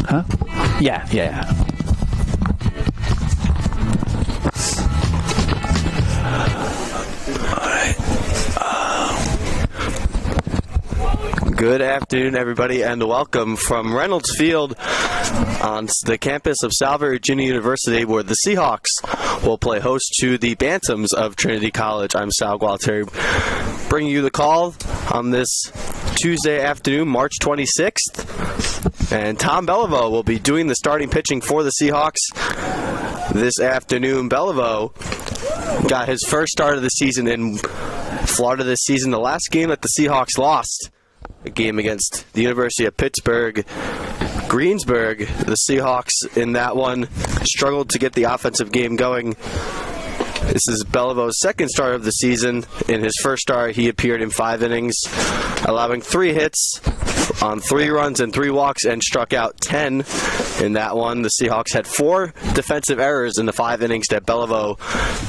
Huh? Yeah. Good afternoon, everybody, and welcome from Reynolds Field on the campus of Salve Regina University, where the Seahawks will play host to the Bantams of Trinity College. I'm Sal Gualtieri, bringing you the call on this Tuesday afternoon, March 26th. And Tom Beliveau will be doing the starting pitching for the Seahawks this afternoon. Beliveau got his first start of the season in Florida this season. The last game that the Seahawks lost, a game against the University of Pittsburgh Greensburg. The Seahawks in that one struggled to get the offensive game going. This is Belivau's second start of the season. In his first start, he appeared in 5 innings, allowing 3 hits on 3 runs and 3 walks, and struck out 10 in that one. The Seahawks had 4 defensive errors in the 5 innings that Beliveau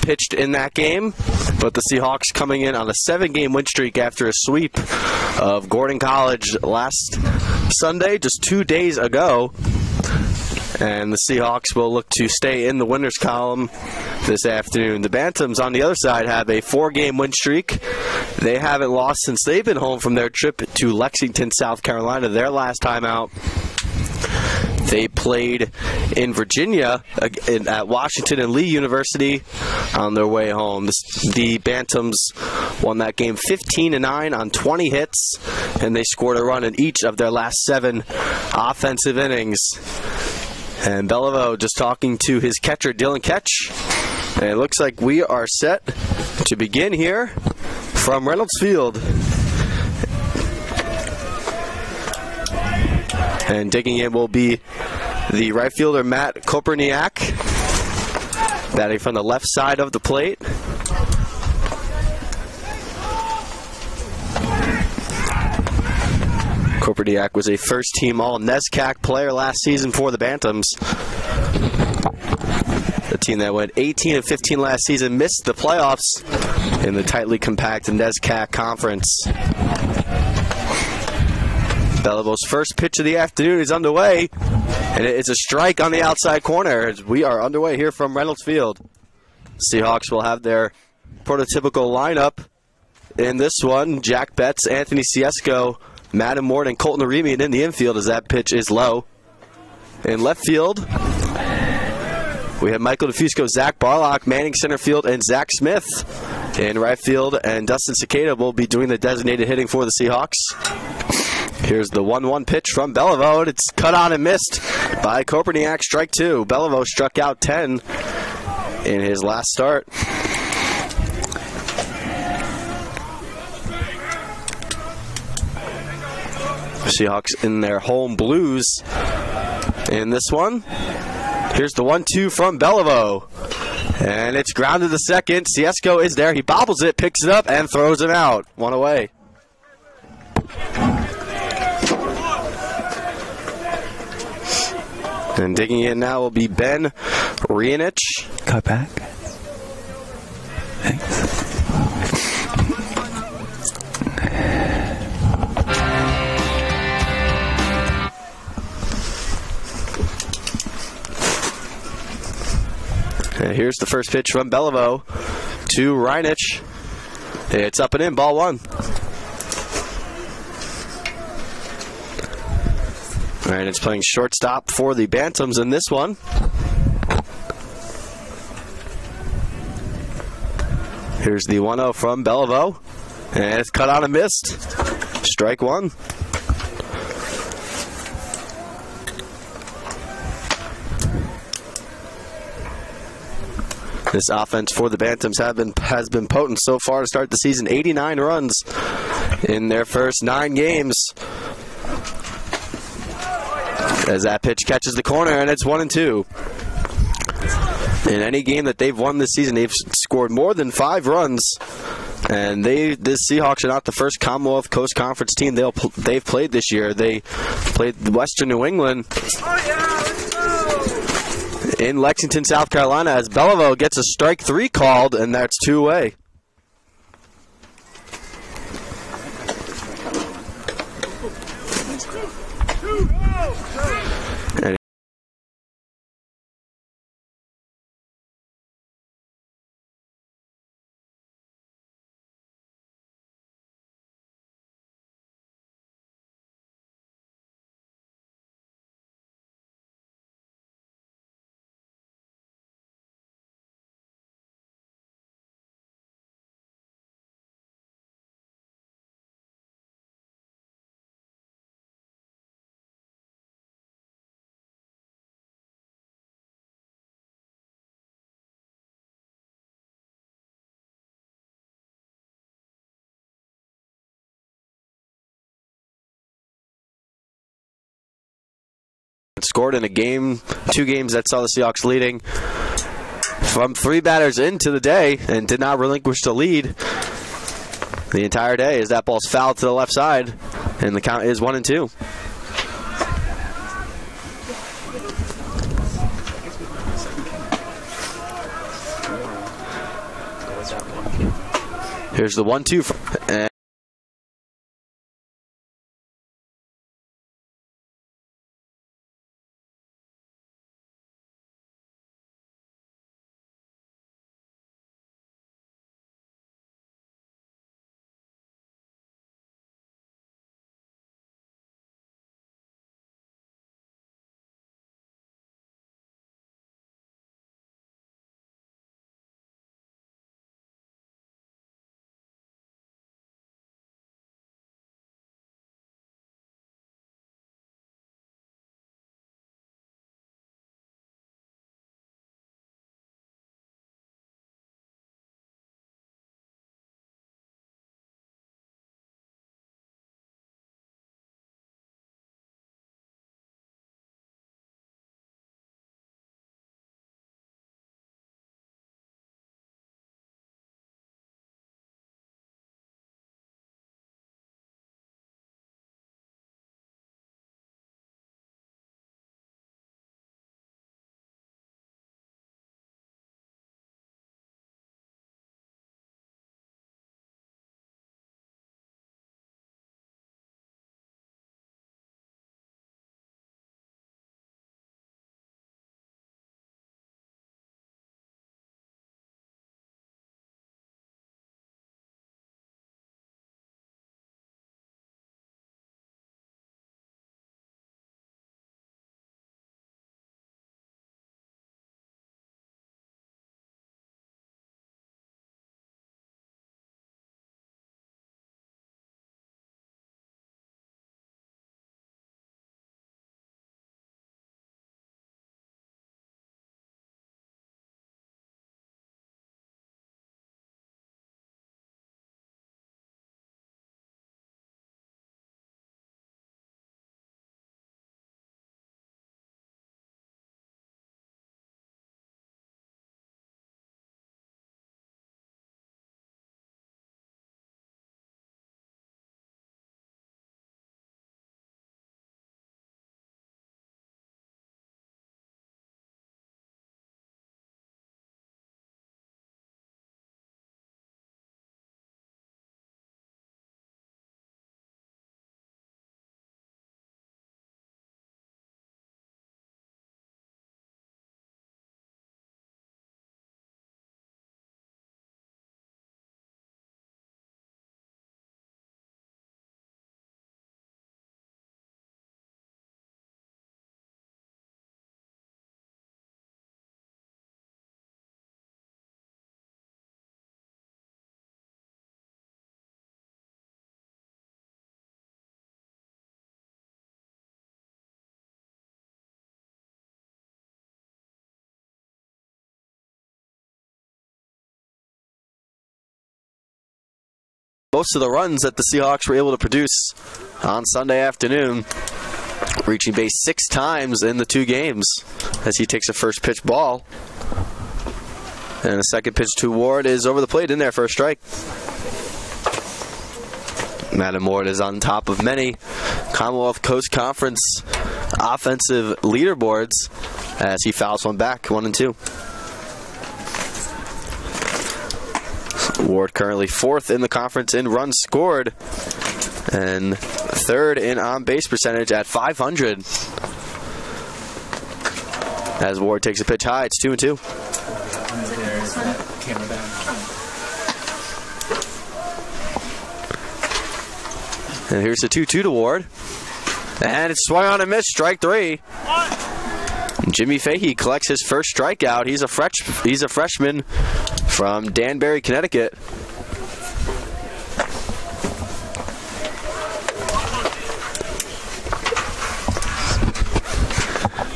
pitched in that game, but the Seahawks coming in on a 7-game win streak after a sweep of Gordon College last Sunday, just 2 days ago. And the Seahawks will look to stay in the winners column this afternoon. The Bantams, on the other side, have a 4-game win streak. They haven't lost since they've been home from their trip to Lexington, South Carolina, their last time out. They played in Virginia at Washington and Lee University on their way home. The Bantams won that game 15-9 on 20 hits, and they scored a run in each of their last 7 offensive innings. And Beliveau just talking to his catcher, Dylan Ketch. And it looks like we are set to begin here from Reynolds Field. And digging in will be the right fielder, Matt Koperniak, batting from the left side of the plate. Koperniak was a first-team All-NESCAC player last season for the Bantams. The team that went 18-15 last season missed the playoffs in the tightly compact NESCAC conference. Belivau's first pitch of the afternoon is underway, and it is a strike on the outside corner as we are underway here from Reynolds Field. Seahawks will have their prototypical lineup in this one. Jack Betts, Anthony Ciesco, Madden Moore, and Colton Aremian in the infield as that pitch is low. In left field, we have Michael DeFusco, Zach Barlock, Manning center field, and Zach Smith in right field. And Dustin Cicada will be doing the designated hitting for the Seahawks. Here's the 1-1 pitch from Beliveau. It's cut on and missed by Koperniak, strike 2. Beliveau struck out 10 in his last start. Seahawks in their home blues in this one. Here's the 1-2 from Beliveau. And it's grounded to second. Ciesco is there. He bobbles it, picks it up, and throws him out. 1 away. And digging in now will be Ben Reynolds. Go back. Thanks. And here's the first pitch from Beliveau to Reynolds. It's up and in, ball one. Reynolds playing shortstop for the Bantams in this one. Here's the 1-0 from Beliveau. And it's cut on and missed. Strike one. This offense for the Bantams has been potent so far to start the season. 89 runs in their first 9 games. As that pitch catches the corner, and it's 1-2. In any game that they've won this season, they've scored more than 5 runs. And this Seahawks are not the first Commonwealth Coast Conference team they've played this year. They played Western New England in Lexington, South Carolina, as Beliveau gets a strike 3 called, and that's 2 away. Scored in 2 games that saw the Seahawks leading from 3 batters into the day and did not relinquish the lead the entire day as that ball's fouled to the left side, and the count is 1-2. Here's the 1-2. most of the runs that the Seahawks were able to produce on Sunday afternoon, reaching base 6 times in the 2 games as he takes a first pitch ball. And the second pitch to Ward is over the plate in there for a strike. Madam Ward is on top of many Commonwealth Coast Conference offensive leaderboards as he fouls one back, 1-2. Ward currently 4th in the conference in runs scored and 3rd in on-base percentage at .500. As Ward takes a pitch high, it's 2-2. And here's the 2-2 to Ward. And it's swung on and missed, strike 3. Jimmy Fahey collects his first strikeout. He's a freshman from Danbury, Connecticut.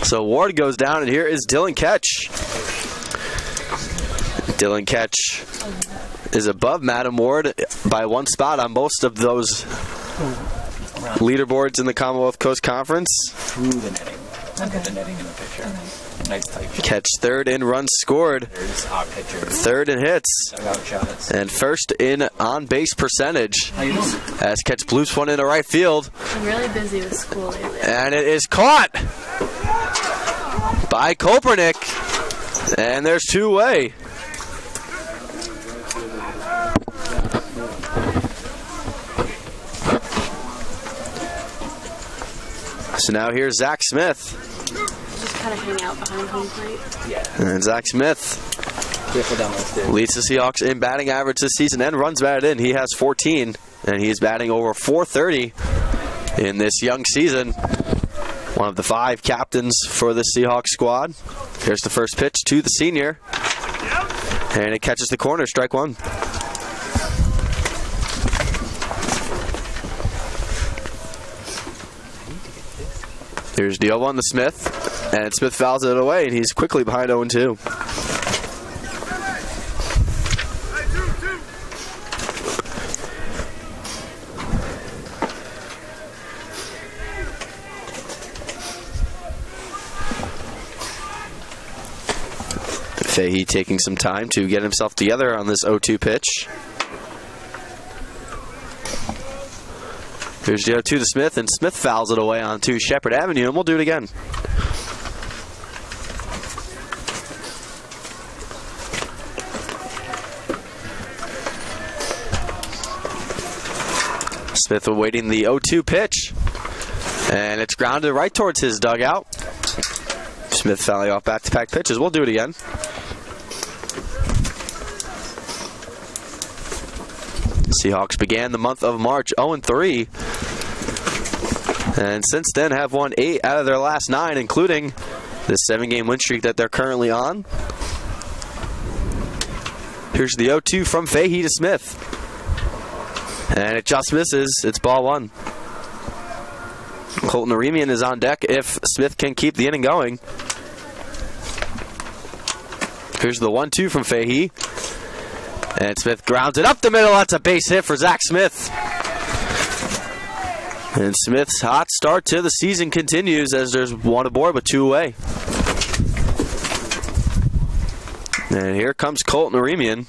So Ward goes down, and here is Dylan Ketch. Dylan Ketch is above Madam Ward by 1 spot on most of those leaderboards in the Commonwealth Coast Conference. Through the netting. Look at the netting in the picture. Nice tight. Ketch 3rd in runs scored, 3rd in hits, and 1st in on-base percentage. How you doing? As Ketch bloops one into right field. I'm really busy with school lately. And it is caught by Kopernik. And there's 2-way. So now here's Zach Smith. Just kind of hang out behind home plate. Yeah. And Zach Smith leads the Seahawks in batting average this season and runs batted in. He has 14, and he's batting over .430 in this young season. One of the 5 captains for the Seahawks squad. Here's the first pitch to the senior. And it catches the corner, strike 1. Here's the 0-1 to Smith, and Smith fouls it away, and he's quickly behind 0-2. Fahey taking some time to get himself together on this 0-2 pitch. Here's the 0-2 to Smith, and Smith fouls it away onto Shepherd Avenue, and we'll do it again. Smith awaiting the 0-2 pitch, and it's grounded right towards his dugout. Smith fouling off back-to-back pitches. We'll do it again. Seahawks began the month of March 0-3, and since then have won 8 out of their last 9, including the 7-game win streak that they're currently on. Here's the 0-2 from Fahey to Smith, and it just misses. It's ball 1. Colton Aremian is on deck if Smith can keep the inning going. Here's the 1-2 from Fahey. And Smith grounds it up the middle. That's a base hit for Zach Smith. And Smith's hot start to the season continues as there's 1 aboard with 2 away. And here comes Colton Aremian.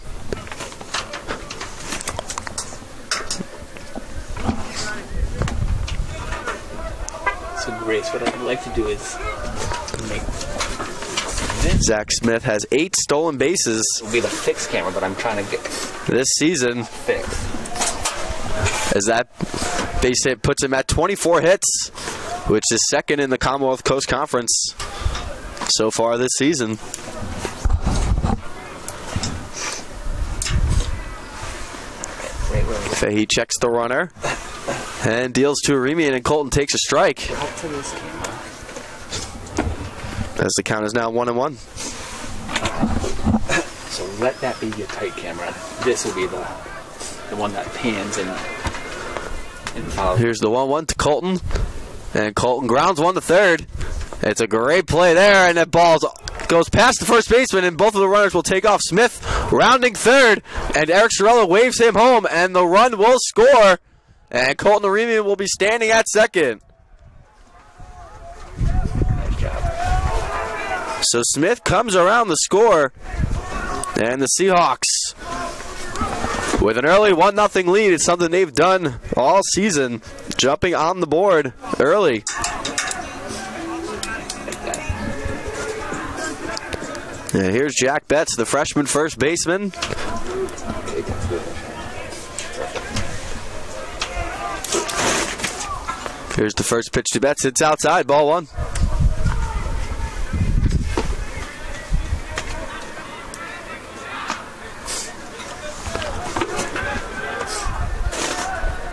So Grace, what I'd like to do is make Zach Smith has 8 stolen bases. It'll be the fixed camera, but I'm trying to get this season. fixed. As that base hit puts him at 24 hits, which is 2nd in the Commonwealth Coast Conference so far this season. Fahey checks the runner and deals to Aremian, and Colton takes a strike. As the count is now 1-1. So let that be your tight camera. This will be the one that pans and follows. Here's the 1-1 to Colton, and Colton grounds one to third. It's a great play there, and that ball's goes past the first baseman, and both of the runners will take off. Smith rounding third, and Eric Sorella waves him home, and the run will score. And Colton Aremian will be standing at second. Nice job. So Smith comes around the score, and the Seahawks, with an early 1-0 lead, it's something they've done all season, jumping on the board early. And here's Jack Betts, the freshman first baseman. Here's the first pitch to Betts. It's outside, ball one.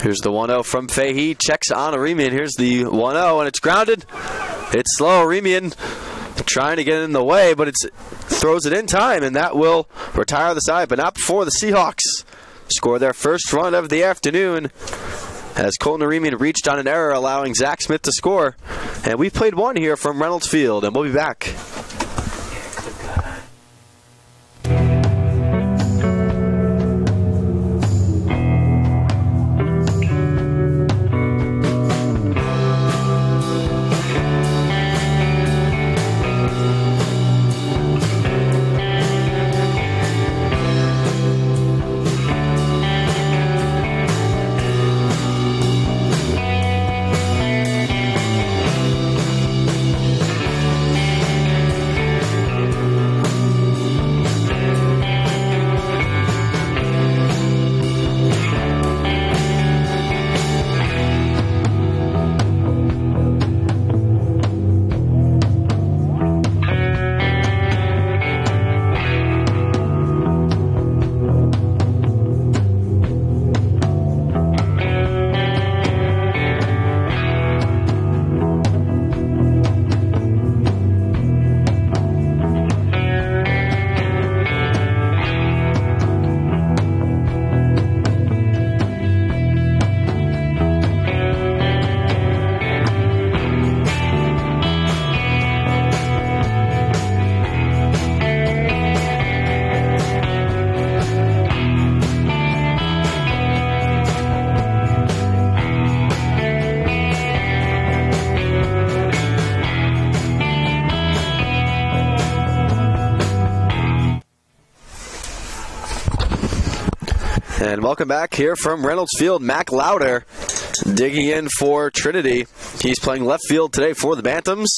Here's the 1-0 from Fahey. Checks on Aremian. Here's the 1-0, and it's grounded. It's slow. Aremian trying to get in the way, but it throws it in time, and that will retire the side, but not before the Seahawks score their first run of the afternoon, as Colton Aremian reached on an error, allowing Zach Smith to score. And we've played one here from Reynolds Field, and we'll be back. And welcome back here from Reynolds Field. Mac Louder digging in for Trinity. He's playing left field today for the Bantams.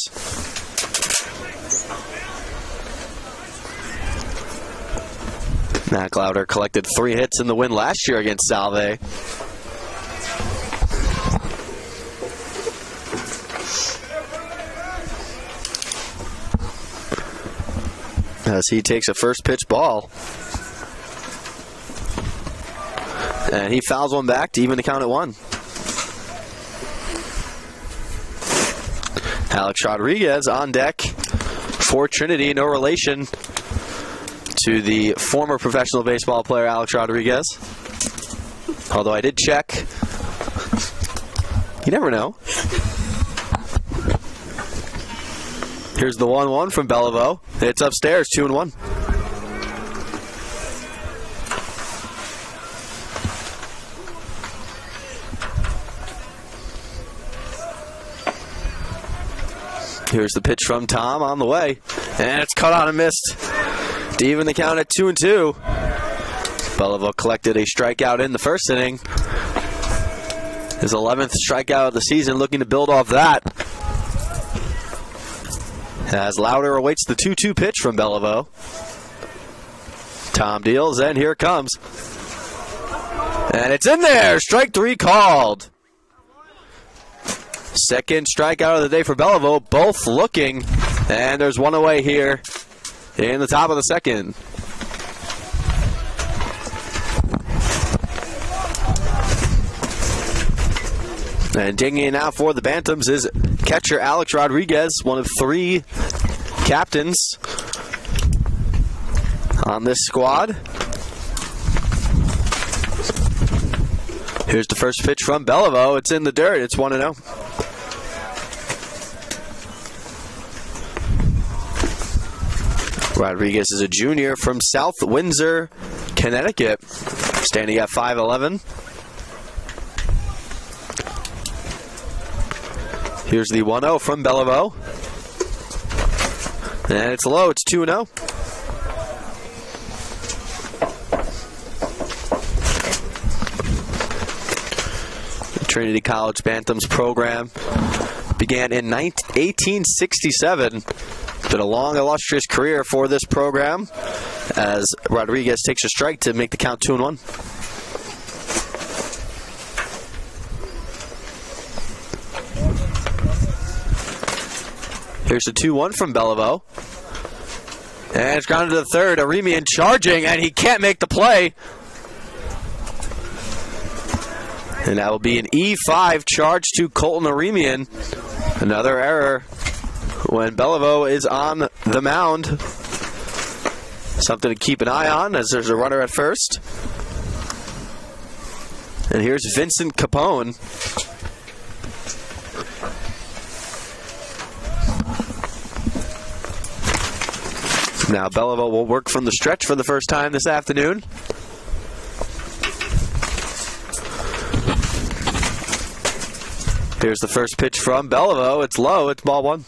Mac Louder collected 3 hits in the win last year against Salve. As he takes a first pitch ball. And he fouls one back to even the count at 1. Alex Rodriguez on deck for Trinity. No relation to the former professional baseball player Alex Rodriguez. Although I did check. You never know. Here's the 1-1 from Bellevaux. It's upstairs, 2-1. Here's the pitch from Tom on the way. And it's cut on and missed to even the count at 2-2. Bellevaux collected a strikeout in the first inning. His 11th strikeout of the season, looking to build off that. As Louder awaits the 2-2 pitch from Bellevaux. Tom deals, and here it comes. And it's in there! Strike 3 called. Second strikeout of the day for Bellevaux, both looking, and there's one away here in the top of the second. And digging in now for the Bantams is catcher Alex Rodriguez, one of 3 captains on this squad. Here's the first pitch from Bellevaux. It's in the dirt. It's 1-0. Rodriguez is a junior from South Windsor, Connecticut, standing at 5'11". Here's the 1-0 from Bellevue. And it's low, it's 2-0. The Trinity College Bantams program began in 1867. Been a long, illustrious career for this program as Rodriguez takes a strike to make the count 2-1. Here's the 2-1 from Bellevue. And it's grounded to the third. Aremian charging, and he can't make the play. And that will be an E5 charge to Colton Aremian. Another error when Bellevue is on the mound. Something to keep an eye on as there's a runner at first. And here's Vincent Capone. Now Bellevue will work from the stretch for the first time this afternoon. Here's the first pitch from Bellevue. It's low. It's ball one.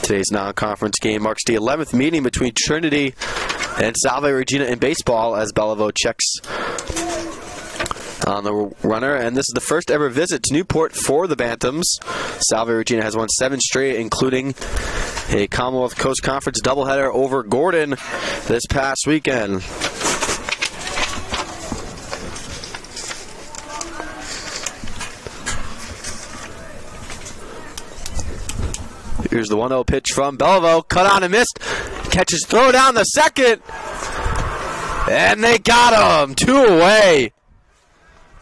Today's non-conference game marks the 11th meeting between Trinity and Salve Regina in baseball as Bellevue checks on the runner. And this is the first ever visit to Newport for the Bantams. Salve Regina has won 7 straight, including a Commonwealth Coast Conference doubleheader over Gordon this past weekend. Here's the 1-0 pitch from Bellevue. Cut on and missed. Catches throw down the second. And they got him. 2 away.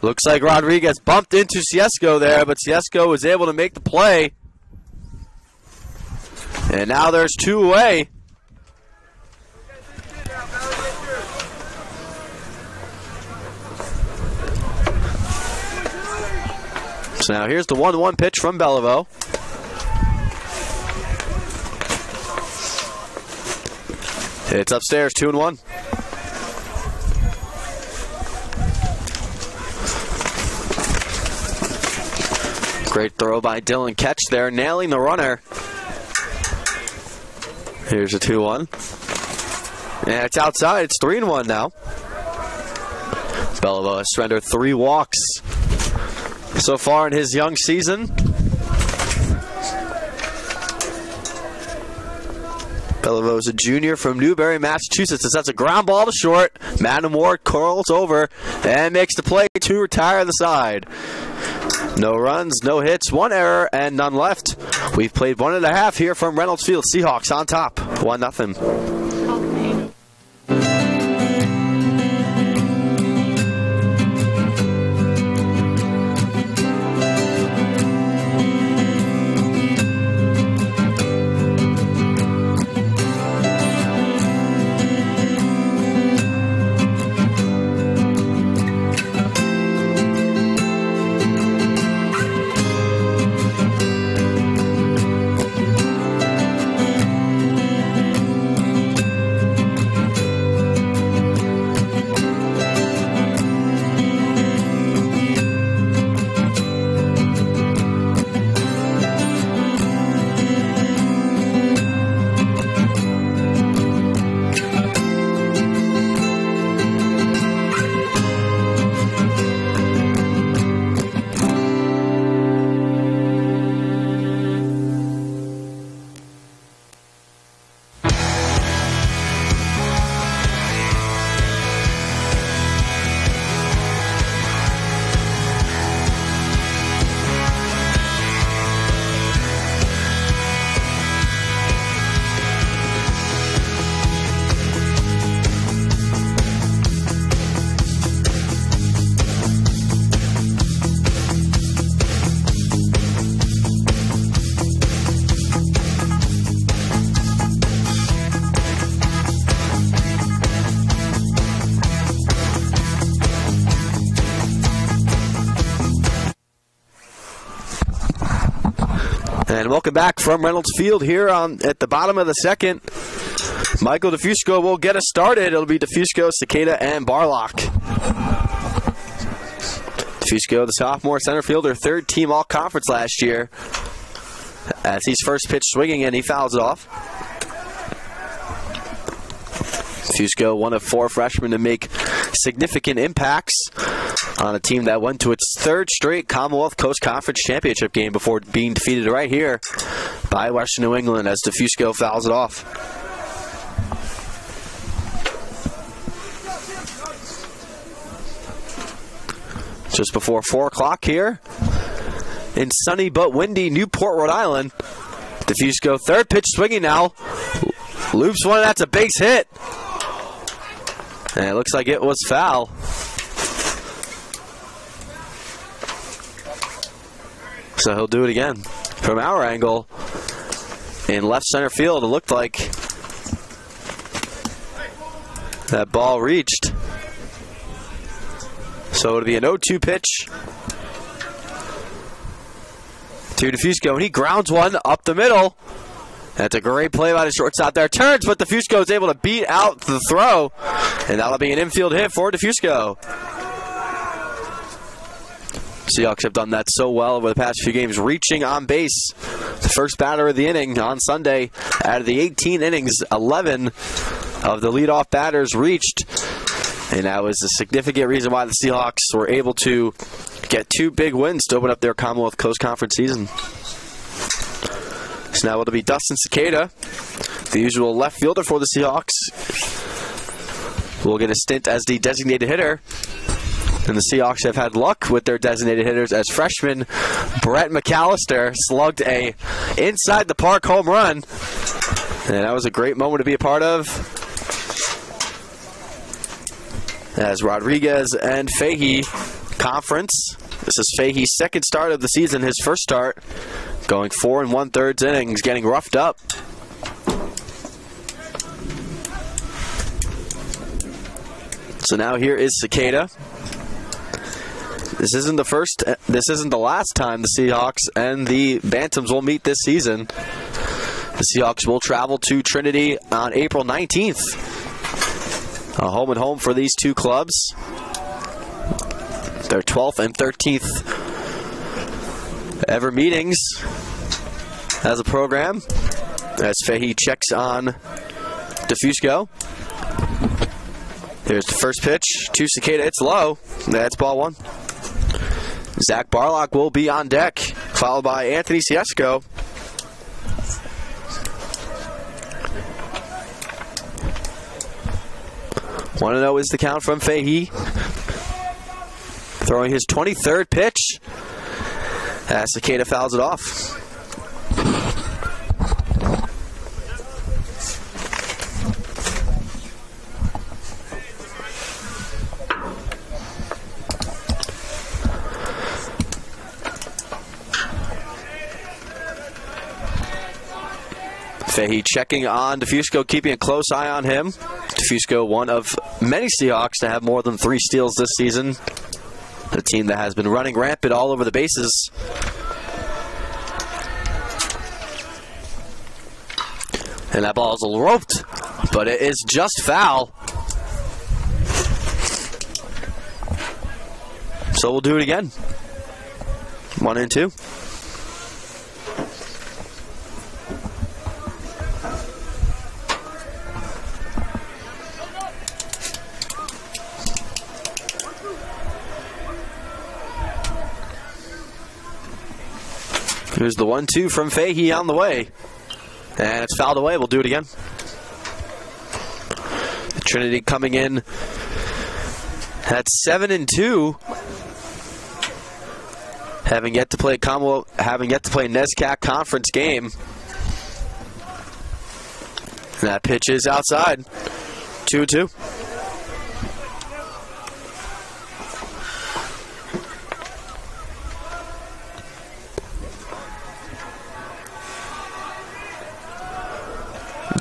Looks like Rodriguez bumped into Ciesco there, but Ciesco was able to make the play. And now there's 2 away. So now here's the 1-1 pitch from Bellevue. It's upstairs, 2-1. Great throw by Dylan Ketch there, nailing the runner. Here's a 2-1. And it's outside. It's 3-1 now. Bellevue has surrendered 3 walks so far in his young season. Bellevue is a junior from Newbury, Massachusetts. That's a ground ball to short. Madden Ward curls over and makes the play to retire the side. No runs, no hits, 1 error, and none left. We've played 1.5 here from Reynolds Field. Seahawks on top, 1-0. And welcome back from Reynolds Field here at the bottom of the second. Michael DeFusco will get us started. It'll be DeFusco, Cicada, and Barlock. DeFusco, the sophomore center fielder, third team all-conference last year. As he's first pitch swinging and he fouls it off. DeFusco, one of 4 freshmen to make significant impacts on a team that went to its 3rd straight Commonwealth Coast Conference Championship game before being defeated right here by Western New England as DeFusco fouls it off. Just before 4 o'clock here in sunny but windy Newport, Rhode Island. DeFusco, third pitch swinging now. Loops one, that's a base hit. And it looks like it was foul. So he'll do it again. From our angle, in left center field, it looked like that ball reached. So it'll be an 0-2 pitch to DeFusco, and he grounds one up the middle. That's a great play by the shortstop there. Turns, but DeFusco is able to beat out the throw, and that'll be an infield hit for DeFusco. Seahawks have done that so well over the past few games, reaching on base. The first batter of the inning on Sunday. Out of the 18 innings, 11 of the leadoff batters reached. And that was a significant reason why the Seahawks were able to get 2 big wins to open up their Commonwealth Coast Conference season. So now it'll be Dustin Cicada, the usual left fielder for the Seahawks. Will get a stint as the designated hitter. And the Seahawks have had luck with their designated hitters as freshman Brett McAllister slugged a inside the park home run. And that was a great moment to be a part of. As Rodriguez and Fahey conference. This is Fahey's 2nd start of the season, his first start. Going 4 1/3 innings, getting roughed up. So now here is Cicada. This isn't the last time the Seahawks and the Bantams will meet this season. The Seahawks will travel to Trinity on April 19th. A home and home for these 2 clubs. Their 12th and 13th ever meetings as a program. As Fahey checks on DeFusco. Here's the first pitch to Cicada. It's low. That's ball 1. Zach Barlock will be on deck, followed by Anthony Ciesco. Want to know is the count from Fahey. Throwing his 23rd pitch as Cicada fouls it off. Fahey checking on DeFusco, keeping a close eye on him. DeFusco, one of many Seahawks to have more than 3 steals this season. A team that has been running rampant all over the bases. And that ball is roped, but it is just foul. So we'll do it again. 1 and 2. Here's the 1-2 from Fahey on the way. And it's fouled away. We'll do it again. Trinity coming in at 7-2. Having yet to play NESCAC conference game. And that pitch is outside. 2-2.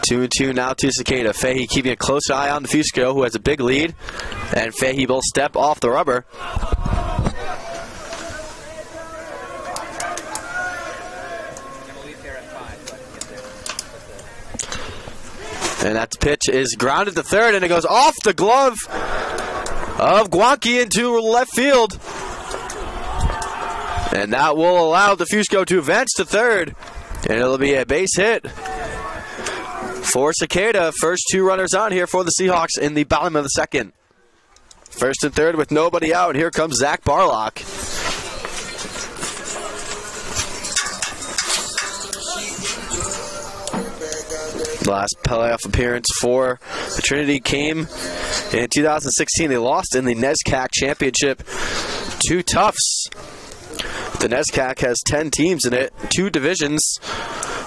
Two and 2 now to Cicada. Fahey keeping a close eye on DeFusco, who has a big lead. And Fahey will step off the rubber. And that pitch is grounded to third, and it goes off the glove of Guanqui into left field. And that will allow DeFusco to advance to third. And it'll be a base hit for Cicada. First two runners on here for the Seahawks in the bottom of the second. First and third with nobody out. Here comes Zach Barlock. The last playoff appearance for the Trinity came in 2016. They lost in the NESCAC championship to Tufts. The NESCAC has 10 teams in it, 2 divisions.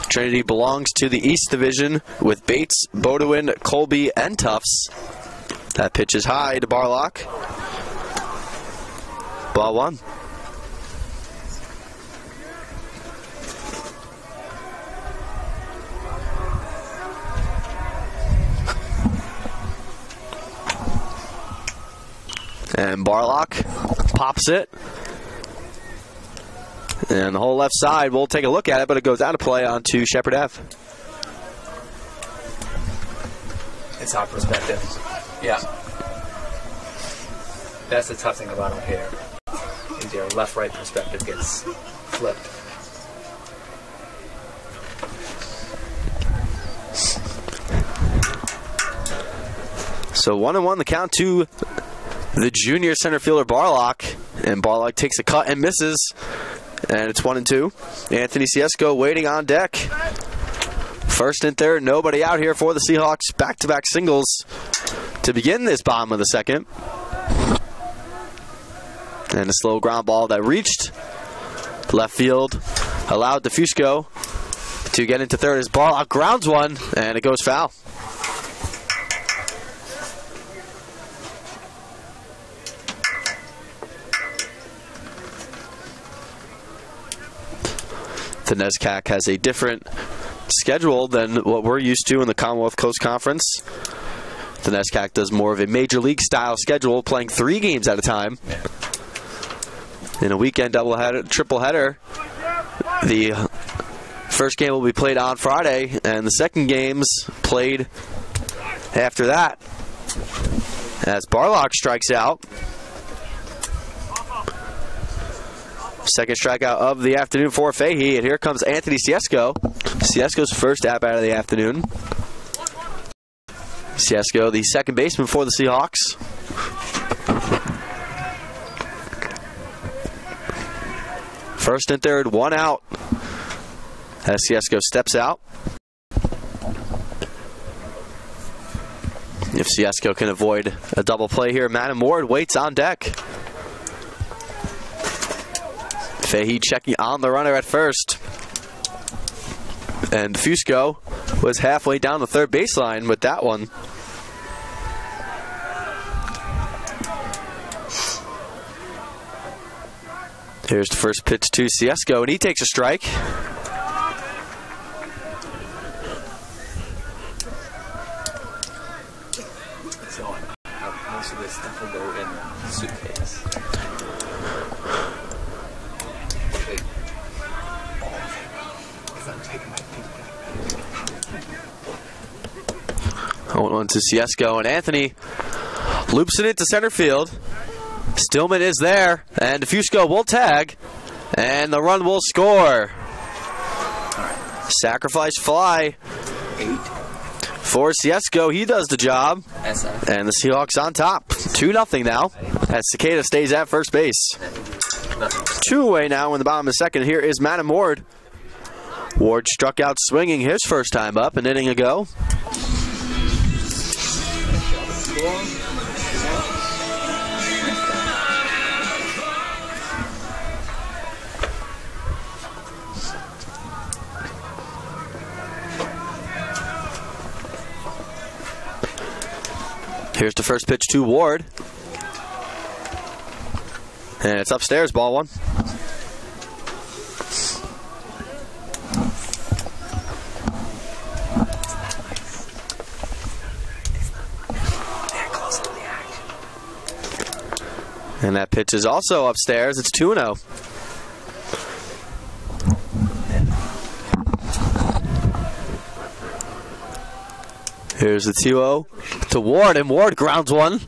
Trinity belongs to the East Division with Bates, Bodewin, Colby, and Tufts. That pitch is high to Barlock. Ball 1. And Barlock pops it. And the whole left side, we'll take a look at it, but it goes out of play onto Shepherd Ave. It's our perspective. Yeah. That's the tough thing about them here. Is your left-right perspective gets flipped. So 1-1 the count to the junior center fielder Barlock. And Barlock takes a cut and misses. And it's 1-2. Anthony Ciesco waiting on deck. First and third, nobody out here for the Seahawks. Back-to-back singles to begin this bottom of the second. And a slow ground ball that reached left field. Allowed DeFusco to get into third as Barlock grounds one, and it goes foul. The NESCAC has a different schedule than what we're used to in the Commonwealth Coast Conference. The NESCAC does more of a major league style schedule, playing 3 games at a time. In a weekend doubleheader, triple header, the first game will be played on Friday, and the second game's played after that. As Barlock strikes out. Second strikeout of the afternoon for Fahey, and here comes Anthony Ciesco. Ciesco's first at bat of the afternoon. Ciesco, the second baseman for the Seahawks. First and third, 1 out. As Ciesco steps out. If Ciesco can avoid a double play here, Madam Ward waits on deck. Fahey checking on the runner at first. And Fusco was halfway down the third baseline with that one. Here's the first pitch to Ciesco, and he takes a strike. So most of this stuff will go in the suitcase. On to Ciesco, and Anthony loops it into center field. Stillman is there, and Fusco will tag, and the run will score. Sacrifice fly 8 for Ciesco. He does the job, and the Seahawks on top. 2-0 now, as Cicada stays at first base. 2 away now in the bottom of the second. Here is Madam Ward. Ward struck out swinging his first time up, an inning ago. Here's the first pitch to Ward. And it's upstairs, ball 1. And that pitch is also upstairs. It's 2-0. Here's the 2-0 to Ward, and Ward grounds one.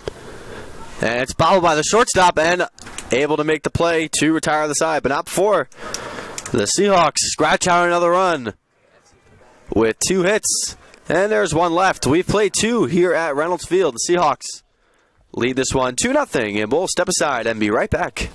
And it's fouled by the shortstop and able to make the play to retire the side, but not before the Seahawks scratch out another run with 2 hits. And there's one left. We've played 2 here at Reynolds Field. The Seahawks lead this one 2-0, and we'll step aside and be right back.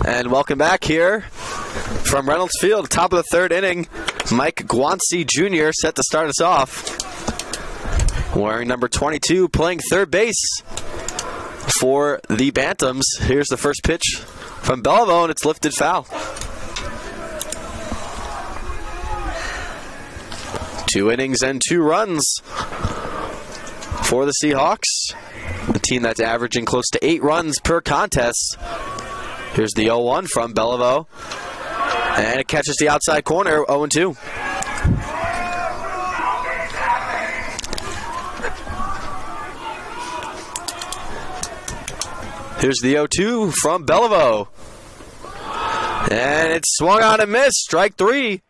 And welcome back here from Reynolds Field, top of the 3rd inning. Mike Guanci Jr. set to start us off. Wearing number 22, playing 3rd base for the Bantams. Here's the first pitch from Belleville, and it's lifted foul. 2 innings and 2 runs for the Seahawks, a team that's averaging close to 8 runs per contest. Here's the 0-1 from Belleville, and it catches the outside corner, 0-2. Here's the 0-2 from Belleville, and it's swung on and missed, strike 3.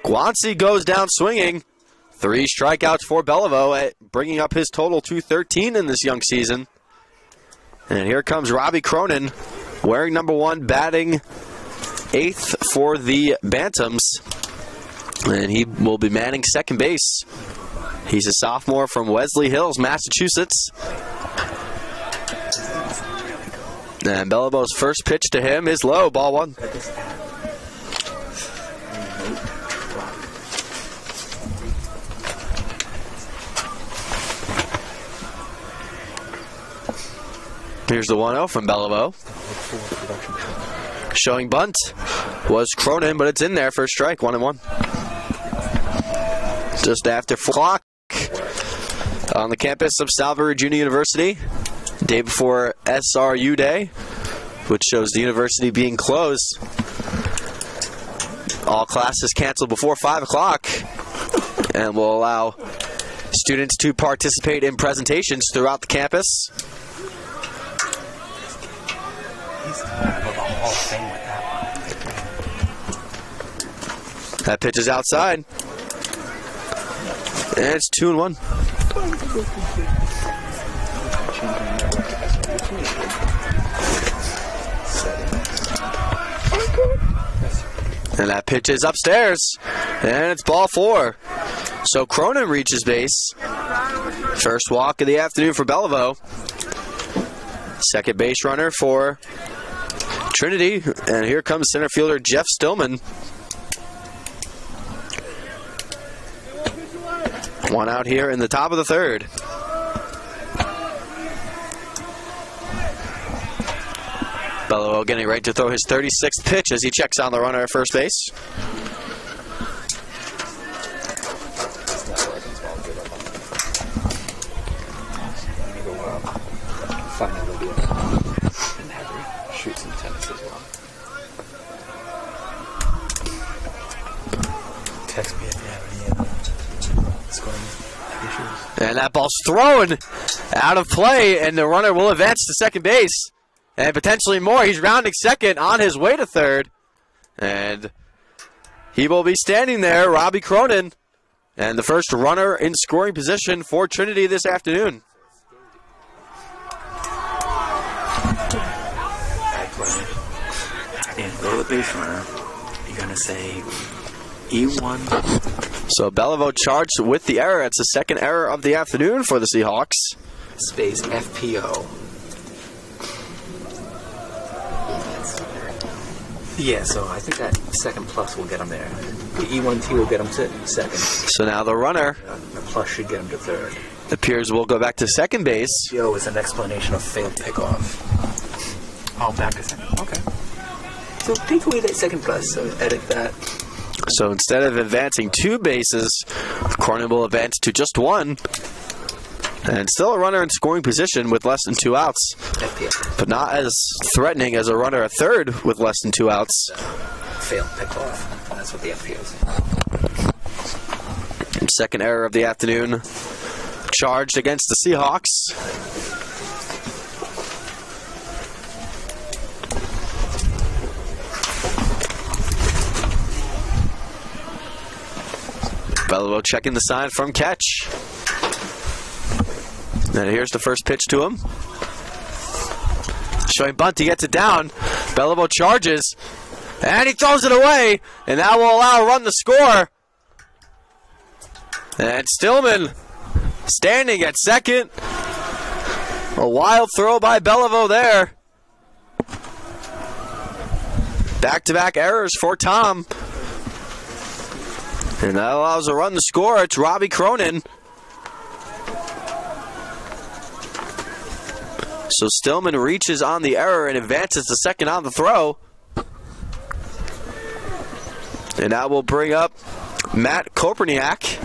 Guanci goes down swinging. 3 strikeouts for Belleville, bringing up his total to 13 in this young season. And here comes Robbie Cronin, wearing number 1, batting 8th for the Bantams. And he will be manning second base. He's a sophomore from Wesley Hills, Massachusetts. And Belleville's first pitch to him is low, ball 1. Here's the 1-0 from Belleville. Showing bunt was Cronin, but it's in there for a strike, 1-1. Just after 4 o'clock on the campus of Salve Regina University, day before SRU Day, which shows the university being closed. All classes canceled before 5 o'clock, and will allow students to participate in presentations throughout the campus. That pitch is outside. And it's 2-1. And that pitch is upstairs. And it's ball 4. So Cronin reaches base. First walk of the afternoon for Belleville. Second base runner for Trinity. And here comes center fielder Jeff Stillman. 1 out here in the top of the 3rd. Belleville getting ready to throw his 36th pitch as he checks on the runner at first base. Text me if you have any scoring issues. And that ball's thrown out of play, and the runner will advance to second base. And potentially more. He's rounding second on his way to third. And he will be standing there, Robbie Cronin. And the first runner in scoring position for Trinity this afternoon. And go to the base runner. You're going to say E1. So Beliveau charged with the error. It's the second error of the afternoon for the Seahawks. Space FPO. Yeah, so I think that second plus will get him there. The E1T will get him to second. So now the runner The plus should get him to third. appears will go back to second base. Yo is an explanation of failed pickoff. Oh, back to second. Okay. So take away that second plus, so edit that. So instead of advancing 2 bases, Cronin will advance to just 1. And still a runner in scoring position with less than 2 outs. FPO. But not as threatening as a runner at third with less than 2 outs. Failed pickoff. That's what the FPO is. Second error of the afternoon. Charged against the Seahawks. Beliveau checking the sign from catch. And here's the first pitch to him. Showing bunt, he gets it down. Beliveau charges. And he throws it away. And that will allow a run to score. And Stillman standing at second. A wild throw by Beliveau there. Back-to-back errors for Tom. And that allows a run to score. It's Robbie Cronin. So Stillman reaches on the error and advances to second on the throw. And that will bring up Matt Koperniak.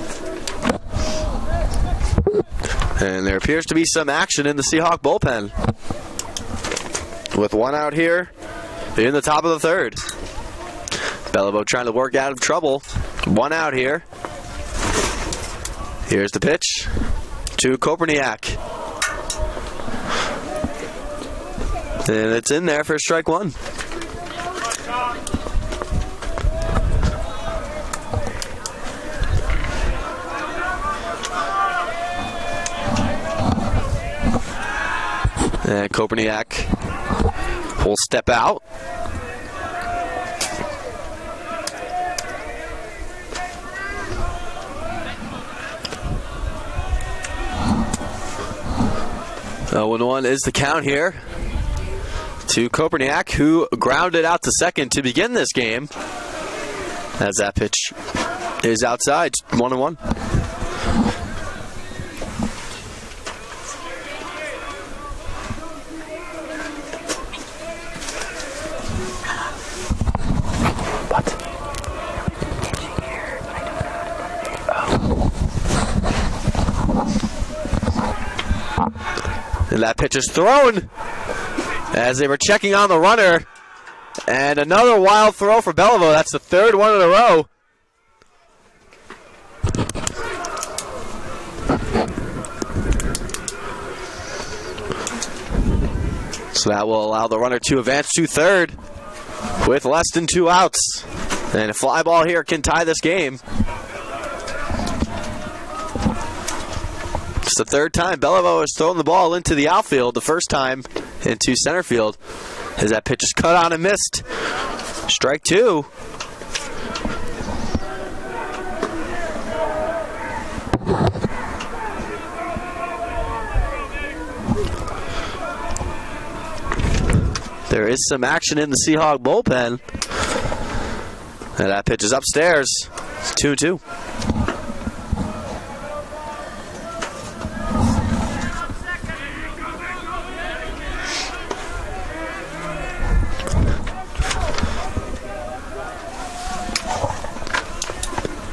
And there appears to be some action in the Seahawk bullpen. With 1 out here in the top of the third. Beliveau trying to work out of trouble. 1 out here. Here's the pitch to Koperniak. And it's in there for strike 1. And Koperniak will step out. Oh, 1-1 is the count here to Koperniak, who grounded out to second to begin this game. As that pitch is outside, 1-1. And that pitch is thrown as they were checking on the runner. And another wild throw for Beliveau. That's the third one in a row. So that will allow the runner to advance to third with less than 2 outs. And a fly ball here can tie this game. It's the third time Beliveau has thrown the ball into the outfield, the first time into center field. As that pitch is cut on and missed. Strike 2. There is some action in the Seahawk bullpen. And that pitch is upstairs. It's 2-2.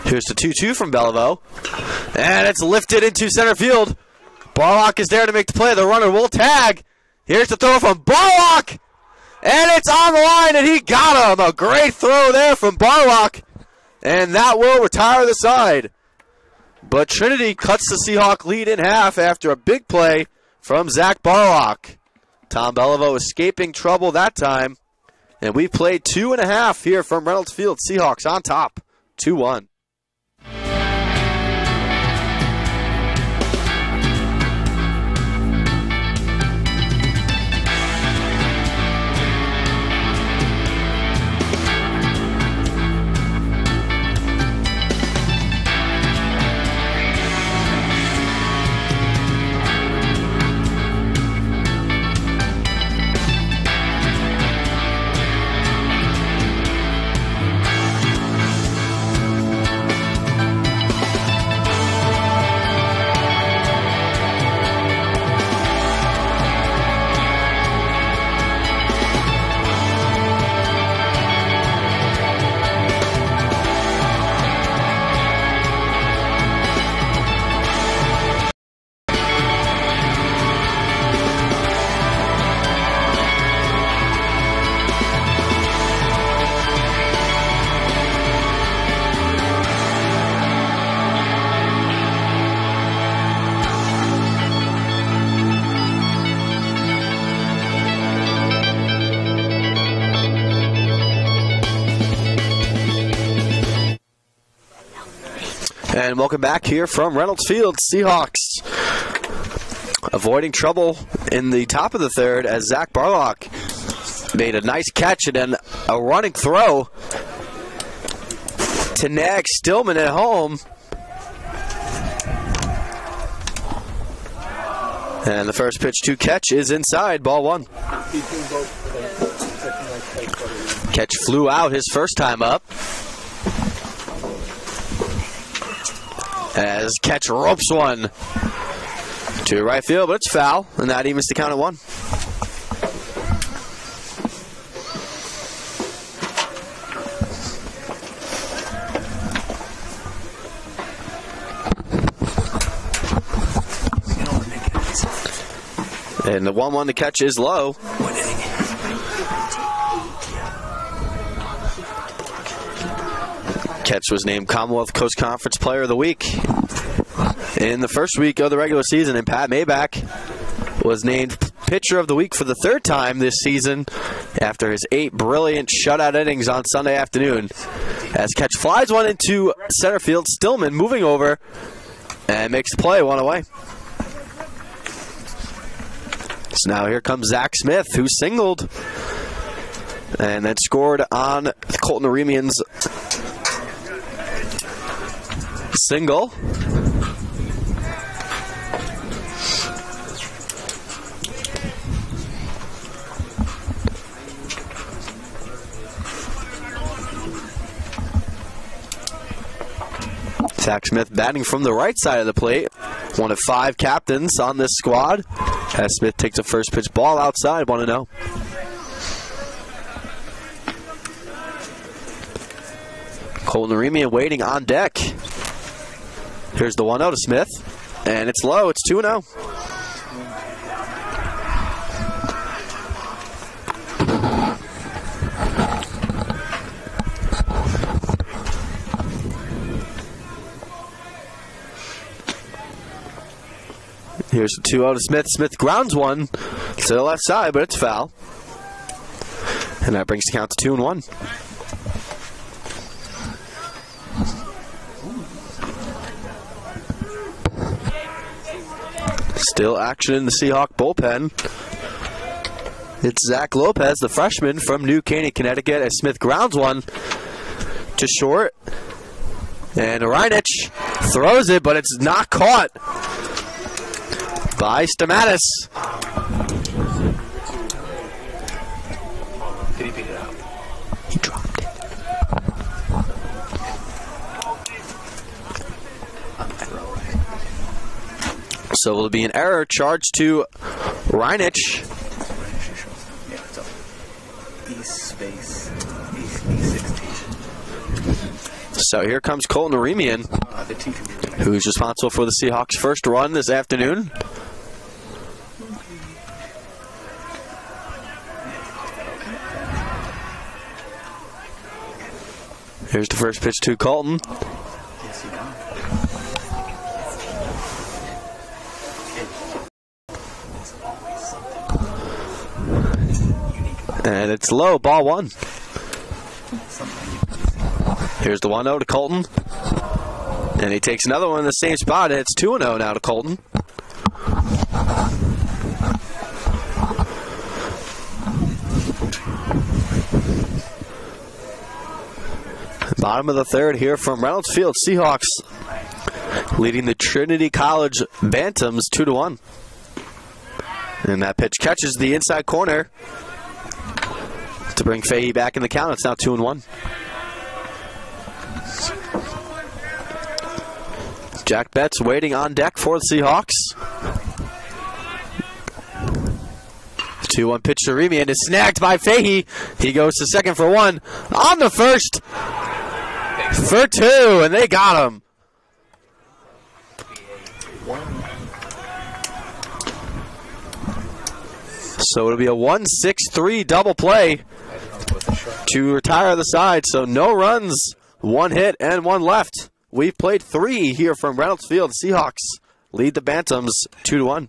Here's the 2-2 from Beliveau. And it's lifted into center field. Barlock is there to make the play. The runner will tag. Here's the throw from Barlock. And it's on the line, and he got him. A great throw there from Barlock. and that will retire the side. But Trinity cuts the Seahawk lead in half after a big play from Zach Barlock. Tom Belliveau escaping trouble that time. And we played 2.5 here from Reynolds Field. Seahawks on top, 2-1. And welcome back here from Reynolds Field. Seahawks avoiding trouble in the top of the third as Zach Barlock made a nice catch and then a running throw to nag Stillman at home. And the first pitch to catch is inside, ball one. Catch flew out his first time up. As catch ropes one to right field, but it's foul, and that evens the count at 1. And the 1-1 to catch is low. Catch was named Commonwealth Coast Conference Player of the Week in the first week of the regular season, and Pat Maybach was named Pitcher of the Week for the 3rd time this season after his 8 brilliant shutout innings on Sunday afternoon. As catch flies one into center field, Stillman moving over and makes the play, 1 away. So now here comes Zach Smith, who singled and then scored on Colton Aremian's single. Zach Smith batting from the right side of the plate. One of 5 captains on this squad. As Smith takes a first pitch ball outside, 1-0. Colton Aremian waiting on deck. Here's the 1-0 to Smith, and it's low. It's 2-0. Here's the 2-0 to Smith. Smith grounds one to the left side, but it's foul. And that brings the count to 2-1. Still action in the Seahawk bullpen. It's Zach Lopez, the freshman from New Caney, Connecticut, as Smith grounds one to short. And Reynolds throws it, but it's not caught by Stamatis. Did he pick it up? He dropped it. So will it be an error charged to Reynolds? Yeah, it's up. East space. E16. So here comes Colton Aremian, who's responsible for the Seahawks' first run this afternoon. Here's the first pitch to Colton. Yes, you know. And it's low, ball 1. Here's the 1-0 to Colton. And he takes another one in the same spot, and it's 2-0 now to Colton. Bottom of the third here from Reynolds Field. Seahawks leading the Trinity College Bantams 2-1. And that pitch catches the inside corner to bring Fahey back in the count. It's now 2-1. Jack Betts waiting on deck for the Seahawks. 2-1 pitch to Remy and is snagged by Fahey. He goes to second for 1. On the first for 2, and they got him. So it'll be a 1-6-3 double play to retire the side. So no runs, 1 hit, and 1 left. We've played 3 here from Reynolds Field. Seahawks lead the Bantams 2-1.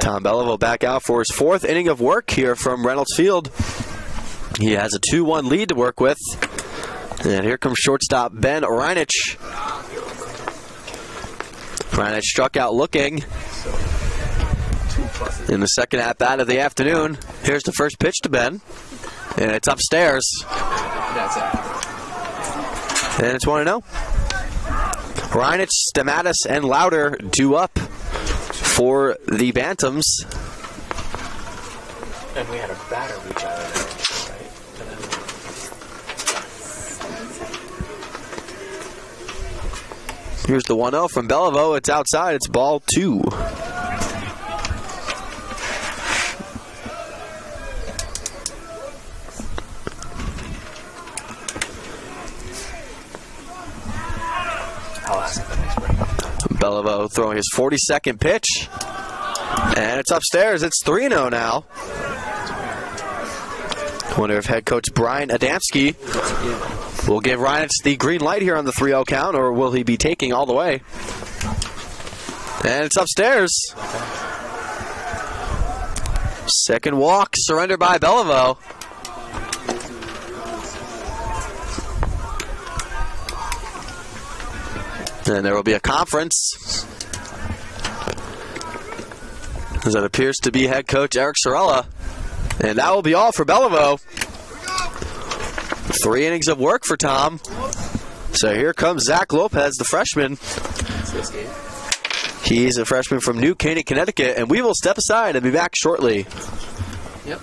Tom Beliveau back out for his 4th inning of work here from Reynolds Field. He has a 2-1 lead to work with. And here comes shortstop Ben Reinich. Reinich struck out looking in the second at-bat of the afternoon. Here's the first pitch to Ben. And it's upstairs. And it's 1-0. Reinich, Stamatis, and Lauder due up for the Bantams. And we had a batter reach out of there, right? Here's the 1-0 from Beliveau. It's outside. It's ball 2. I'll ask the next break. Beliveau throwing his 42nd pitch. And it's upstairs. It's 3-0 now. Wonder if head coach Brian Adamski will give Reinich the green light here on the 3-0 count, or will he be taking all the way? And it's upstairs. Second walk surrendered by Beliveau. And there will be a conference, as that appears to be head coach Eric Sorella. And that will be all for Beliveau. 3 innings of work for Tom. So here comes Zach Lopez, the freshman. He's a freshman from New Canaan, Connecticut, and we will step aside and be back shortly. Yep.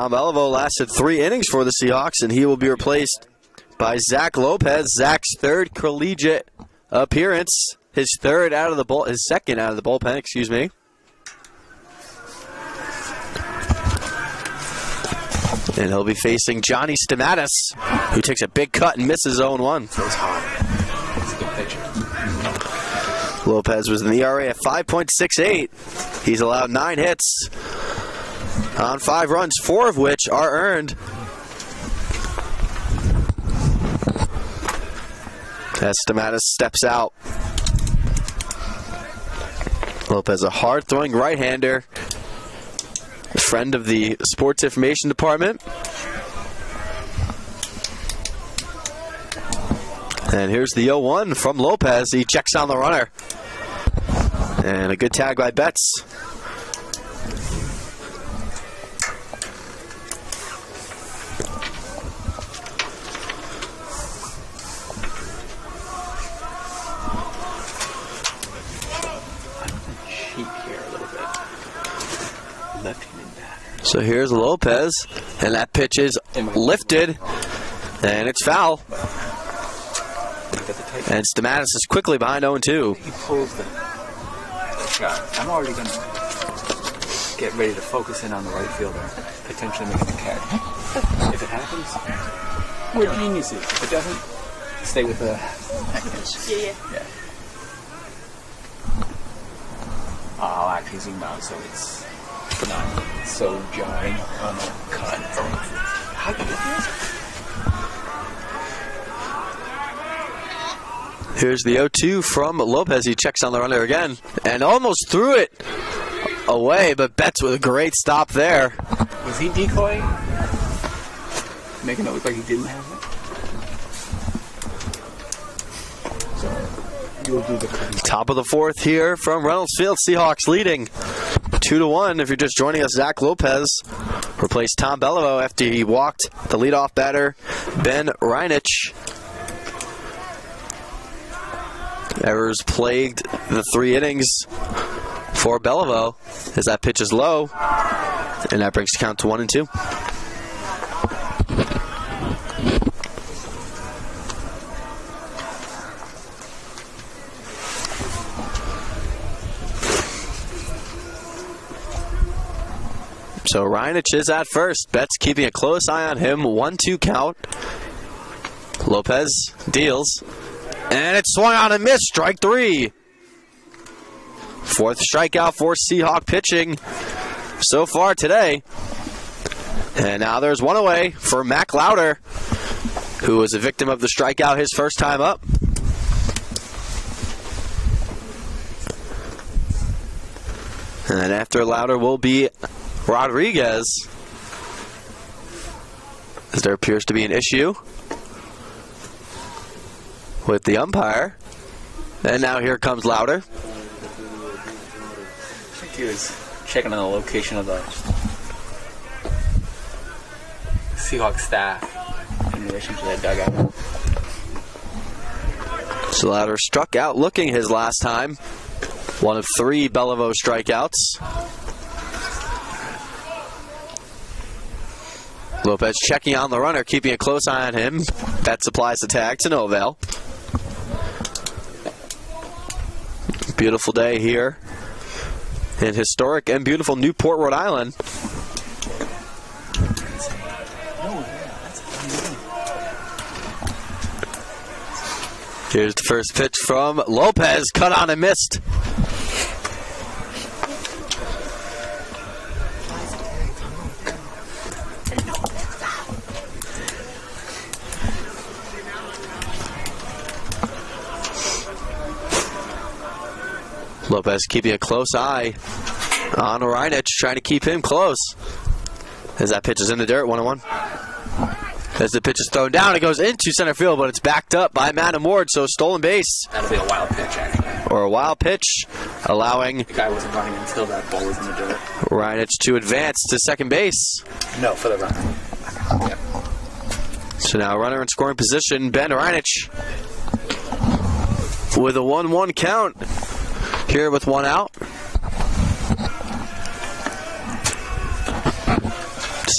Tom Beliveau lasted 3 innings for the Seahawks, and he will be replaced by Zach Lopez. Zach's third collegiate appearance, his second out of the bullpen, excuse me. And he'll be facing Johnny Stamatis, who takes a big cut and misses 0-1. Throws hard. He's a good pitcher. Lopez was in the ERA at 5.68. He's allowed 9 hits on 5 runs, 4 of which are earned. As Stamatis steps out. Lopez, a hard-throwing right-hander, a friend of the Sports Information Department. And here's the 0-1 from Lopez. He checks on the runner. And a good tag by Betts. So here's Lopez, and that pitch is lifted, and it's foul. And Stamatis is quickly behind 0-2. He pulls the shot. I'm already going to get ready to focus in on the right fielder, potentially making the catch. If it happens, we're geniuses. If it doesn't, stay with the Yeah. I'll actually zoom out so it's not so jarring on the cut. How do you get this? Here's the 0-2 from Lopez. He checks on the runner again and almost threw it away, but Betts with a great stop there. Was he decoying? Making it look like he didn't have it? So, you'll do the cutting. Top of the 4th here from Reynolds Field. Seahawks leading 2-1. If you're just joining us, Zach Lopez replaced Tom Beliveau after he walked the leadoff batter, Ben Reynolds. Errors plagued the 3 innings for Beliveau as that pitch is low, and that brings the count to 1-2. So Reinich is at first. Betts keeping a close eye on him. 1-2 count. Lopez deals. And it's swung on and missed. Strike 3. 4th strikeout for Seahawk pitching so far today. And now there's one away for Mac Louder, who was a victim of the strikeout his first time up. And after Louder will be Rodriguez, as there appears to be an issue with the umpire. And now here comes Louder. I think he was checking on the location of the Seahawks staff in relation to that dugout. So Louder struck out looking his last time. One of 3 Beliveau strikeouts. Lopez checking on the runner, keeping a close eye on him. That supplies the tag to no avail. Beautiful day here in historic and beautiful Newport, Rhode Island. Here's the first pitch from Lopez, cut on and missed. Lopez keeping a close eye on Reinich, trying to keep him close. As that pitch is in the dirt, 1-1. As the pitch is thrown down, it goes into center field, but it's backed up by Madam Ward, so stolen base. That'll be a wild pitch, actually. Or a wild pitch, allowing The guy wasn't running until that ball was in the dirt. Reinich to advance to second base. No, for the run. Yep. So now runner in scoring position, Ben Reinich, with a 1-1 count. Here with 1 out.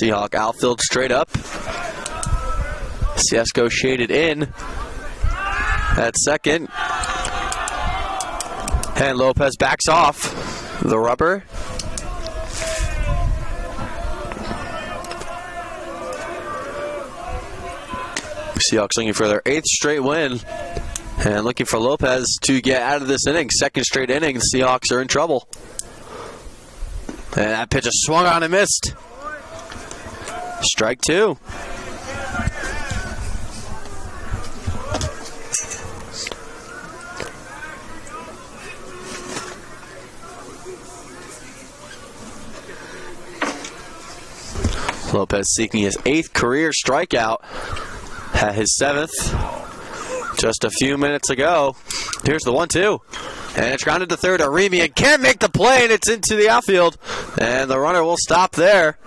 Seahawk outfield straight up. Ciesco shaded in at second. And Lopez backs off the rubber. Seahawks looking for their 8th straight win and looking for Lopez to get out of this inning. 2nd straight inning, the Seahawks are in trouble. And that pitch is swung on and missed. Strike 2. Lopez seeking his 8th career strikeout. Had his 7th just a few minutes ago. Here's the 1-2. And it's grounded to third. Arimian can't make the play, and it's into the outfield. And the runner will stop there.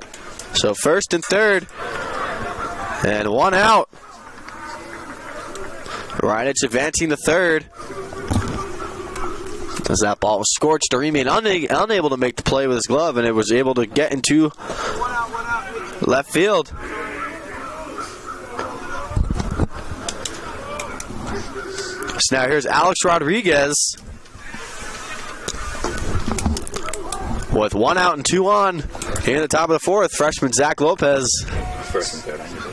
So 1st and 3rd. And 1 out. Reynolds advancing to 3rd. As that ball was scorched, Arimian unable to make the play with his glove, and it was able to get into left field. So now here's Alex Rodriguez with 1 out and 2 on in the top of the 4th. Freshman Zach Lopez 1st and 3rd.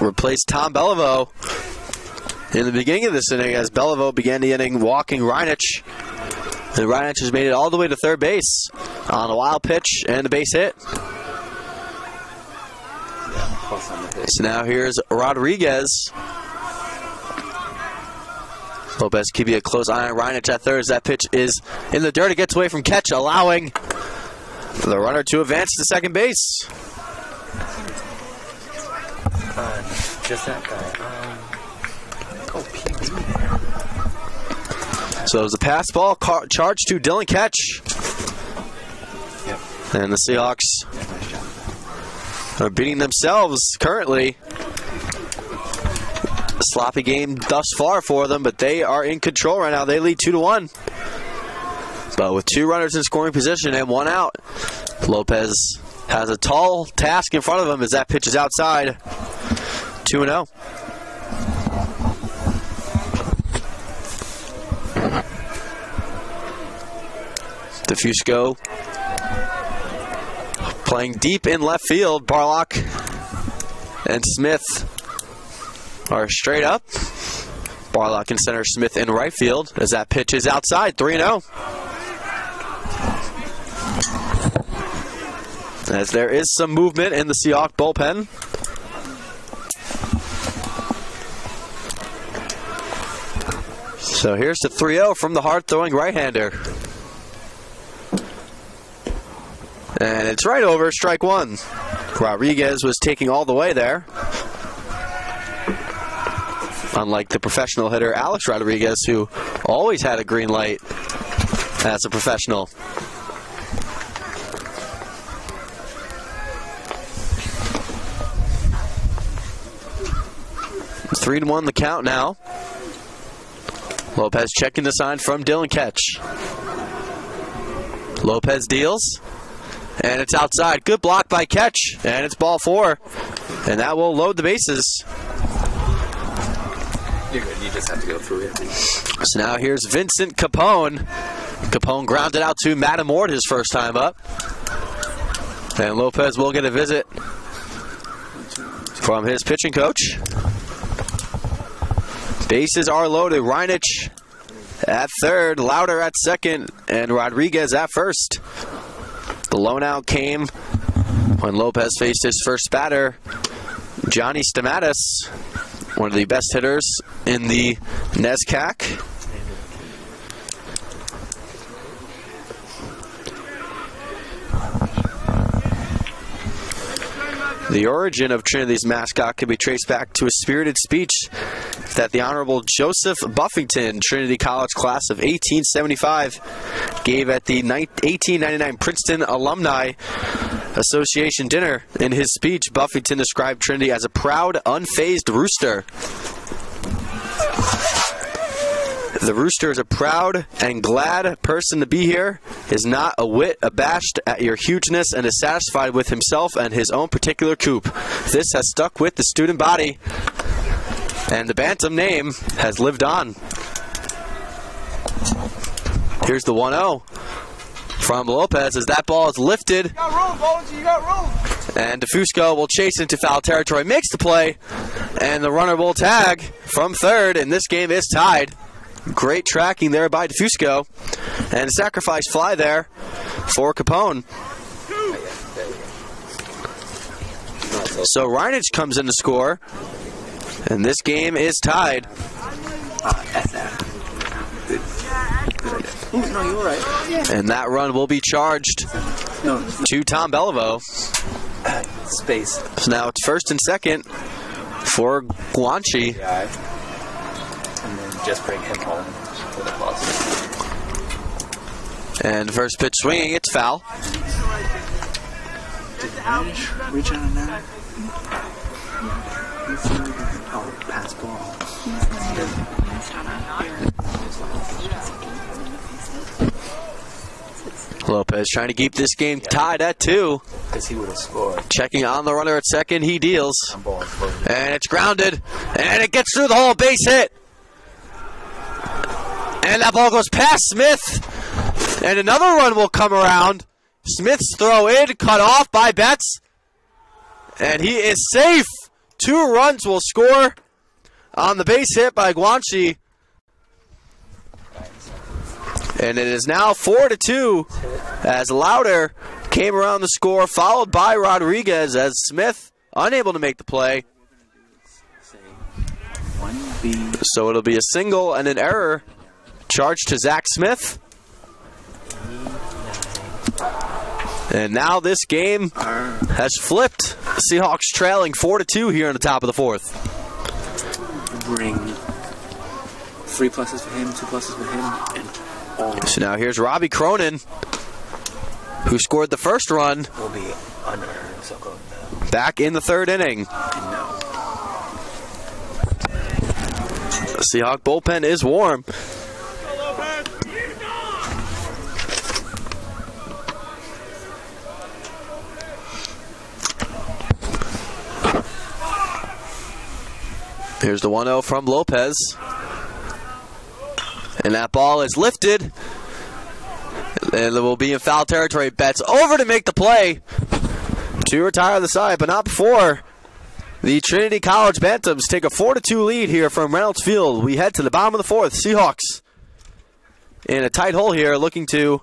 replaced Tom Beliveau in the beginning of this inning as Beliveau began the inning walking Reynolds. And Reynolds has made it all the way to 3rd base on a wild pitch and a base hit. So now here's Rodriguez. Lopez keeping a close eye on Reynolds at 3rd as that pitch is in the dirt. It gets away from catch, allowing the runner to advance to 2nd base. Just that guy. PB. So it was a pass ball charge to Dylan Ketch. Yep. And the Seahawks are beating themselves currently. A sloppy game thus far for them, but they are in control right now. They lead 2-1. But with 2 runners in scoring position and 1 out, Lopez has a tall task in front of him as that pitch is outside. 2-0. DeFusco playing deep in left field. Barlock and Smith are straight up. Barlock in center, Smith in right field as that pitch is outside. 3-0. As there is some movement in the Seahawk bullpen. So here's the 3-0 from the hard-throwing right-hander. And it's right over, strike 1. Rodriguez was taking all the way there. Unlike the professional hitter Alex Rodriguez, who always had a green light as a professional. It's 3-1 the count now. Lopez checking the sign from Dylan Ketch. Lopez deals. And it's outside. Good block by Ketch. And it's ball 4. And that will load the bases. You're good. You just have to go through it. So now here's Vincent Capone. Capone grounded out to Matamort his first time up. And Lopez will get a visit from his pitching coach. Bases are loaded. Reynolds at 3rd, Lauder at 2nd, and Rodriguez at 1st. The lone out came when Lopez faced his first batter, Johnny Stamatis, one of the best hitters in the NESCAC. The origin of Trinity's mascot can be traced back to a spirited speech that the Honorable Joseph Buffington, Trinity College class of 1875, gave at the 1899 Princeton Alumni Association dinner. In his speech, Buffington described Trinity as a proud, unfazed rooster. The rooster is a proud and glad person to be here is not a whit abashed at your hugeness and is satisfied with himself and his own particular coop. This has stuck with the student body, and the Bantam name has lived on. Here's the 1-0 from Lopez as that ball is lifted. You got room, Bones. You got room. And DeFusco will chase into foul territory, makes the play, and the runner will tag from third, and this game is tied. Great tracking there by DeFusco, and a sacrifice fly there for Capone. So Reynolds comes in to score, and this game is tied. No, you were right. And that run will be charged to Tom Beliveau. Space. So now it's first and second for Guanchi. And then just bring him home for the plus. And first pitch swinging, it's foul. Did Radish reach out on that? Oh, pass ball. Lopez trying to keep this game tied at 2. Because he would have scored. Checking on the runner at second, he deals. Ball And it's grounded, and it gets through the hole, base hit. And that ball goes past Smith, and another run will come around. Smith's throw in, cut off by Betts, and he is safe. 2 runs will score on the base hit by Guanchi. And it is now 4-2 as Lauder came around the score, followed by Rodriguez as Smith unable to make the play. So it'll be a single and an error charged to Zach Smith. And now this game has flipped. The Seahawks trailing 4-2 here in the top of the 4th. Bring 3 pluses for him, 2 pluses for him, and so now here's Robbie Cronin, who scored the first run. will be under, so go no. Back in the 3rd inning. No. The Seahawk bullpen is warm. Here's the 1-0 from Lopez. And that ball is lifted. And it will be in foul territory. Betts over to make the play to retire the side, but not before the Trinity College Bantams take a 4-2 lead here from Reynolds Field. We head to the bottom of the 4th. Seahawks in a tight hole here, looking to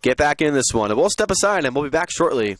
get back in this one. And we'll step aside, and we'll be back shortly.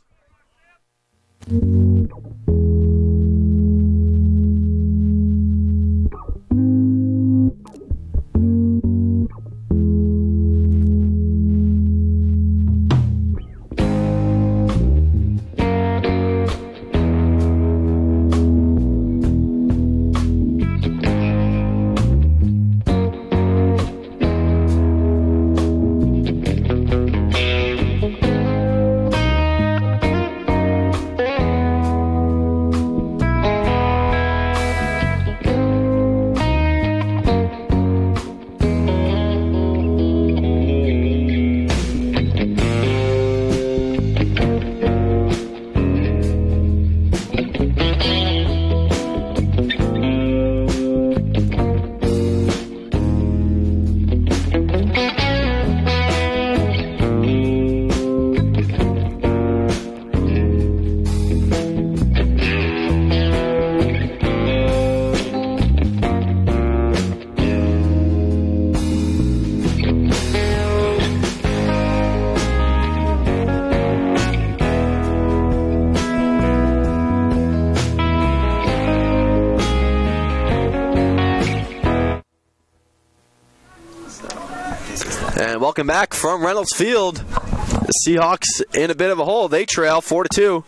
And welcome back from Reynolds Field. The Seahawks in a bit of a hole. They trail 4-2.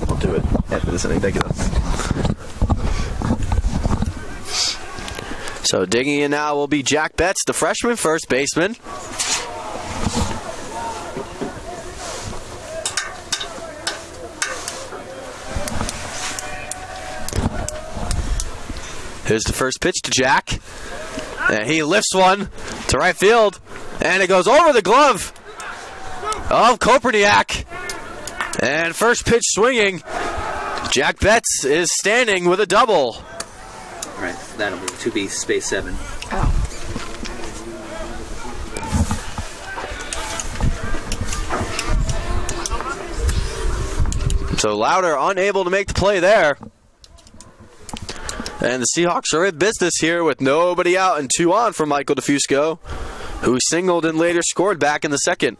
I'll do it after this inning. Thank you. So digging in now will be Jack Betts, the freshman first baseman. Here's the first pitch to Jack. And he lifts one to right field. And it goes over the glove of Koperniak. And first pitch swinging. Jack Betts is standing with a double. All right, that'll be 2B space 7. Oh. So Louder unable to make the play there. And the Seahawks are in business here with nobody out and 2 on for Michael DeFusco, who singled and later scored back in the second.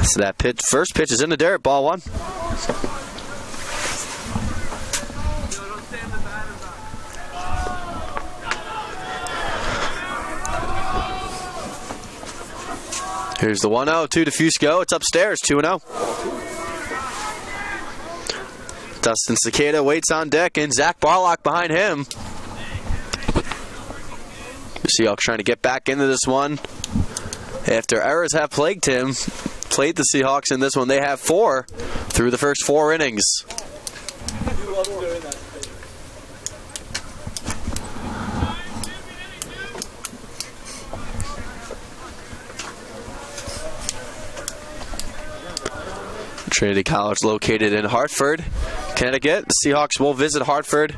So that first pitch is in the dirt, ball 1. Here's the 1-0 to DeFusco. It's upstairs, 2-0. Dustin Cicada waits on deck, and Zach Barlock behind him. The Seahawks trying to get back into this one after errors have plagued him. Played the Seahawks in this one. They have 4 through the first 4 innings. Trinity College located in Hartford, Connecticut. The Seahawks will visit Hartford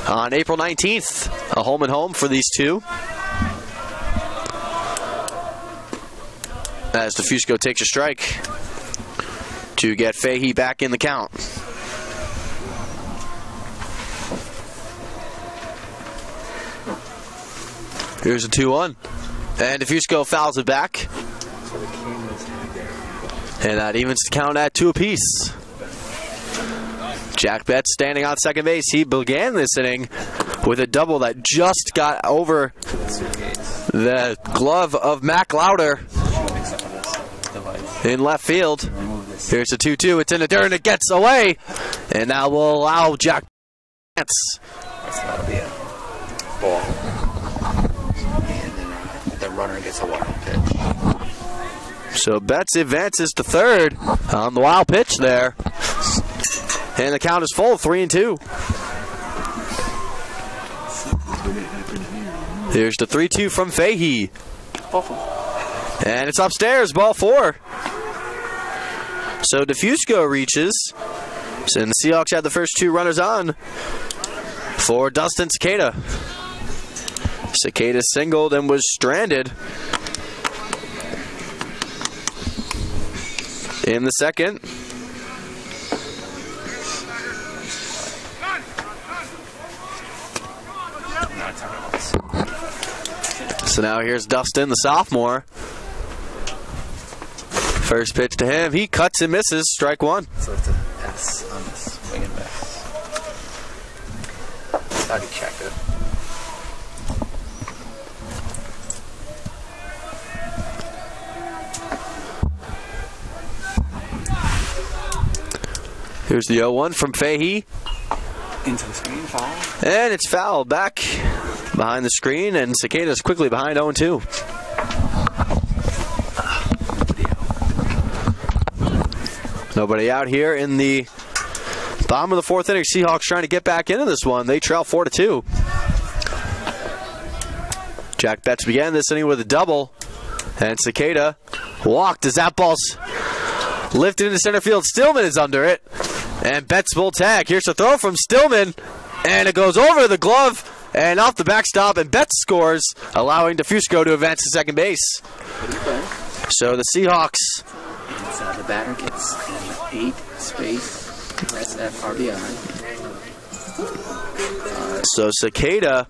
on April 19th. A home and home for these two. As DeFusco takes a strike to get Fahey back in the count. Here's a 2-1. And DeFusco fouls it back. And that evens the count at 2 apiece. Jack Betts standing on second base. He began this inning with a double that just got over the glove of Mac Louder in left field. Here's a 2-2. It's in the dirt and it gets away. And now we'll allow Jack Betts. That'll be a ball. And then the runner gets a wild pitch. So Betts advances to third on the wild pitch there. And the count is full, 3-2. Here's the 3-2 from Fahey. And it's upstairs, ball 4. So DeFusco reaches. And the Seahawks had the first 2 runners on for Dustin Cicada. Cicada singled and was stranded in the second. So now here's Dustin, the sophomore. First pitch to him. He cuts and misses. Strike 1. So it's an S on this swing and miss. Thought he checked it. Here's the 0-1 from Fahey. Into the screen, foul. And it's foul back behind the screen, and Cicada's quickly behind 0-2. Nobody out here in the bottom of the 4th inning. Seahawks trying to get back into this one. They trail 4-2. Jack Betts began this inning with a double, and Cicada walked as that ball's lifted into center field. Stillman is under it. And Betts will tag. Here's a throw from Stillman. And it goes over the glove and off the backstop. And Betts scores, allowing DeFusco to advance to second base. So the Seahawks. The batter gets an 8 space SF RBI. So Cicada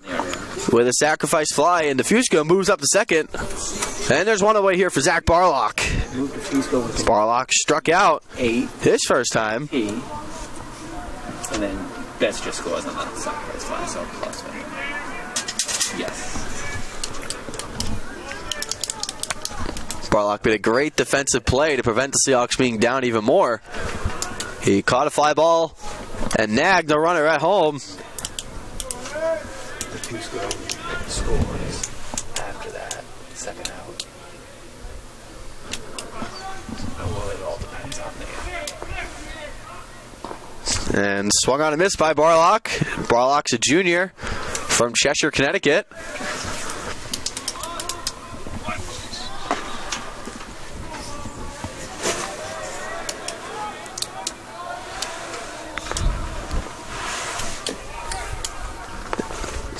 with a sacrifice fly. And DeFusco moves up to second. And there's one away here for Zach Barlock. Barlock struck out 8. His first time. And then Betts just scores on that sacrifice fly, so plus 1. Yes. Barlock made a great defensive play to prevent the Seahawks being down even more. He caught a fly ball and nagged the runner at home. The 2 scores after that, second out. Well, it all depends on the And swung on a miss by Barlock. Barlock's a junior from Cheshire, Connecticut.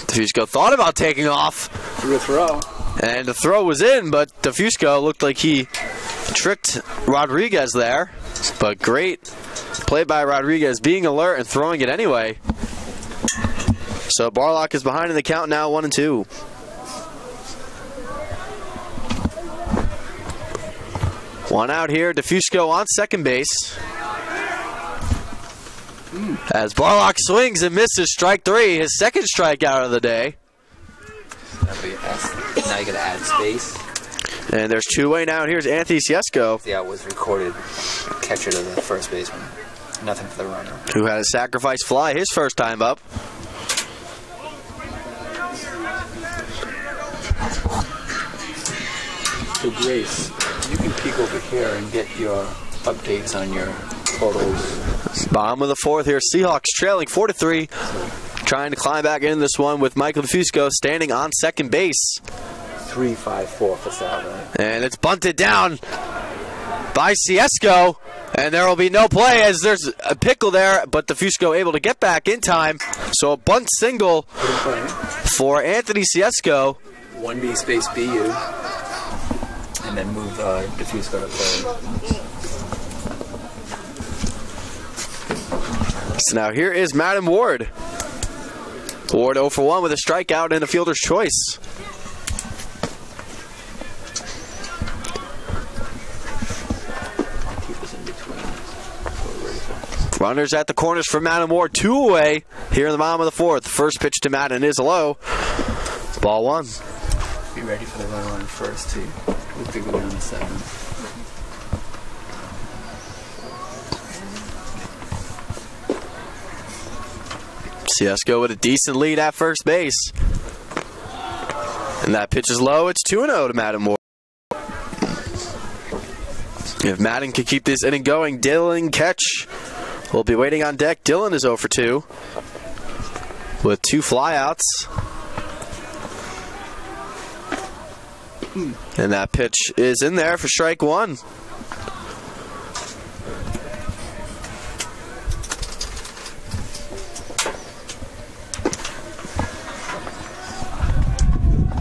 Defusco thought about taking off. Through a throw. And the throw was in, but Defusco looked like he tricked Rodriguez there. But great play by Rodriguez, being alert and throwing it anyway. So Barlock is behind in the count now, 1-2. One out here, Defusco on second base. As Barlock swings and misses strike three, his second strikeout of the day. Now you gotta add space. And there's two away now. Here's Anthony Siesko, Yeah, it was recorded catcher to the first baseman. Nothing for the runner. who had a sacrifice fly his first time up. So Grace, you can peek over here and get your updates on your photos. Bottom of the fourth here. Seahawks trailing 4-3. Trying to climb back into this one with Michael Defusco standing on second base. 3-5-4 for Salve. And it's bunted down by Siesko. And there will be no play as there's a pickle there, but Defusco able to get back in time. So a bunt single for Anthony Siesko. 1B space BU. And then move Defusco to third. So now here is Madden Ward. Ward 0 for 1 with a strikeout and a fielder's choice. Runners at the corners for Madden Ward. 2 away here in the bottom of the fourth. First pitch to Madden is low. Ball 1. Be ready for the runner on first, too. We'll figure it on the second. Siesko with a decent lead at first base. And that pitch is low. It's 2-0 to Madden Ward. If Madden can keep this inning going, Dylan Ketch will be waiting on deck. Dylan is 0 for 2 with 2 flyouts. And that pitch is in there for strike 1.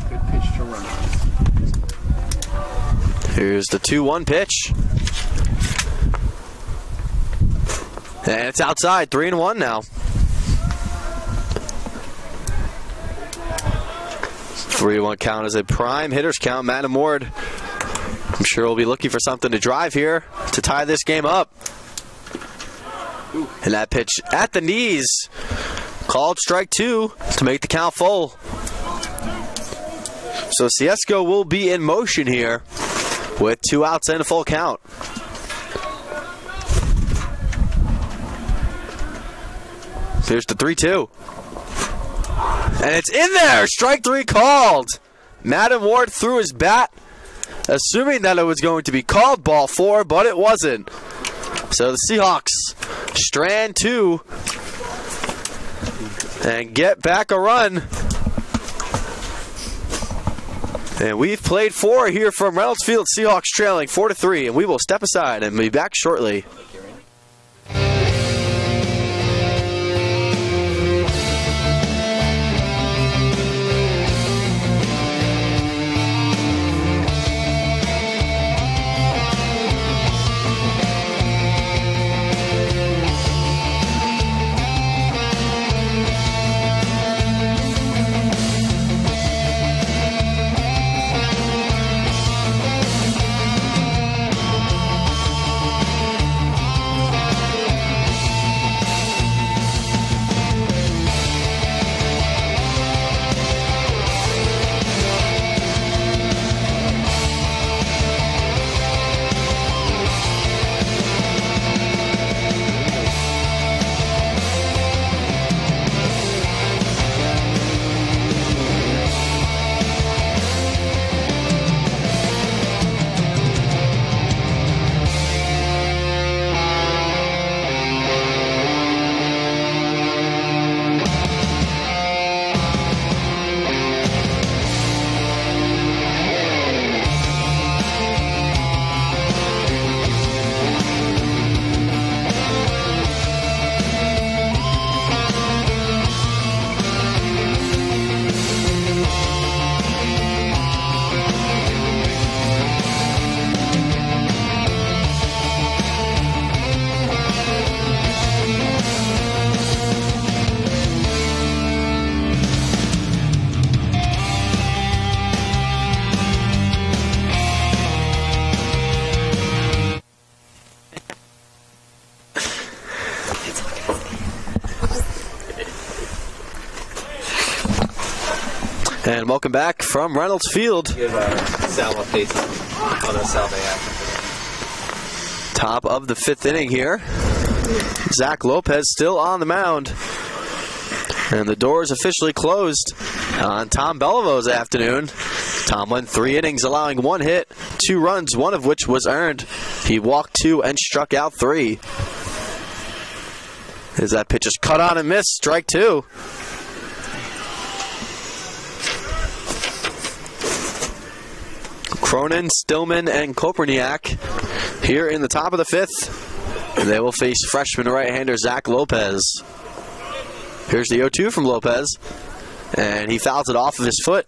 Good pitch to run. Here's the 2-1 pitch. And it's outside, 3-1 now. 3-1 count is a prime hitter's count. Madden Ward, I'm sure will be looking for something to drive here to tie this game up. And that pitch at the knees, called strike 2 to make the count full. So Siesko will be in motion here with 2 outs and a full count. Here's the 3-2. And it's in there! Strike 3 called! Madden Ward threw his bat, assuming that it was going to be called ball 4, but it wasn't. So the Seahawks strand 2 and get back a run. And we've played 4 here from Reynolds Field. Seahawks trailing 4-3, and we will step aside and be back shortly. And welcome back from Reynolds Field. Give Sal updates on the Salve action. Top of the 5th inning here. Zach Lopez still on the mound. And the door is officially closed on Tom Belivo's afternoon. Tom went 3 innings, allowing 1 hit, 2 runs, one of which was earned. He walked 2 and struck out 3. As that pitch is cut on and missed, strike 2. Cronin, Stillman, and Koperniak here in the top of the 5th. And they will face freshman right-hander Zach Lopez. Here's the 0-2 from Lopez. And he fouls it off of his foot.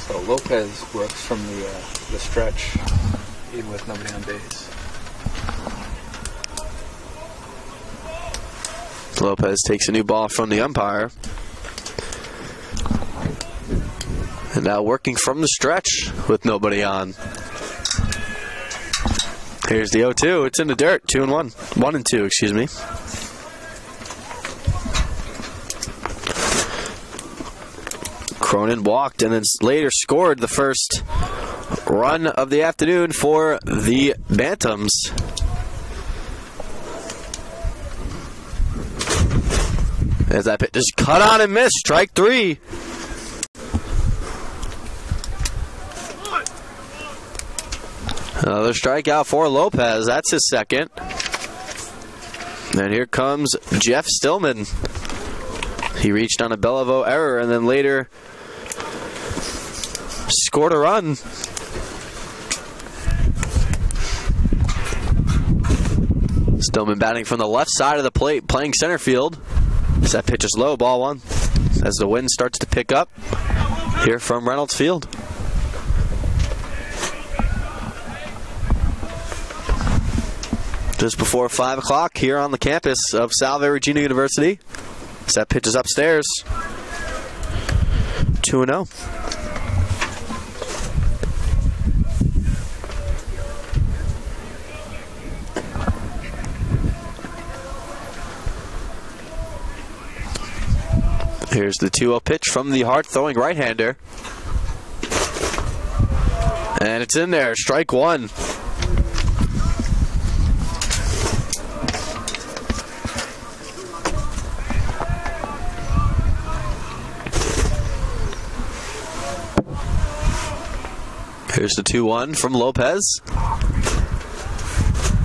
So Lopez works from the stretch, even with nobody on base. Lopez takes a new ball from the umpire. And now working from the stretch with nobody on. Here's the 0-2. It's in the dirt. 2-1. 1-2, excuse me. Cronin walked and then later scored the first run of the afternoon for the Bantams. As that pitch is cut on and missed, strike 3. Another strikeout for Lopez. That's his second. And here comes Jeff Stillman. He reached on a Beliveau error and then later scored a run. Stillman batting from the left side of the plate, playing center field. As that pitch is low, ball 1. As the wind starts to pick up here from Reynolds Field. Just before 5 o'clock here on the campus of Salve Regina University. As that pitch is upstairs. 2-0. Here's the 2-0 pitch from the hard-throwing right-hander. And it's in there, strike 1. Here's the 2-1 from Lopez.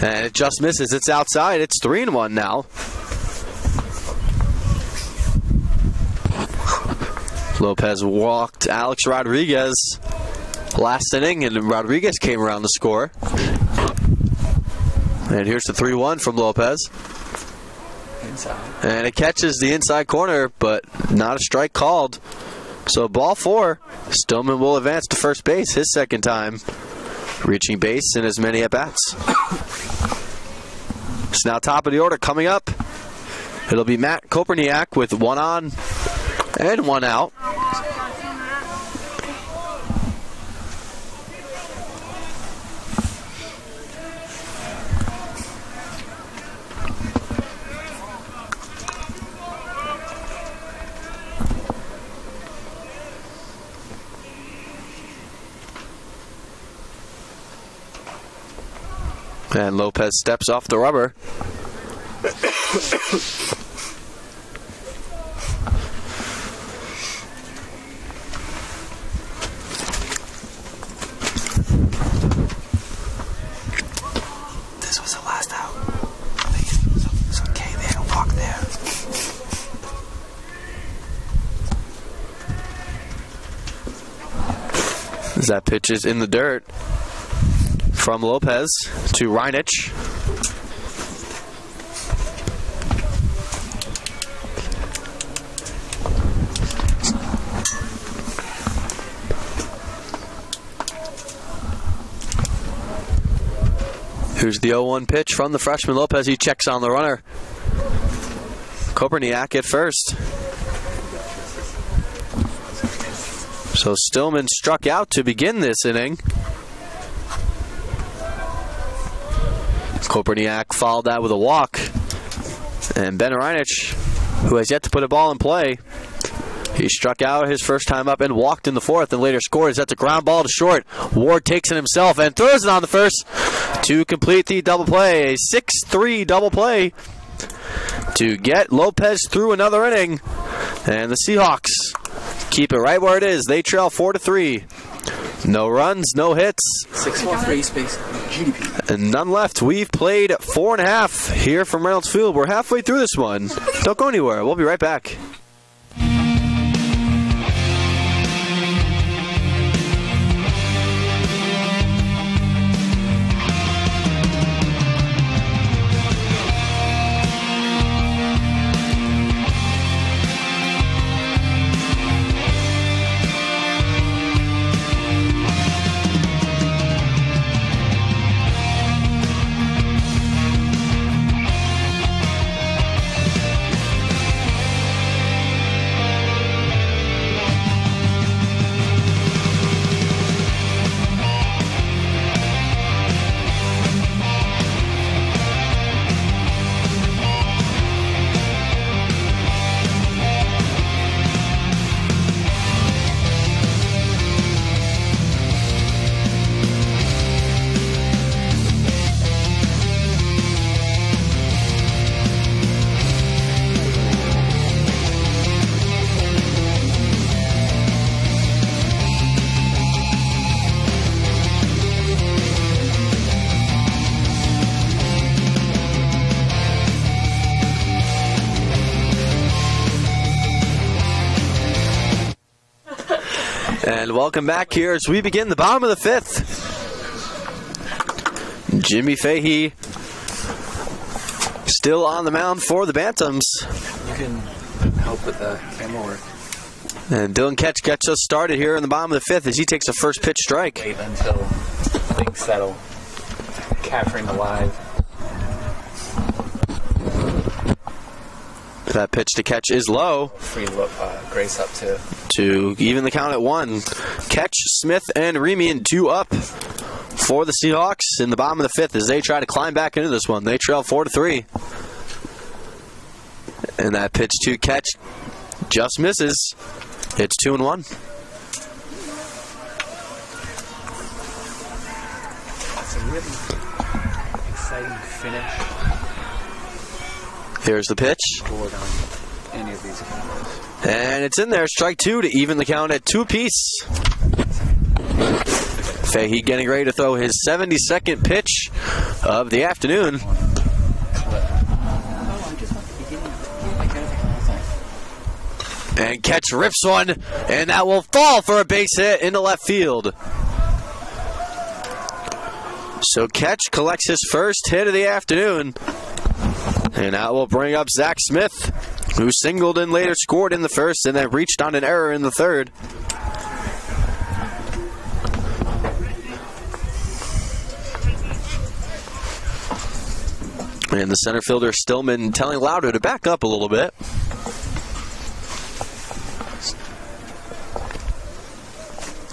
And it just misses. It's outside. It's 3-1 now. Lopez walked Alex Rodriguez last inning, and Rodriguez came around to score. And here's the 3-1 from Lopez. Inside. And it catches the inside corner, but not a strike called. So ball 4. Stillman will advance to first base his second time, reaching base in as many at-bats. It's now top of the order coming up. It'll be Matt Koperniak with 1 on and 1 out. And Lopez steps off the rubber. This was the last out. It's okay there. Walk there. As that pitch is in the dirt. From Lopez to Reynolds. Here's the 0-1 pitch from the freshman Lopez. He checks on the runner. Koperniak at first. So Stillman struck out to begin this inning. Koperniak followed that with a walk. And Ben Reinich, who has yet to put a ball in play, he struck out his first time up and walked in the fourth and later scored. That's a ground ball to short. Ward takes it himself and throws it on the first to complete the double play. A 6-3 double play to get Lopez through another inning. And the Seahawks keep it right where it is. They trail 4-3. No runs, no hits. 6-4 space GDP. And none left. We've played 4.5 here from Reynolds Field. We're halfway through this one. Don't go anywhere. We'll be right back. And welcome back here as we begin the bottom of the fifth. Jimmy Fahey still on the mound for the Bantams. You can help with the camera work. And Dylan Ketch gets us started here in the bottom of the fifth as he takes a first pitch strike. Wait until things settle. Capturing the live. That pitch to Ketch is low. Free look, Grace up to even the count at 1. Ketch, Smith, and Remian 2 up for the Seahawks in the bottom of the fifth as they try to climb back into this one. They trail 4-3. And that pitch to Ketch just misses. It's 2-1. That's a really exciting finish. Here's the pitch. Forward on any of these cameras. And it's in there. Strike 2 to even the count at 2 apiece. Fahey getting ready to throw his 72nd pitch of the afternoon. And Ketch rips one, and that will fall for a base hit into left field. So Ketch collects his first hit of the afternoon. And that will bring up Zach Smith, who singled and later scored in the first and then reached on an error in the third. And the center fielder Stillman telling Lauder to back up a little bit.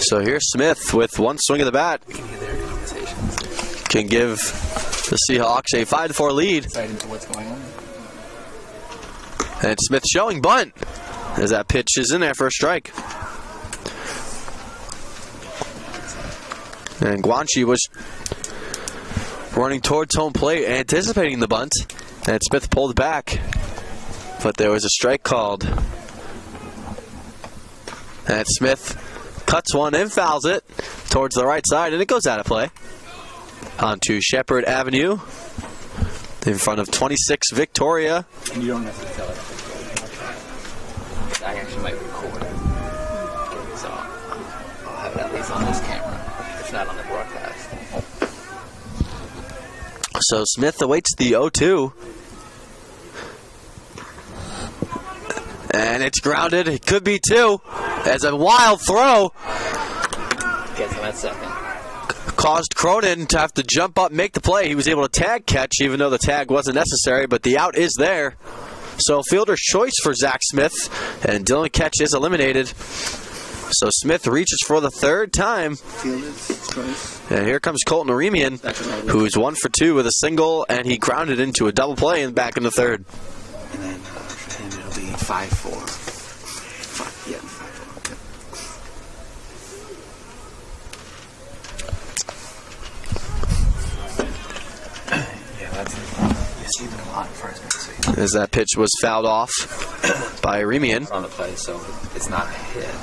So here's Smith with one swing of the bat. We can hear their conversations. Can give the Seahawks a 5-4 lead. Insight into what's going on. And Smith showing bunt as that pitch is in there for a strike. And Guanchi was running towards home plate, anticipating the bunt. And Smith pulled back. But there was a strike called. And Smith cuts one and fouls it towards the right side, and it goes out of play. Onto Shepherd Avenue in front of 26 Victoria. And you don't necessarily tell it. I actually might record it. So I'll have it at least on this camera. It's not on the broadcast. So Smith awaits the 0-2. And it's grounded. It could be 2. As a wild throw. Gets him at second. Caused Cronin to have to jump up, make the play. He was able to tag Ketch, even though the tag wasn't necessary, but the out is there. So fielder's choice for Zach Smith, and Dylan Ketch is eliminated. So Smith reaches for the third time. And here comes Colton Aremian, who's 1 for 2 with a single, and he grounded into a double play and back in the third. And then for him it'll be 5-4. Yeah, 5-4. Yeah, that's receiving a lot first. As that pitch was fouled off by Aremian. On the play, so it's not a hit.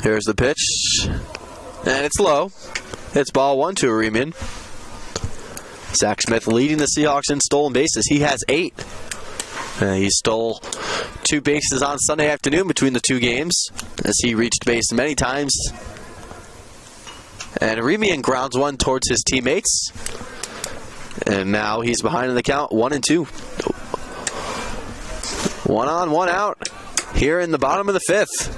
Here's the pitch, and it's low. It's ball 1 to Aremian. Zach Smith leading the Seahawks in stolen bases. He has 8. He stole 2 bases on Sunday afternoon between the 2 games, as he reached base many times. And Aremian grounds 1 towards his teammates. And now he's behind in the count, 1-2. 1 on, 1 out here in the bottom of the 5th.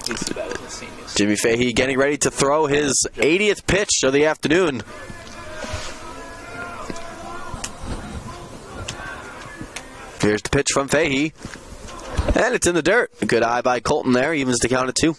He's better than seniors. Jimmy Fahey getting ready to throw his 80th pitch of the afternoon. Here's the pitch from Fahey. And it's in the dirt. A good eye by Colton there. Evens the count at 2.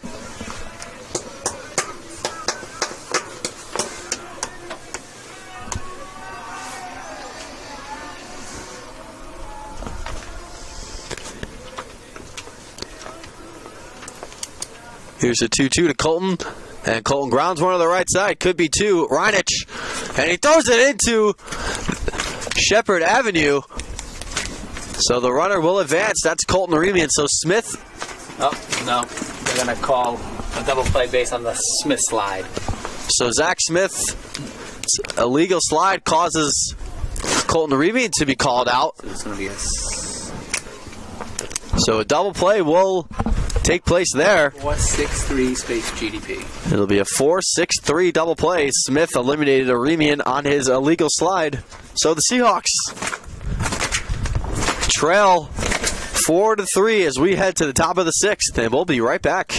Here's a 2-2 to Colton. And Colton grounds 1 to the right side. Could be 2. Reynolds. And he throws it into Shepherd Avenue. So the runner will advance. That's Colton Aremian. So Smith. Oh, no. They're going to call a double play based on the Smith slide. So Zach Smith's illegal slide causes Colton Aremian to be called out. It's going to be a... So a double play will take place there. 4-6-3 space GDP. It'll be a 4-6-3 double play. Smith eliminated Aremian on his illegal slide. So the Seahawks trail 4-3 as we head to the top of the 6th, and we'll be right back.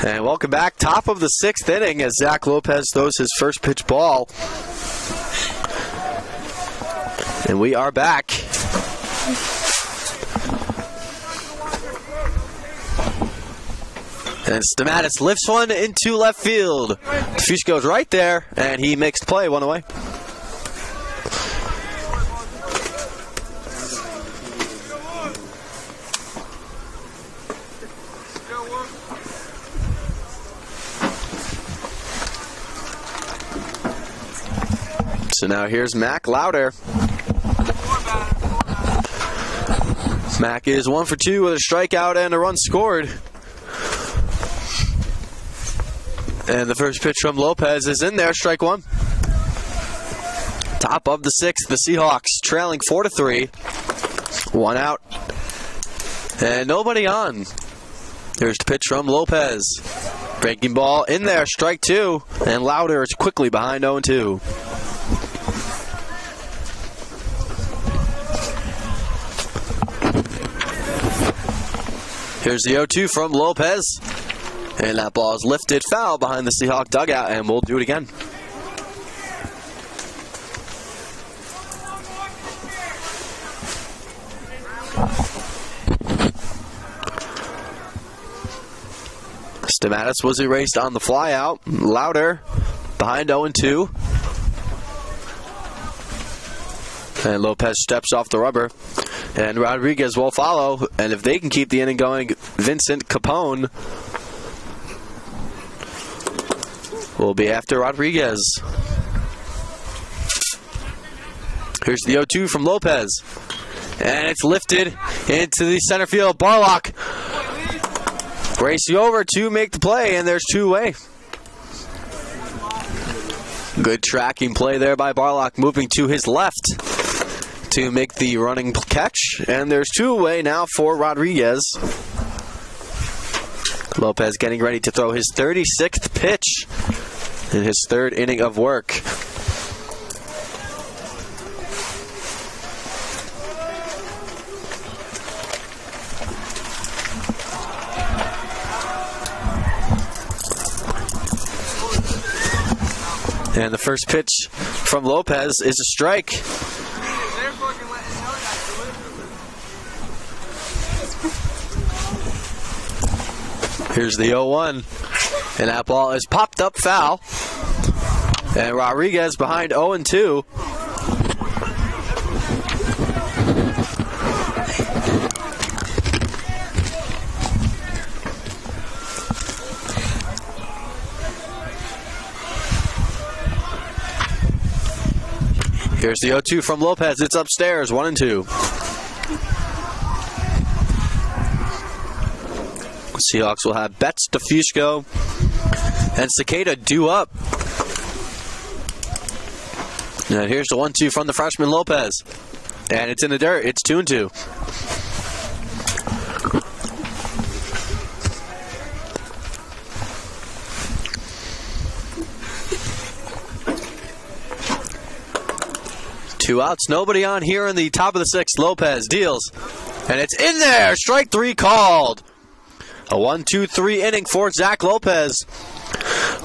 And welcome back. Top of the 6th inning as Zach Lopez throws his first pitch ball. And we are back. And Stamatis lifts one into left field. Fuchs goes right there, and he makes the play, 1 away. So now here's Mac Louder. Mac is 1 for 2 with a strikeout and a run scored. And the first pitch from Lopez is in there, strike one. Top of the sixth, the Seahawks trailing 4-3. 1 out. And nobody on. Here's the pitch from Lopez. Breaking ball in there, strike two. And Louder is quickly behind 0-2. Here's the 0-2 from Lopez. And that ball is lifted foul behind the Seahawk dugout, and we'll do it again. Stamatis was erased on the fly out. Louder behind 0-2. And Lopez steps off the rubber. And Rodriguez will follow. And if they can keep the inning going, Vincent Capone will be after Rodriguez. Here's the 0-2 from Lopez. And it's lifted into the center field. Barlock racing over to make the play, and there's two away. Good tracking play there by Barlock, moving to his left to make the running catch. And there's two away now for Rodriguez. Lopez getting ready to throw his 36th pitch in his third inning of work. And the first pitch from Lopez is a strike. Here's the 0-1. And that ball is popped up foul. And Rodriguez behind 0-2. Here's the 0-2 from Lopez. It's upstairs, 1-2. Seahawks will have Betts, DeFusco, and Cicada due up. And here's the 1-2 from the freshman Lopez. And it's in the dirt. It's 2-2. Two outs, nobody on here in the top of the sixth. Lopez deals, and it's in there. Strike three called. A 1-2-3 inning for Zach Lopez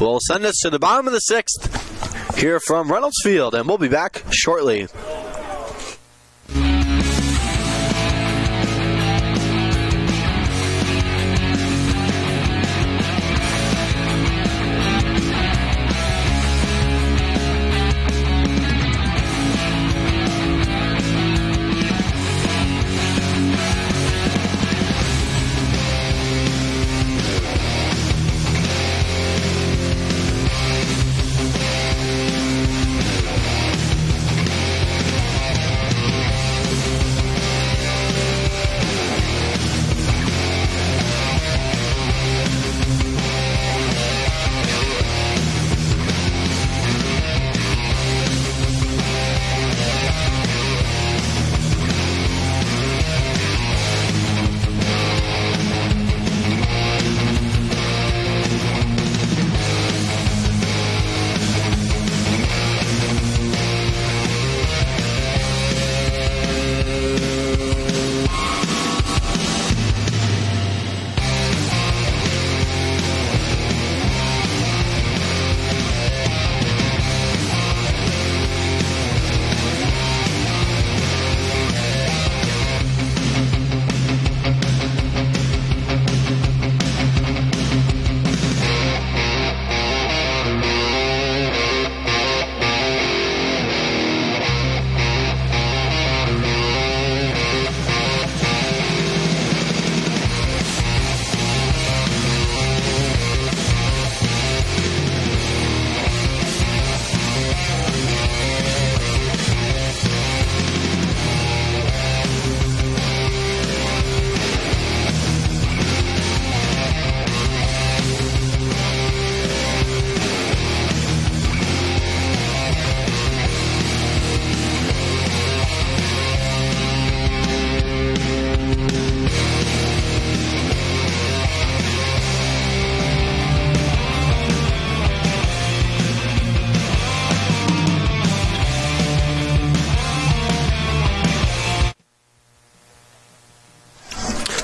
will send us to the bottom of the sixth here from Reynolds Field, and we'll be back shortly.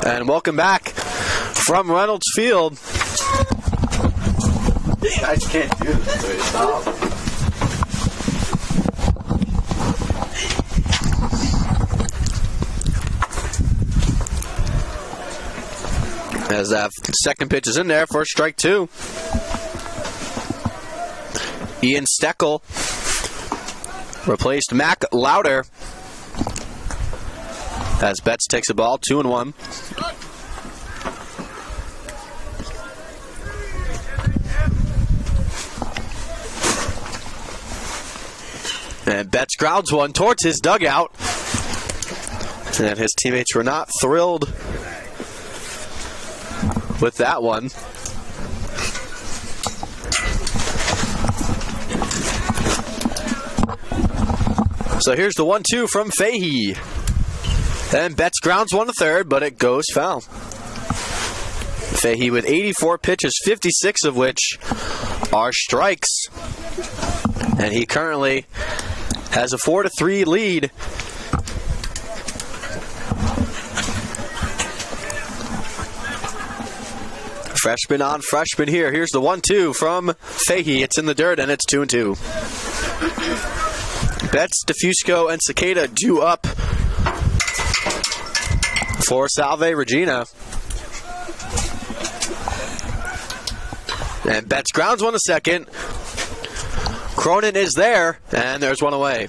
And welcome back from Reynolds Field. You guys can't do this. Wait, stop. As that second pitch is in there for strike two. Ian Steckel replaced Mac Louder. As Betts takes a ball, 2-1. And Betts grounds one towards his dugout. And his teammates were not thrilled with that one. So here's the 1-2 from Fahey. And Betts grounds one to third, but it goes foul. Fahey with 84 pitches, 56 of which are strikes. And he currently has a 4-3 lead. Freshman on freshman here. Here's the 1-2 from Fahey. It's in the dirt, and it's 2-2. Betts, DeFusco, and Cicada due up for Salve Regina. And Betts grounds one to second. Cronin is there, and there's one away.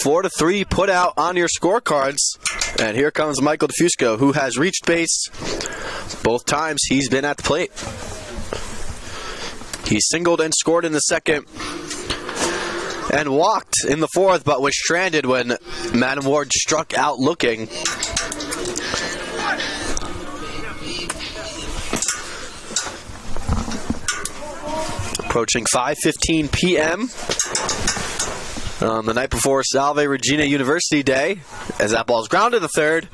4-3 put out on your scorecards. And here comes Michael DeFusco, who has reached base both times he's been at the plate. He singled and scored in the second and walked in the fourth, but was stranded when Madam Ward struck out looking. Approaching 5:15 p.m. on the night before Salve Regina University Day, as that ball's grounded to third.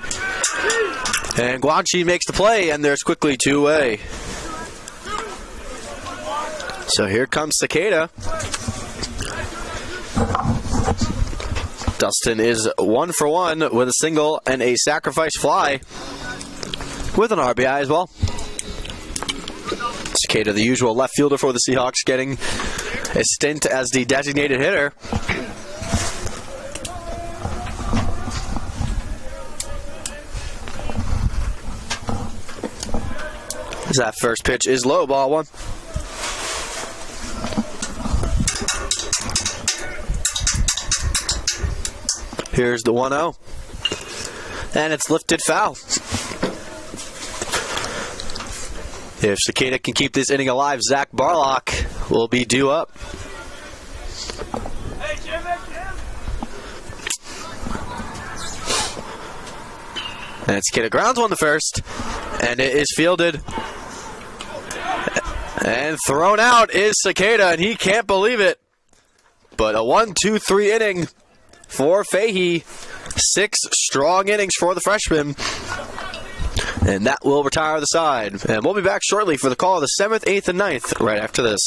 And Guanchi makes the play, and there's quickly 2 away. So here comes Cicada. Dustin is 1 for 1 with a single and a sacrifice fly with an RBI as well. Cicada, the usual left fielder for the Seahawks, getting a stint as the designated hitter. That first pitch is low, ball one. Here's the 1-0. And it's lifted foul. If Cicada can keep this inning alive, Zach Barlock will be due up. Hey, Jim. And Cicada grounds one to first. And it is fielded. And thrown out is Cicada, and he can't believe it. But a 1-2-3 inning for Fahey. 6 strong innings for the freshman. And that will retire the side. And we'll be back shortly for the call of the 7th, 8th, and 9th right after this.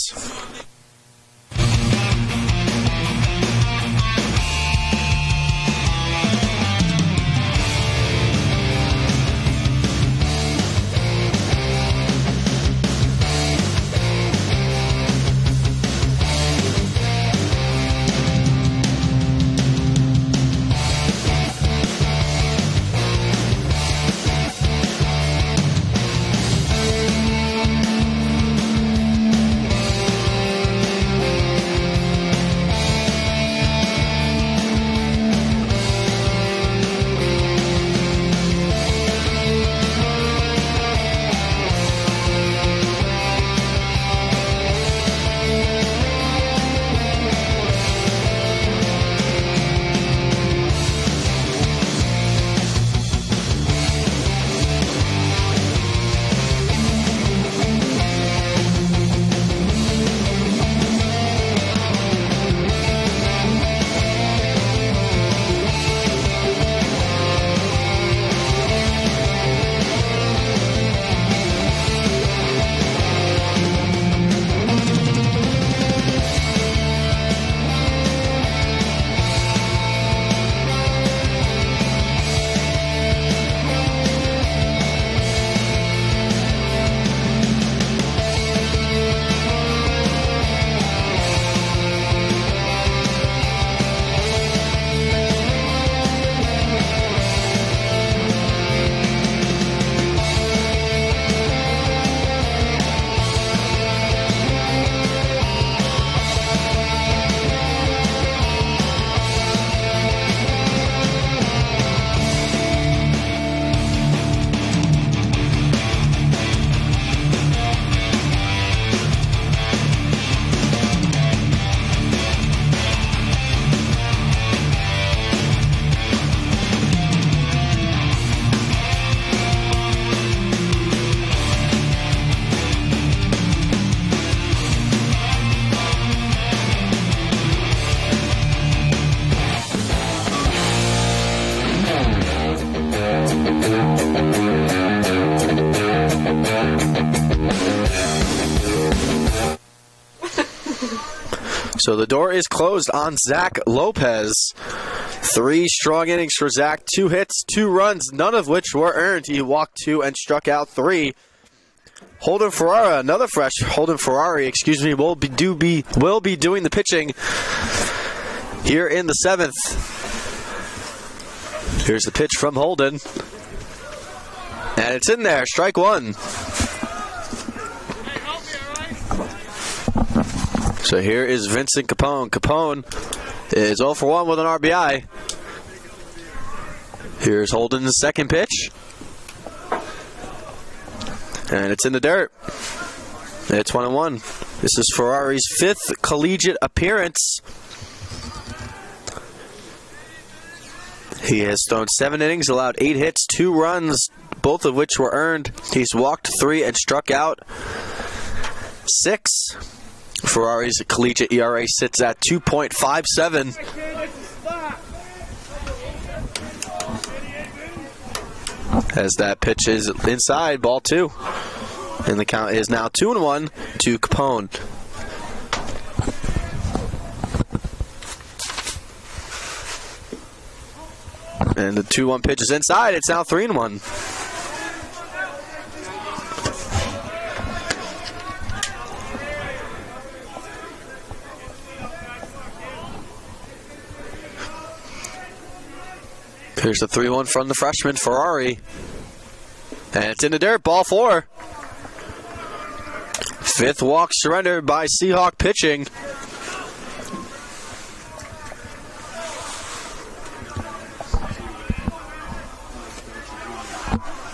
So the door is closed on Zach Lopez. 3 strong innings for Zach. 2 hits, 2 runs, none of which were earned. He walked 2 and struck out 3. Holden Ferrari, another fresh Holden Ferrari, will be doing the pitching here in the 7th. Here's the pitch from Holden. And it's in there, strike 1. So here is Vincent Capone. Capone is 0 for 1 with an RBI. Here's Holden's second pitch. And it's in the dirt. It's 1-1. This is Ferrari's 5th collegiate appearance. He has thrown 7 innings, allowed 8 hits, 2 runs, both of which were earned. He's walked 3 and struck out 6. Ferrari's collegiate ERA sits at 2.57. As that pitch is inside, ball 2. And the count is now 2-1 to Capone. And the 2-1 pitch is inside. It's now 3-1. Here's the 3-1 from the freshman, Ferrari. And it's in the dirt, ball 4. 5th walk surrendered by Seahawk pitching.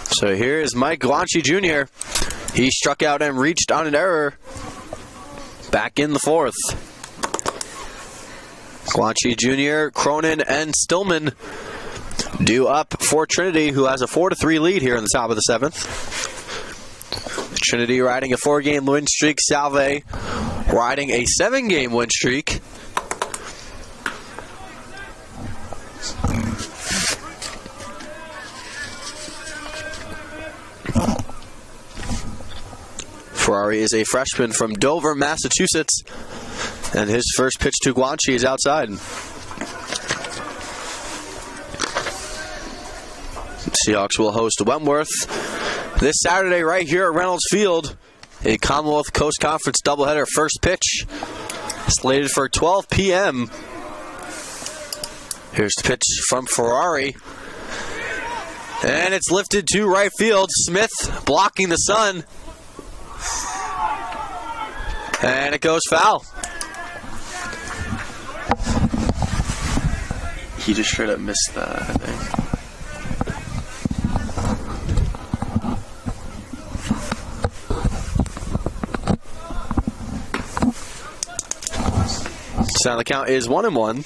So here is Mike Guanchi Jr. He struck out and reached on an error. Back in the 4th. Guanchi Jr., Cronin, and Stillman due up for Trinity, who has a 4-3 lead here in the top of the 7th. Trinity riding a 4-game win streak. Salve riding a 7-game win streak. Ferrari is a freshman from Dover, Massachusetts, and his first pitch to Guanchi is outside. Seahawks will host Wentworth this Saturday right here at Reynolds Field. A Commonwealth Coast Conference doubleheader. First pitch slated for 12 p.m. Here's the pitch from Ferrari. And it's lifted to right field. Smith blocking the sun. And it goes foul. He just straight up missed that, I think. So the count is 1-1.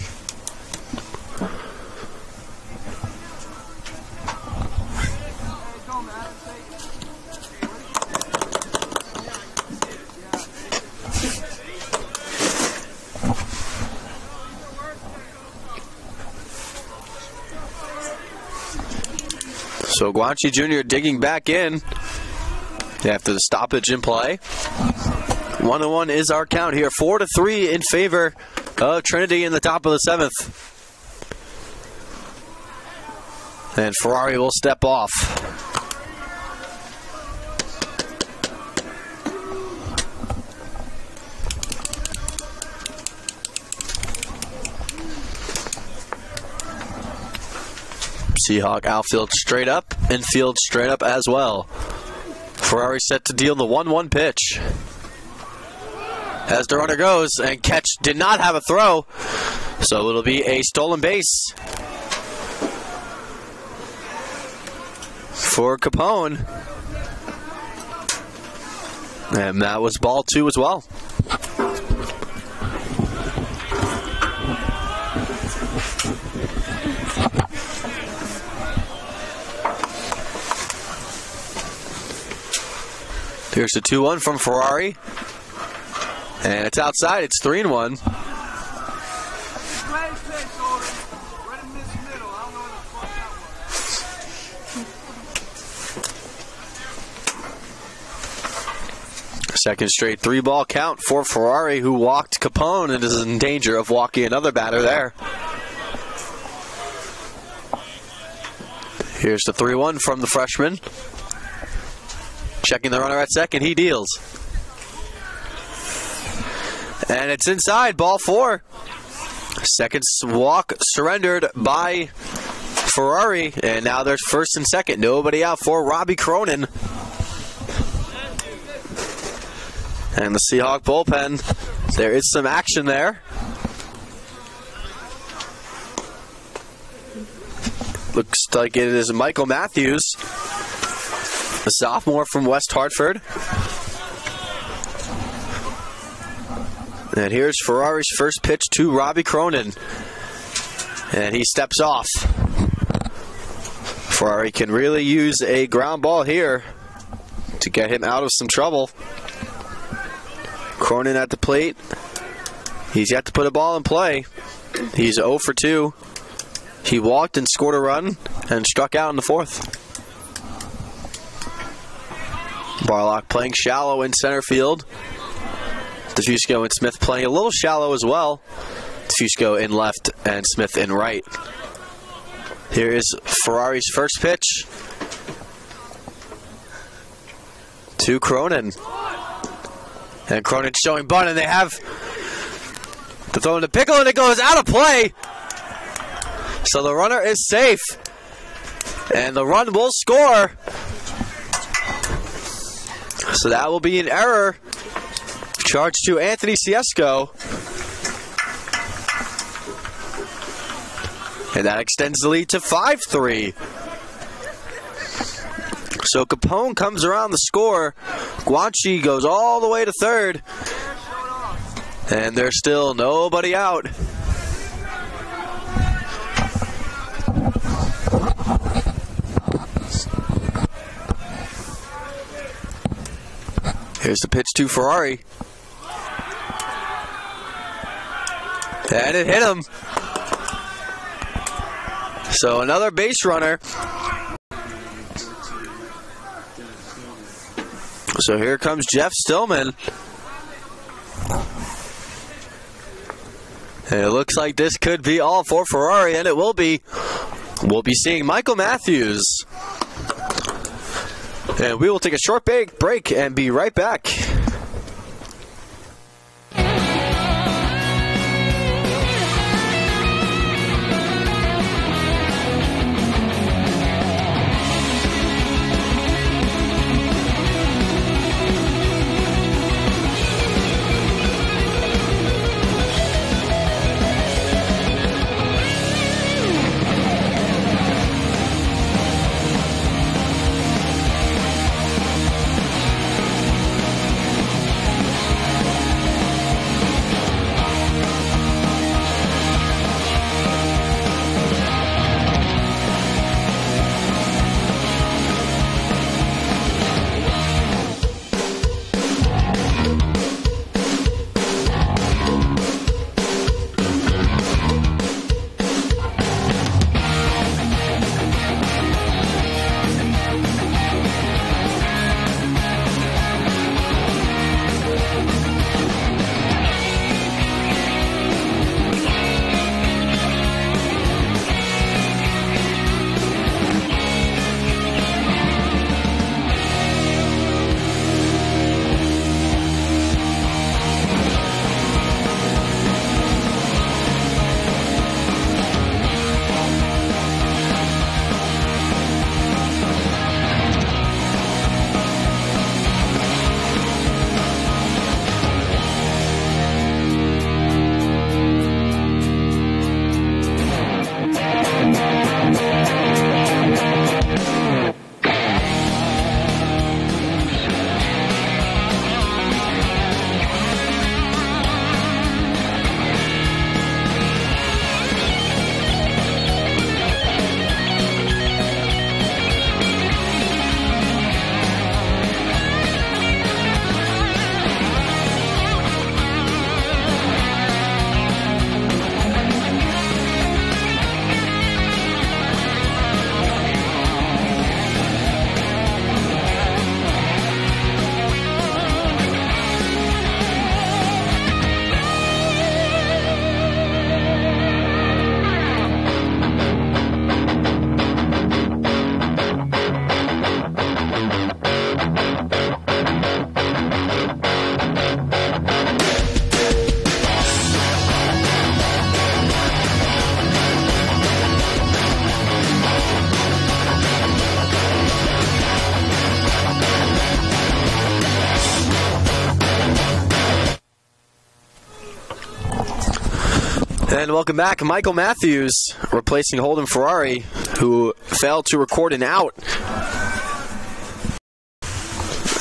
So Guanchi Jr. digging back in after the stoppage in play. 1-1 is our count here. 4-3 in favor of Trinity in the top of the 7th. And Ferrari will step off. Seahawk outfield straight up, infield straight up as well. Ferrari set to deal the 1-1 pitch. As the runner goes, and catch did not have a throw, so it'll be a stolen base for Capone. And that was ball 2 as well. Here's the 2-1 from Ferrari. And it's outside. It's 3-1. Second straight 3-ball count for Ferrari, who walked Capone and is in danger of walking another batter there. Here's the 3-1 from the freshman. Checking the runner at second, he deals. And it's inside, ball 4. Second walk surrendered by Ferrari, and now there's first and second. Nobody out for Robbie Cronin. And the Seahawk bullpen, there is some action there. Looks like it is Michael Matthews, a sophomore from West Hartford. And here's Ferrari's first pitch to Robbie Cronin. And he steps off. Ferrari can really use a ground ball here to get him out of some trouble. Cronin at the plate. He's yet to put a ball in play. He's 0 for 2. He walked and scored a run and struck out in the 4th. Barlock playing shallow in center field. DeFusco and Smith playing a little shallow as well. DeFusco in left and Smith in right. Here is Ferrari's first pitch to Cronin. And Cronin showing bunt, and they have to throw in the pickle, and it goes out of play. So the runner is safe. And the run will score. So that will be an error. Charge to Anthony Ciesco. And that extends the lead to 5-3. So Capone comes around the score. Guanchi goes all the way to third. And there's still nobody out. Here's the pitch to Ferrari. And it hit him. So another base runner. So here comes Jeff Stillman. And it looks like this could be all for Ferrari, and it will be. We'll be seeing Michael Matthews. And we will take a short break and be right back. And welcome back. Michael Matthews replacing Holden Ferrari, who failed to record an out.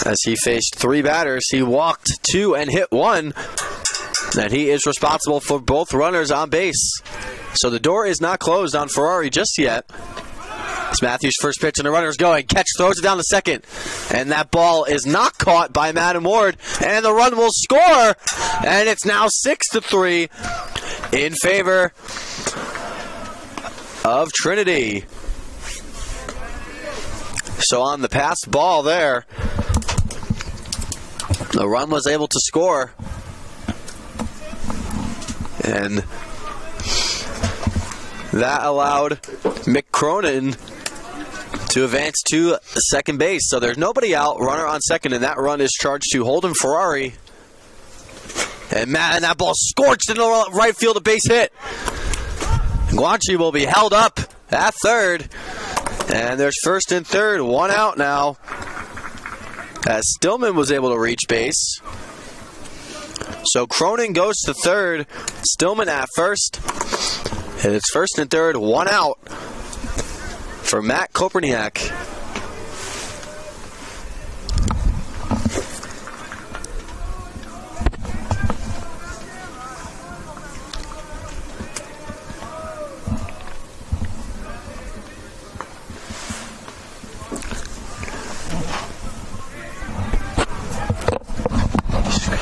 As he faced 3 batters, he walked 2 and hit 1. And he is responsible for both runners on base. So the door is not closed on Ferrari just yet. It's Matthews' first pitch and the runner's going. Catch, throws it down to second. And that ball is not caught by Madden Ward. And the run will score. And it's now 6-3 in favor of Trinity. So on the passed ball there, the run was able to score. And that allowed Mick Cronin to advance to second base. So there's nobody out, runner on second, and that run is charged to Holden Ferrari. And man, that ball scorched in the right field, a base hit. Guanchi will be held up at third. And there's first and third, 1 out now. As Stillman was able to reach base. So Cronin goes to third, Stillman at first. And it's first and third, 1 out for Matt Koperniak.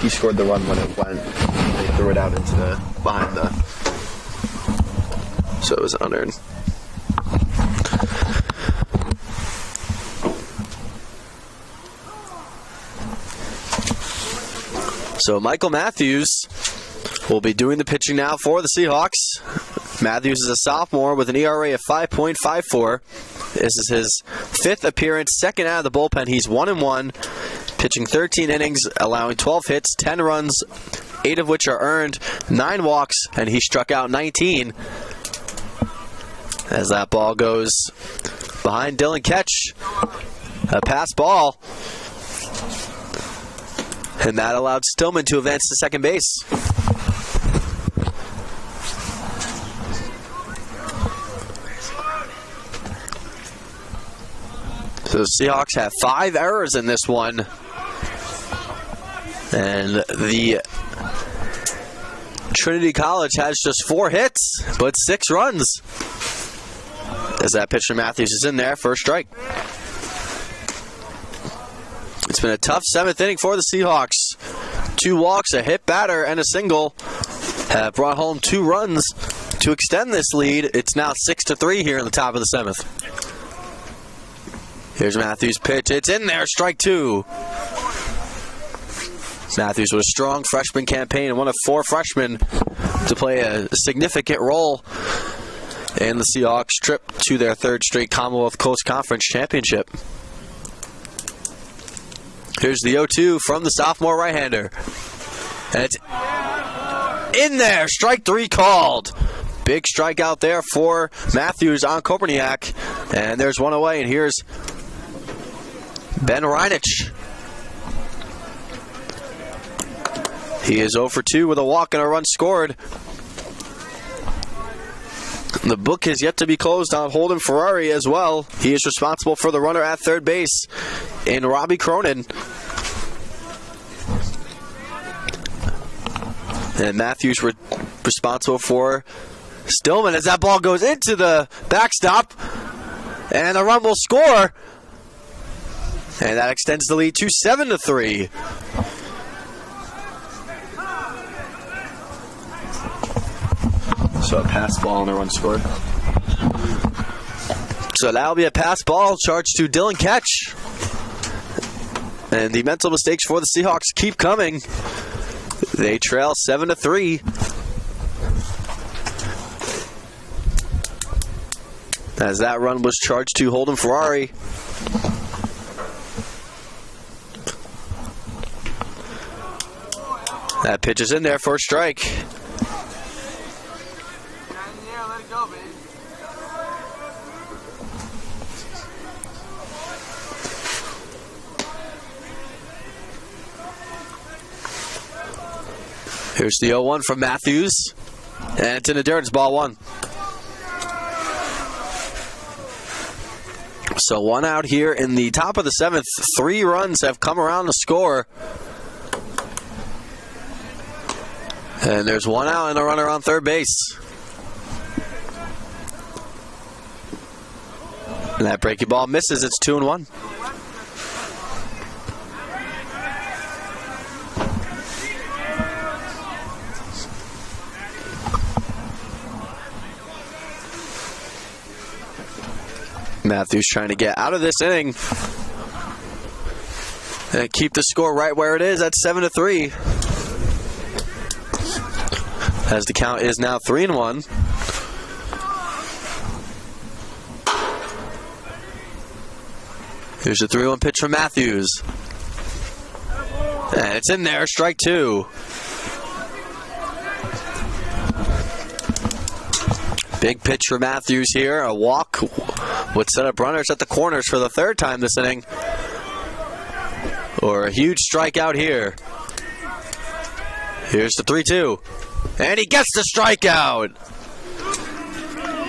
He scored the run when it went. They threw it out into the behind the. So it was unearned. So Michael Matthews will be doing the pitching now for the Seahawks. Matthews is a sophomore with an ERA of 5.54. This is his 5th appearance, second out of the bullpen. He's 1-1, pitching 13 innings, allowing 12 hits, 10 runs, 8 of which are earned, 9 walks, and he struck out 19. As that ball goes behind Dylan Ketch, a pass ball. And that allowed Stillman to advance to second base. So the Seahawks have 5 errors in this one. And the Trinity College has just 4 hits, but 6 runs. As that pitch from Matthews is in there, first strike. It's been a tough 7th inning for the Seahawks. 2 walks, a hit batter, and a single have brought home 2 runs to extend this lead. It's now 6-3 here in the top of the 7th. Here's Matthews' pitch. It's in there, strike 2. Matthews with a strong freshman campaign and one of 4 freshmen to play a significant role in the Seahawks' trip to their 3rd straight Commonwealth Coast Conference championship. Here's the 0-2 from the sophomore right-hander. And it's in there. Strike 3 called. Big strikeout there for Matthews on Koperniak. And there's one away. And here's Ben Reinich. He is 0 for 2 with a walk and a run scored. The book is yet to be closed on Holden Ferrari as well. He is responsible for the runner at third base in Robbie Cronin. And Matthews responsible for Stillman as that ball goes into the backstop. And the run will score. And that extends the lead to 7-3. So a pass ball and a run scored. So that'll be a pass ball charged to Dylan Ketch. And the mental mistakes for the Seahawks keep coming. They trail 7-3. As that run was charged to Holden Ferrari. That pitch is in there for a strike. Here's the 0-1 from Matthews. And it's in the dirt. It's ball one. So one out here in the top of the seventh. 3 runs have come around to score. And there's one out and a runner on third base. And that breaking ball misses. It's 2-1. Matthews trying to get out of this inning and keep the score right where it is at 7-3. As the count is now 3-1. Here's a 3-1 pitch from Matthews. And it's in there, strike 2. Big pitch for Matthews here. A walk would set up runners at the corners for the 3rd time this inning. Or a huge strikeout here. Here's the 3-2. And he gets the strikeout.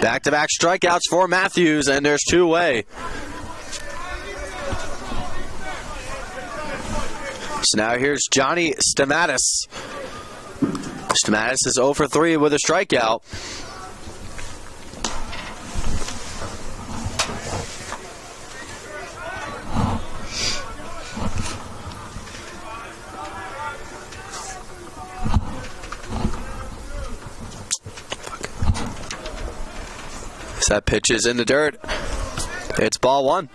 Back-to-back strikeouts for Matthews, and there's 2 away. So now here's Johnny Stamatis. Stamatis is 0 for 3 with a strikeout. That pitch is in the dirt. It's ball one.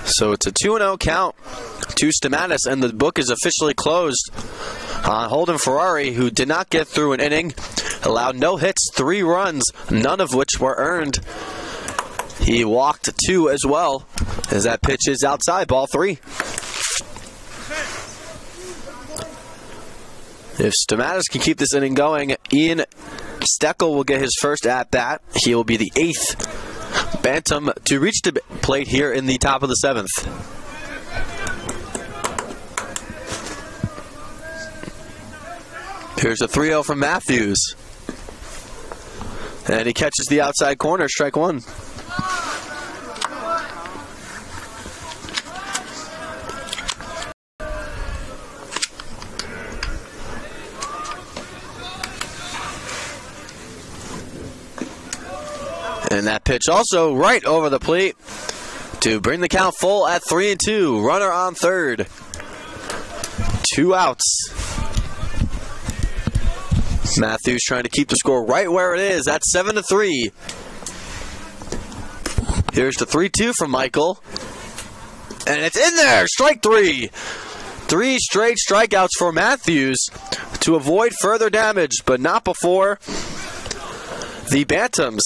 So it's a 2-0 count to Stamatis, and the book is officially closed on Holden Ferrari, who did not get through an inning, allowed no hits, 3 runs, none of which were earned. He walked 2 as well, as that pitch is outside, ball 3. If Stamatis can keep this inning going, Ian Steckel will get his first at-bat. He will be the 8th Bantam to reach the plate here in the top of the 7th. Here's a 3-0 from Matthews. And he catches the outside corner, strike 1. And that pitch also right over the plate to bring the count full at 3-2. Runner on third. 2 outs. Matthews trying to keep the score right where it is. That's 7-3. Here's the 3-2 from Michael. And it's in there. Strike 3. 3 straight strikeouts for Matthews to avoid further damage, but not before the Bantams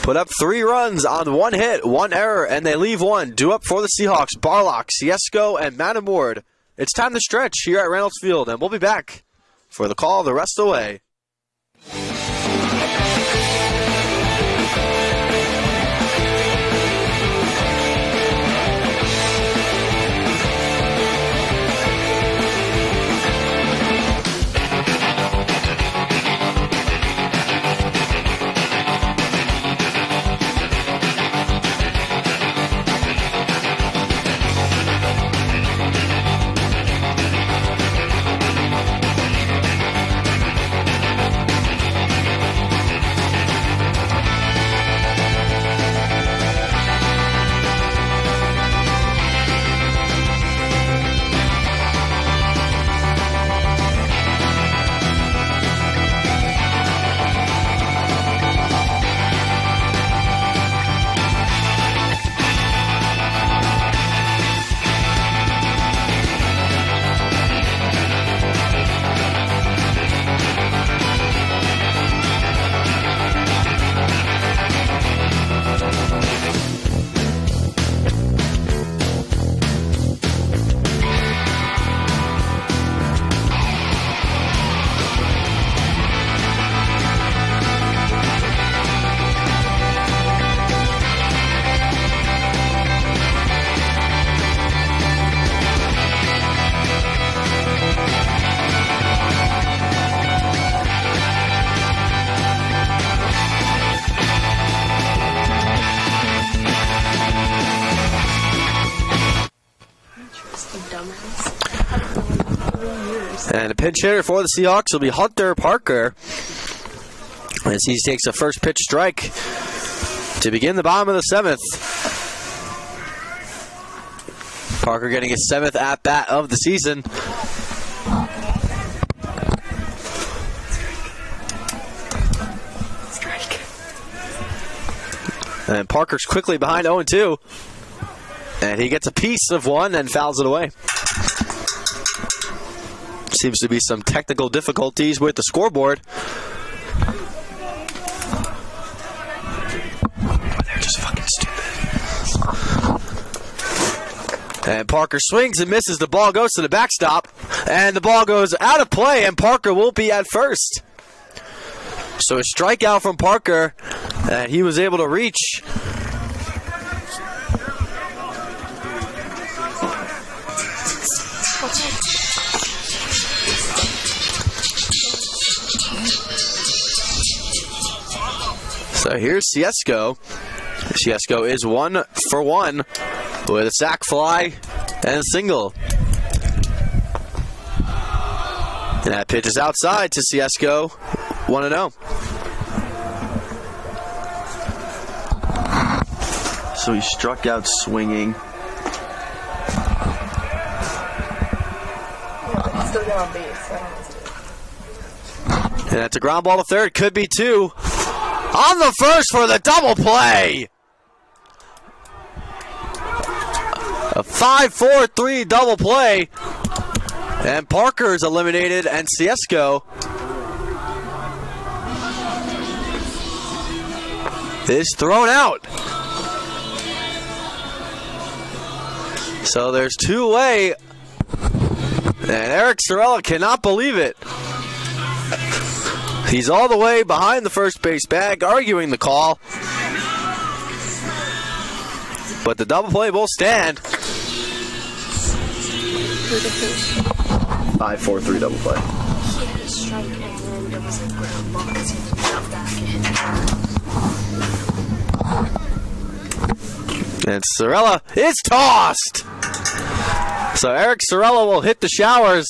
put up 3 runs on 1 hit, 1 error, and they leave 1. Due up for the Seahawks, Barlock, Siesko, and Manamord. It's time to stretch here at Reynolds Field, and we'll be back for the call the rest of the way. And a pinch hitter for the Seahawks will be Hunter Parker, as he takes a first pitch strike to begin the bottom of the 7th. Parker getting his 7th at-bat of the season. And Parker's quickly behind 0-2. And he gets a piece of one and fouls it away. Seems to be some technical difficulties with the scoreboard. They're just fucking stupid. And Parker swings and misses. The ball goes to the backstop. And the ball goes out of play, and Parker will be at first. So a strikeout from Parker, and he was able to reach. So here's Ciesco. Ciesco is 1 for 1 with a sac fly and a single. And that pitch is outside to Ciesco. 1-0. So he struck out swinging. Still get on base. And that's a ground ball to third. Could be 2. On the first for the double play. A 5-4-3 double play. And Parker is eliminated, and Ciesco is thrown out. So there's 2-way. And Eric Sorella cannot believe it. He's all the way behind the first base bag, arguing the call. But the double play will stand. 5-4-3 double play. He had a strike and then there was a ground ball because he got back in. And Sorella is tossed. So Eric Sorella will hit the showers.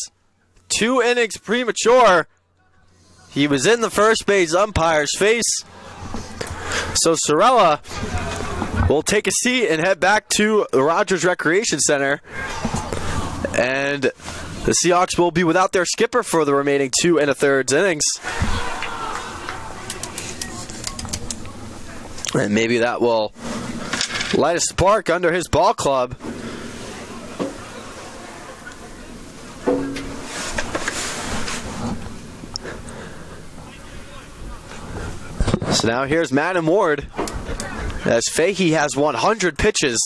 2 innings premature. He was in the first base umpire's face. So Sorella will take a seat and head back to the Rogers Recreation Center. And the Seahawks will be without their skipper for the remaining 2 1/3 innings. And maybe that will light a spark under his ball club. So now here's Madden Ward, as Fahey has 100 pitches.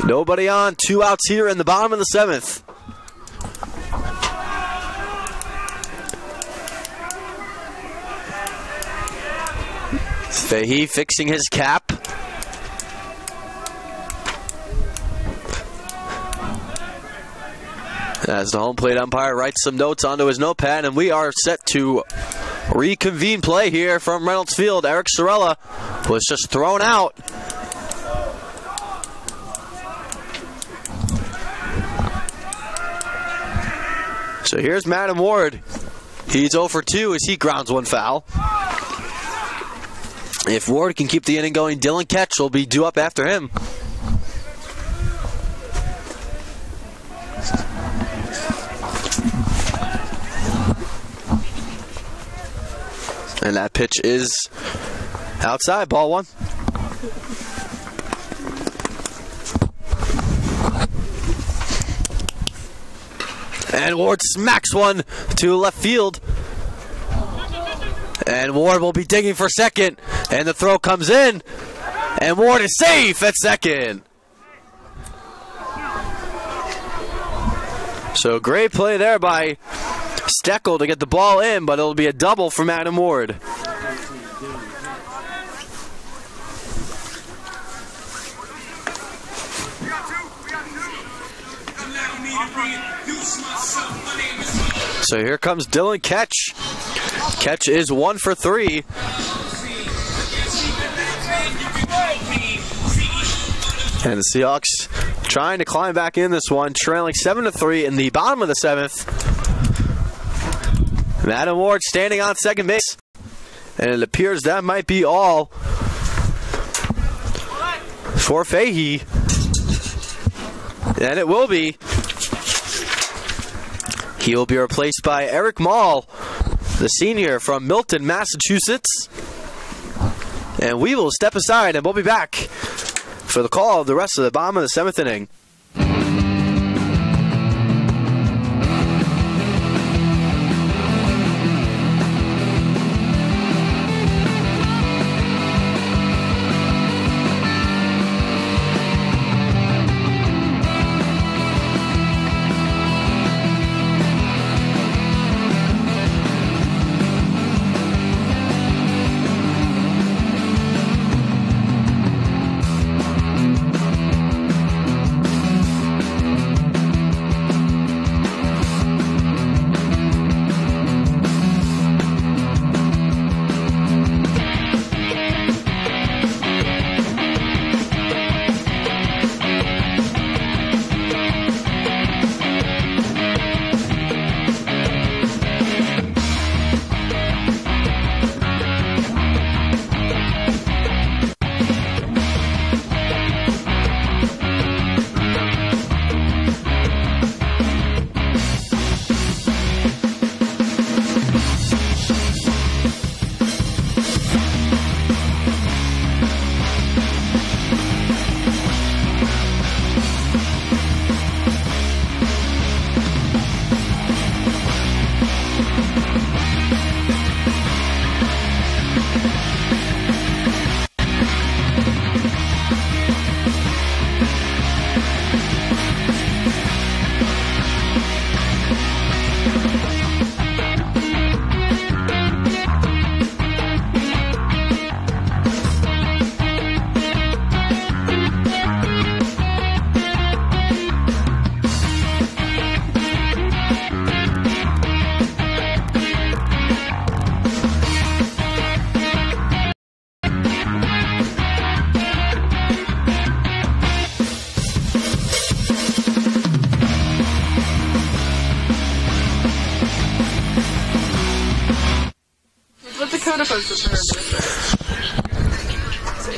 Nobody on, 2 outs here in the bottom of the 7th. Fahey fixing his cap. As the home plate umpire writes some notes onto his notepad, and we are set to reconvene play here from Reynolds Field. Eric Sorella was just thrown out. So here's Madden Ward. He's 0 for 2 as he grounds 1 foul. If Ward can keep the inning going, Dylan Ketch will be due up after him. And that pitch is outside, ball 1. And Ward smacks one to left field. And Ward will be digging for second. And the throw comes in. And Ward is safe at second. So great play there by Steckel to get the ball in, but it'll be a double from Adam Ward. So here comes Dylan Ketch. Ketch is 1 for 3. And the Seahawks trying to climb back in this one, trailing 7-3 in the bottom of the 7th. Madam Ward standing on second base. And it appears that might be all for Fahey. And it will be. He will be replaced by Eric Mall, the senior from Milton, Massachusetts. And we will step aside and we'll be back for the call of the rest of the bottom of the 7th inning.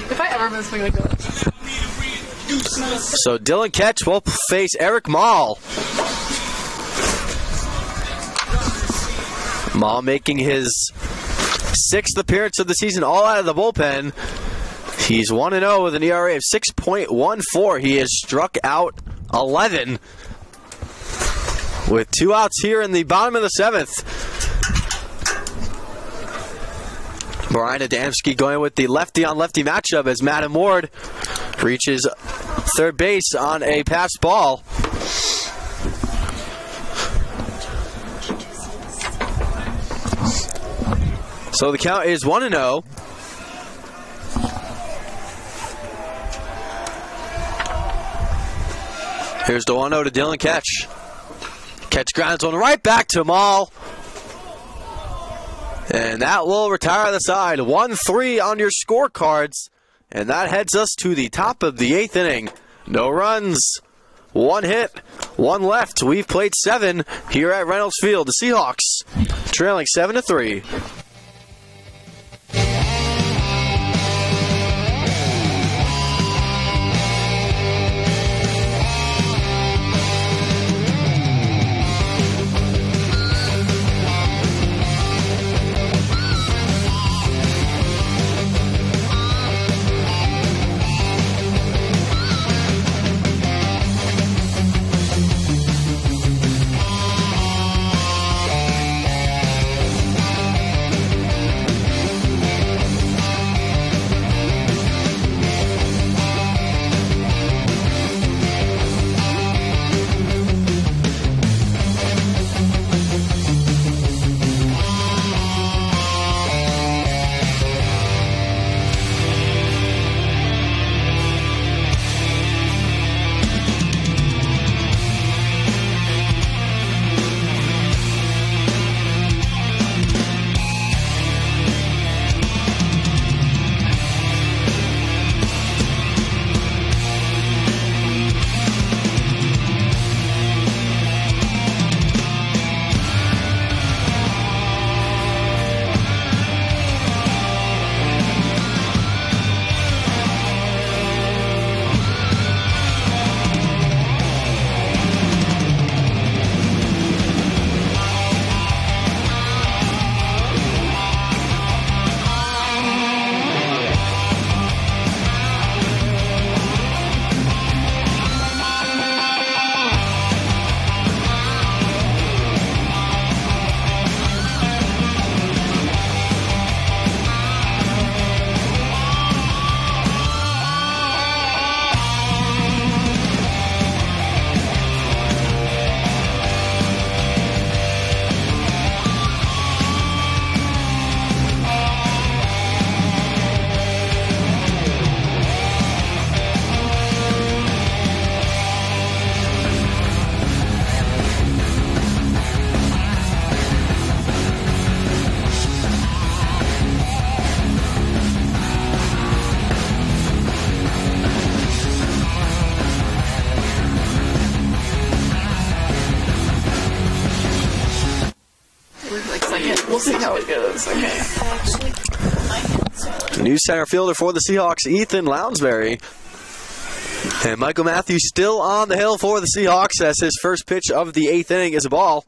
If I ever miss something like that. So Dylan Ketch will face Eric Mall. Mall making his 6th appearance of the season, all out of the bullpen. He's 1-0 with an ERA of 6.14. He has struck out 11 with 2 outs here in the bottom of the 7th. Brian Adamski going with the lefty-on-lefty matchup as Madam Ward reaches third base on a pass ball. So the count is 1-0. Here's the 1-0 to Dylan Ketch. Ketch grounds one right back to Mall. And that will retire the side. 1-3 on your scorecards. And that heads us to the top of the 8th inning. No runs, 1 hit, 1 left. We've played 7 here at Reynolds Field. The Seahawks trailing 7-3. We'll see how it goes. Okay. New center fielder for the Seahawks, Ethan Lounsbury. And Michael Matthews still on the hill for the Seahawks as his first pitch of the 8th inning is a ball.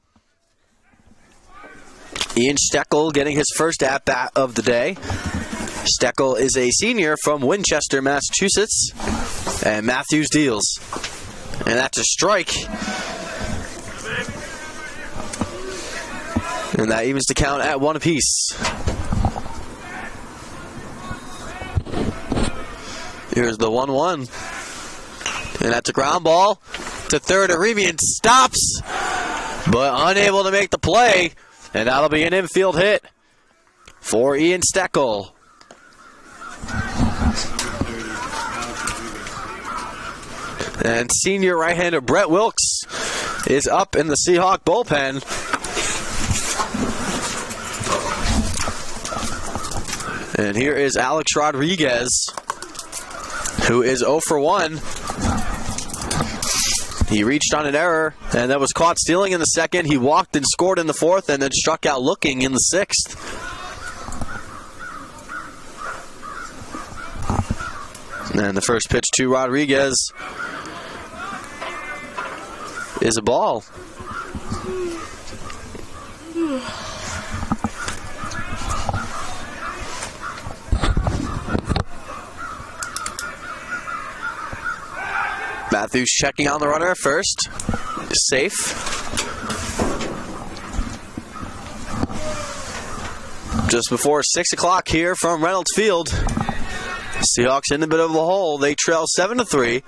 Ian Steckel getting his first at-bat of the day. Steckel is a senior from Winchester, Massachusetts. And Matthews deals. And that's a strike. And that evens the count at 1 apiece. Here's the 1-1. And that's a ground ball to third. Aremian stops, but unable to make the play. And that'll be an infield hit for Ian Steckel. And senior right-hander Brett Wilkes is up in the Seahawk bullpen. And here is Alex Rodriguez, who is 0 for 1. He reached on an error, and that was caught stealing in the second. He walked and scored in the fourth, and then struck out looking in the sixth. And the first pitch to Rodriguez is a ball. Matthews checking on the runner at first. Safe. Just before 6 o'clock here from Reynolds Field. Seahawks in a bit of a hole. They trail 7-3.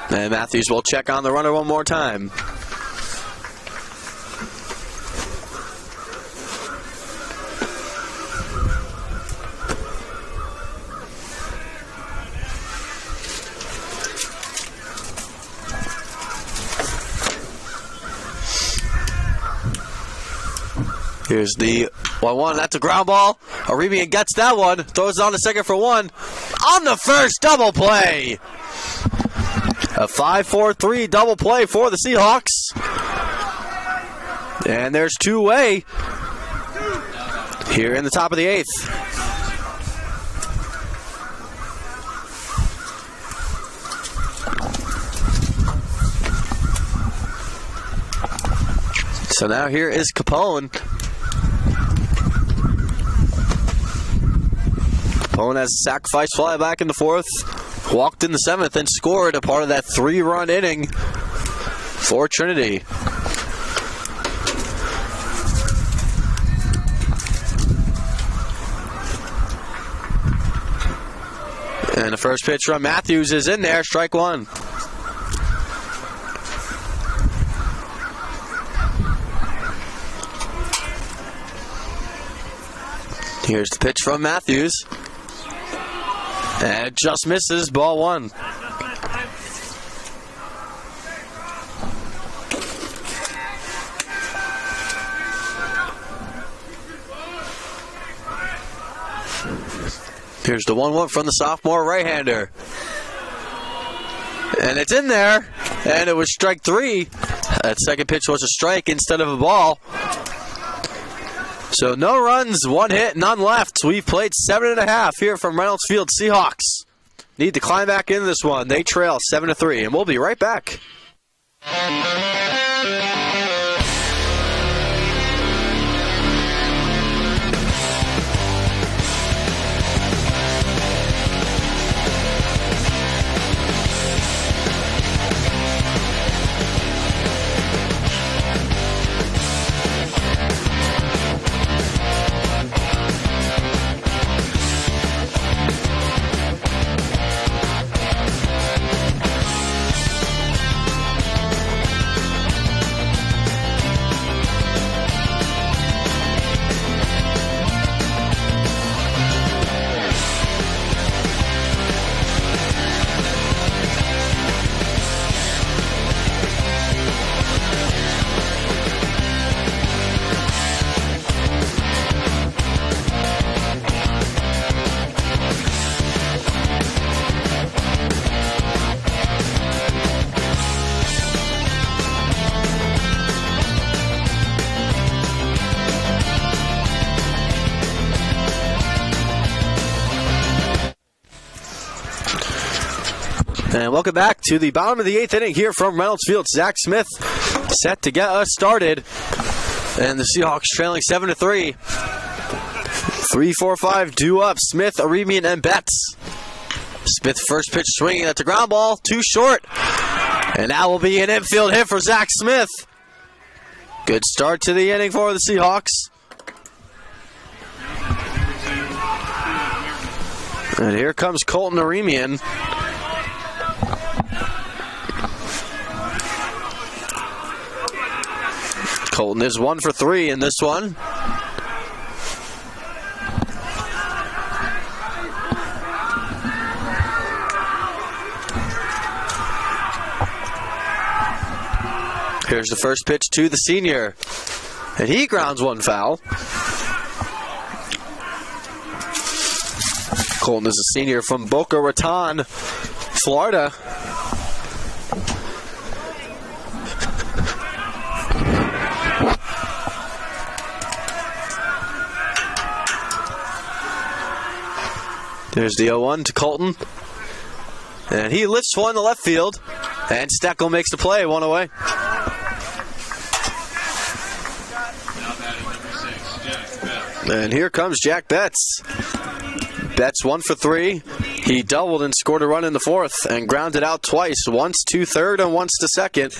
And Matthews will check on the runner one more time. Here's the 1-1. That's a ground ball. Aremian gets that one. Throws it on to second for 1. On the first double play. A 5-4-3 double play for the Seahawks. And there's two-way here in the top of the 8th. So now here is Capone. Capone has a sacrifice fly back in the 4th. Walked in the 7th and scored a part of that 3-run inning for Trinity. And the first pitch from Matthews is in there, strike 1. Here's the pitch from Matthews. And it just misses, ball 1. Here's the 1-1 from the sophomore right-hander. And it's in there. And it was strike 3. That second pitch was a strike instead of a ball. So no runs, 1 hit, none left. We've played 7.5 here from Reynolds Field. Seahawks need to climb back into this one. They trail 7-3, and we'll be right back. And welcome back to the bottom of the 8th inning here from Reynolds Field. Zach Smith set to get us started. And the Seahawks trailing 7-3. 3-4-5 due up. Smith, Aremian, and Betts. Smith first pitch swinging at the ground ball. Too short. And that will be an infield hit for Zach Smith. Good start to the inning for the Seahawks. And here comes Colton Aremian. Colton is 1 for 3 in this one. Here's the first pitch to the senior. And he grounds one foul. Colton is a senior from Boca Raton, Florida. There's the 0-1 to Colton. And he lifts one to left field. And Steckel makes the play, one away. And here comes Jack Betts. Betts 1 for 3. He doubled and scored a run in the 4th and grounded out twice, once to third and once to second.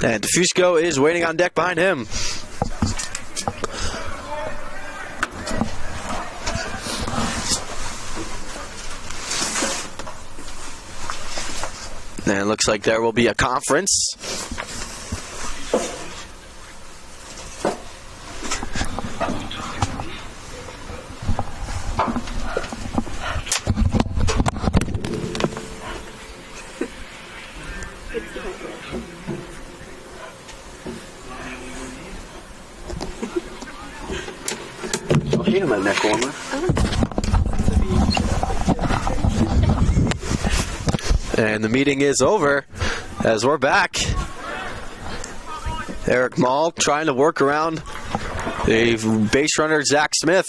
And DeFusco is waiting on deck behind him. And it looks like there will be a conference. My neck warmer. And the meeting is over as we're back. Eric Mall trying to work around the base runner Zach Smith.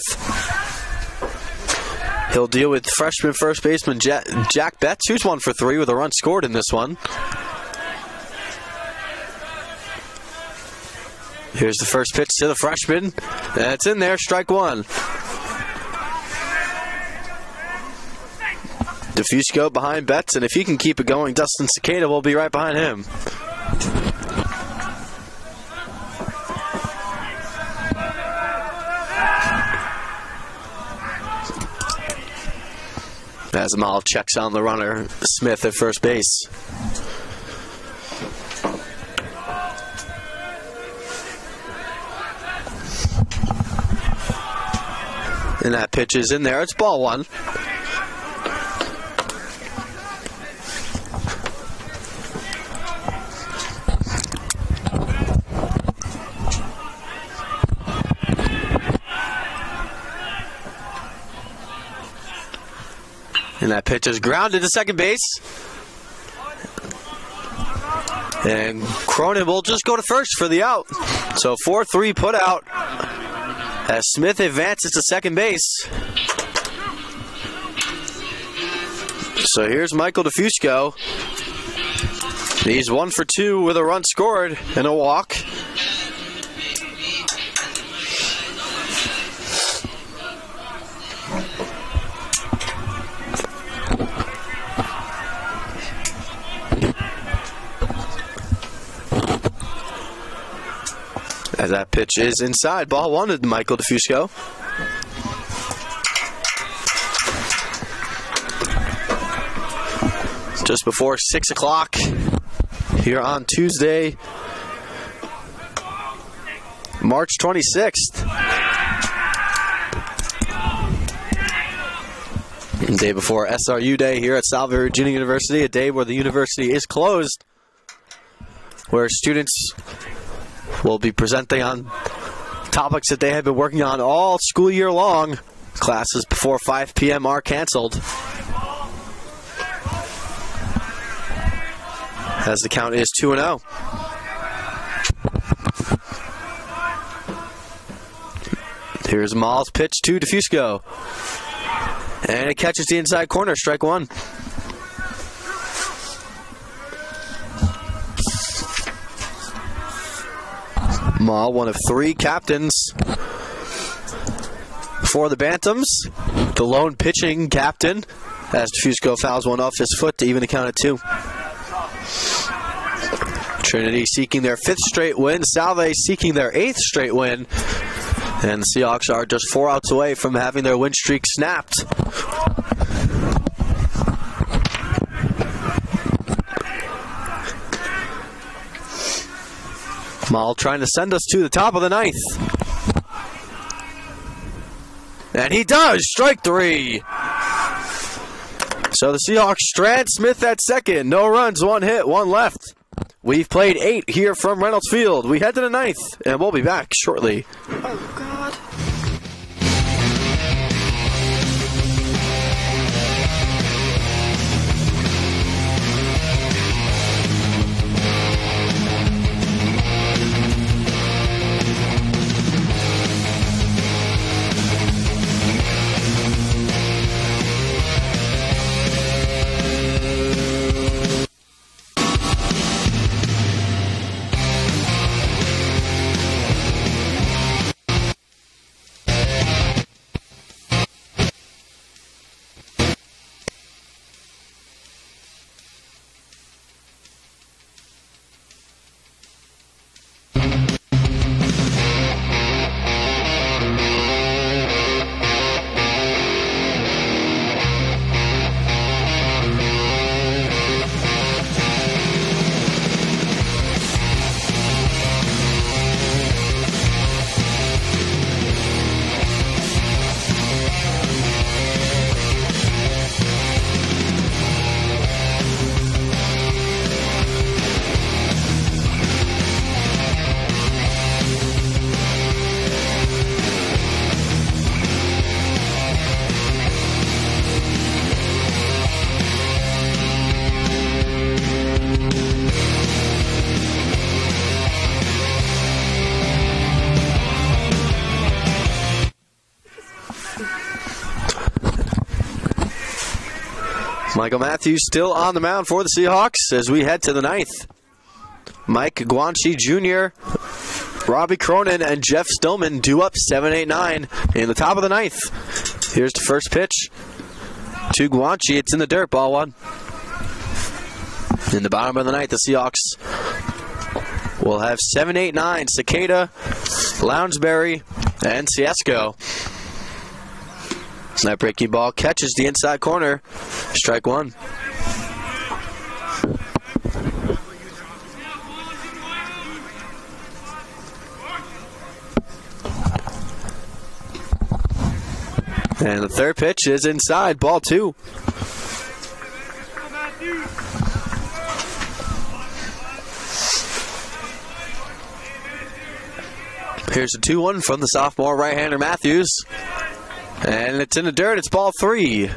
He'll deal with freshman first baseman Jack Betts, who's 1 for 3 with a run scored in this one. Here's the first pitch to the freshman. That's in there, strike one. DeFusco behind Betts, and if he can keep it going, Dustin Cicada will be right behind him. Asimov checks on the runner, Smith at first base. And that pitch is in there. It's ball one. And that pitch is grounded to second base. And Cronin will just go to first for the out. So 4-3 put out as Smith advances to second base. So here's Michael DeFusco. He's 1 for 2 with a run scored and a walk. As that pitch is inside, ball one to Michael DeFusco. Just before 6 o'clock here on Tuesday, March 26th. Day before SRU Day here at Salve Regina University, a day where the university is closed, where students will be presenting on topics that they have been working on all school year long. Classes before 5 p.m. are canceled. As the count is 2-0. Here's Maul's pitch to DeFusco. And it catches the inside corner, strike one. Maul, one of three captains for the Bantams. The lone pitching captain, as Fusco fouls one off his foot to even the count at 2. Trinity seeking their 5th straight win. Salve seeking their 8th straight win. And the Seahawks are just 4 outs away from having their win streak snapped. Maul trying to send us to the top of the 9th. And he does! Strike 3! So the Seahawks strand Smith at second. No runs, 1 hit, 1 left. We've played 8 here from Reynolds Field. We head to the 9th, and we'll be back shortly. Oh, God. Michael Matthews still on the mound for the Seahawks as we head to the 9th. Mike Guanchi Jr., Robbie Cronin, and Jeff Stillman due up 7-8-9 in the top of the 9th. Here's the first pitch to Guanchi. It's in the dirt, ball 1. In the bottom of the 9th, the Seahawks will have 7-8-9, Cicada, Lounsbury, and Ciesco. That breaking ball catches the inside corner. Strike 1. And the third pitch is inside, ball 2. Here's a 2-1 from the sophomore right-hander Matthews. And it's in the dirt. It's ball 3.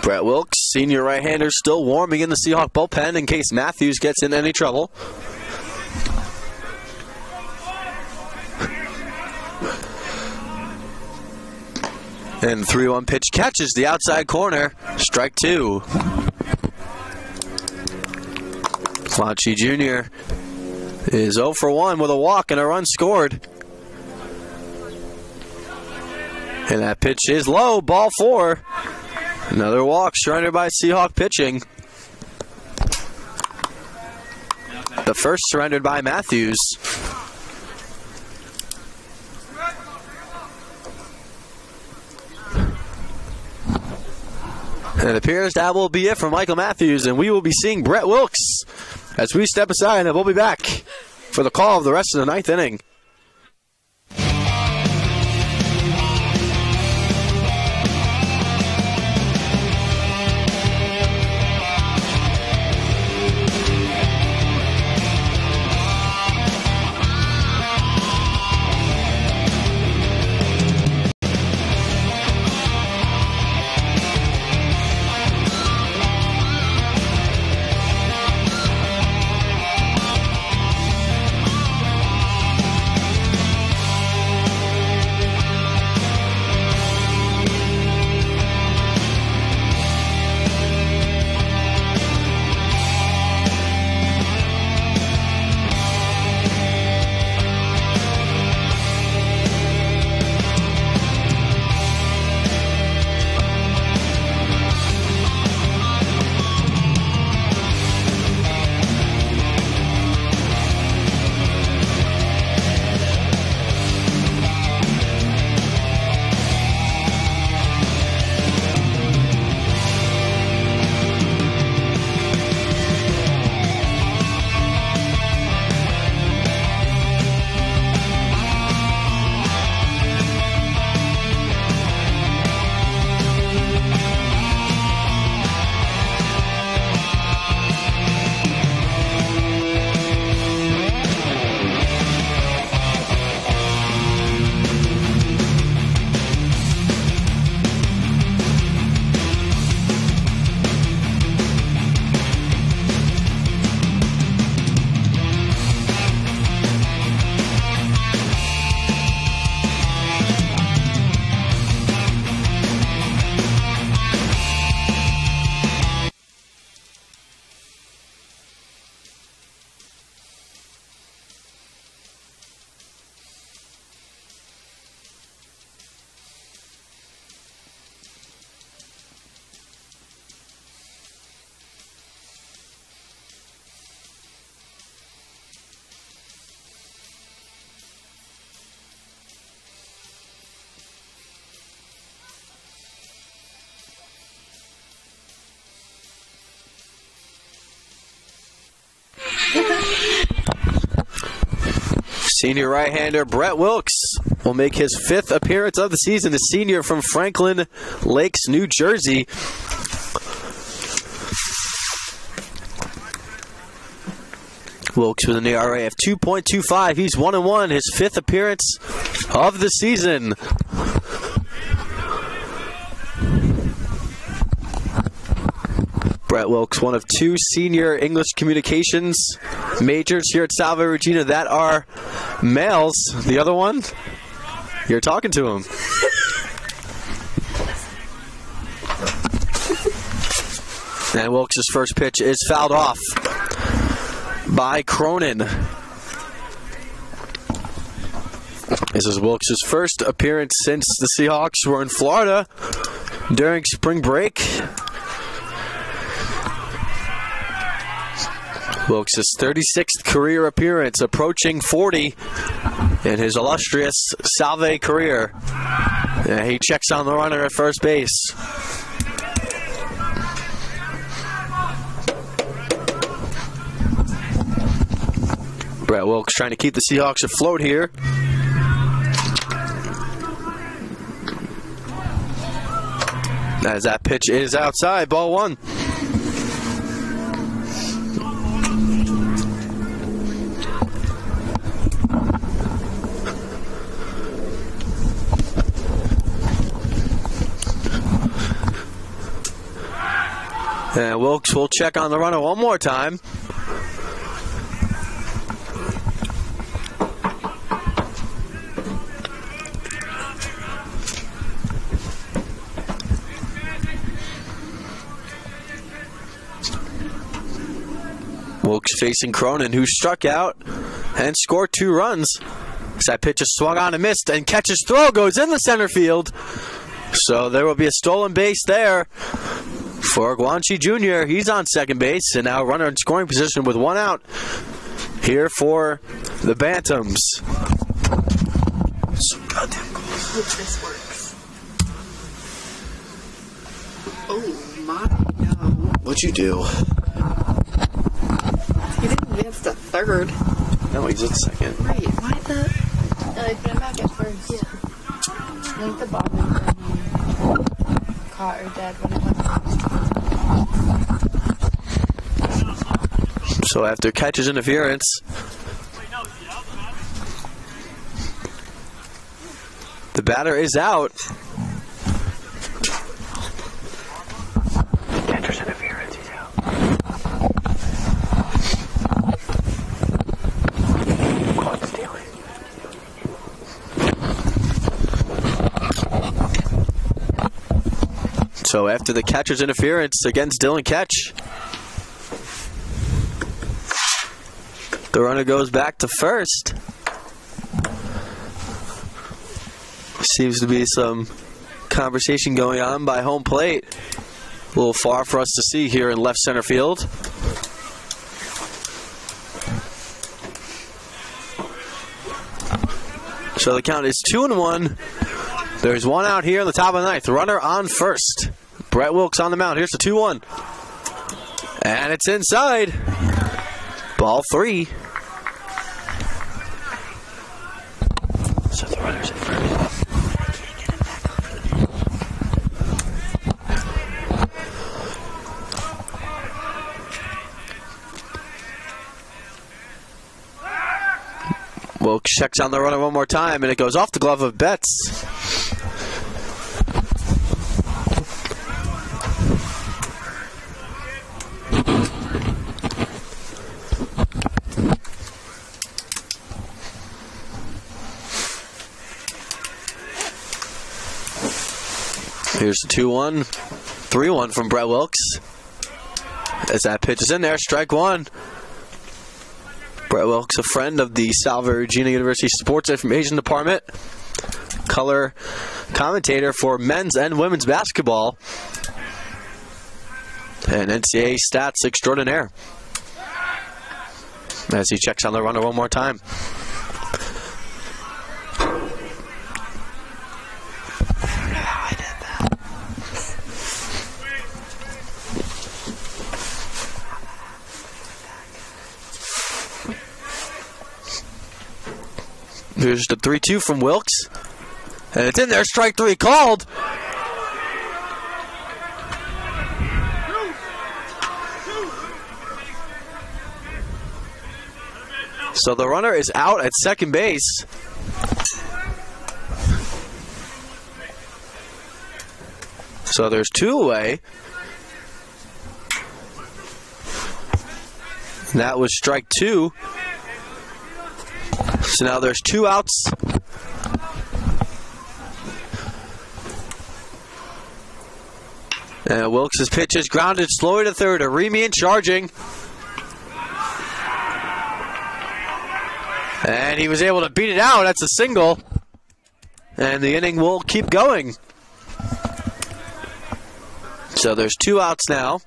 Brett Wilkes, senior right-hander, still warming in the Seahawk bullpen in case Matthews gets in any trouble. And the 3-1 pitch catches the outside corner. Strike 2. Guanchi Jr. is 0 for 1 with a walk and a run scored. And that pitch is low, ball 4. Another walk surrendered by Seahawk pitching. The first surrendered by Matthews. And it appears that will be it for Michael Matthews, and we will be seeing Brett Wilkes as we step aside, and we'll be back for the call of the rest of the 9th inning. Senior right-hander Brett Wilkes will make his 5th appearance of the season. The senior from Franklin Lakes, New Jersey. Wilkes with an ERA of 2.25. He's 1-1, his 5th appearance of the season. Brett Wilkes, one of 2 senior English communications majors here at Salve Regina that are males. The other one, you're talking to him. And Wilkes' first pitch is fouled off by Cronin. This is Wilkes' first appearance since the Seahawks were in Florida during spring break. Wilkes' 36th career appearance, approaching 40 in his illustrious Salve career. He checks on the runner at first base. Brett Wilkes trying to keep the Seahawks afloat here. As that pitch is outside, ball 1. And Wilkes will check on the runner one more time. Wilkes facing Cronin, who struck out and scored 2 runs. As that pitch is swung on and missed, and catches throw goes in the center field. So there will be a stolen base there for Guanchi Jr. He's on second base, and now runner in scoring position with 1 out here for the Bantams. So goddamn close. Hope this works. Oh my no. What'd you do? He didn't advance to third. No, he's at second. Right, why the... No, he put him back at first. Yeah. I think the ball caught or dead when it went. So after catcher's interference, the batter is out. Catcher's interference, he's out. Caught stealing. So after the catcher's interference against Dylan Ketch, the runner goes back to first. Seems to be some conversation going on by home plate. A little far for us to see here in left center field. So the count is 2-1. There's 1 out here in the top of the 9th. Runner on first. Brett Wilkes on the mound. Here's the 2-1. And it's inside. Ball 3. So the runner's at first. Wilkes checks on the runner one more time, and it goes off the glove of Betts. Here's the 2-1, 3-1 from Brett Wilkes. As that pitch is in there, strike 1. Brett Wilkes, a friend of the Salve Regina University Sports Information Department, color commentator for men's and women's basketball, and NCAA stats extraordinaire. As he checks on the runner one more time. Here's the 3-2 from Wilkes. And it's in there. Strike 3 called. So the runner is out at second base. So there's 2 away. And that was strike 2. So now there's 2 outs. And Wilkes' pitch is grounded slowly to third. Aremian charging. And he was able to beat it out. That's a single. And the inning will keep going. So there's 2 outs now.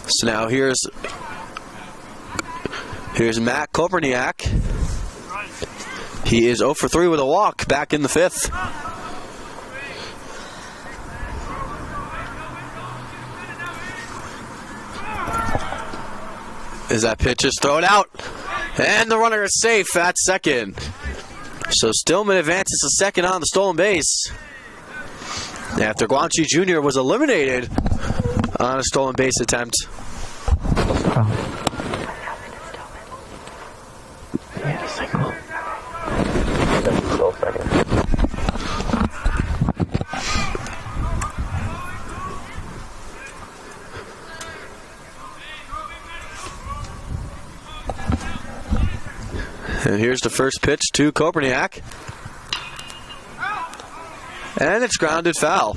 So now here's Matt Koperniak. He is 0 for 3 with a walk back in the 5th. As that pitch is thrown out. And the runner is safe at second. So Stillman advances to second on the stolen base. After Guanchi Jr. was eliminated on a stolen base attempt. Yeah, single. And here's the first pitch to Koperniak. And it's grounded foul.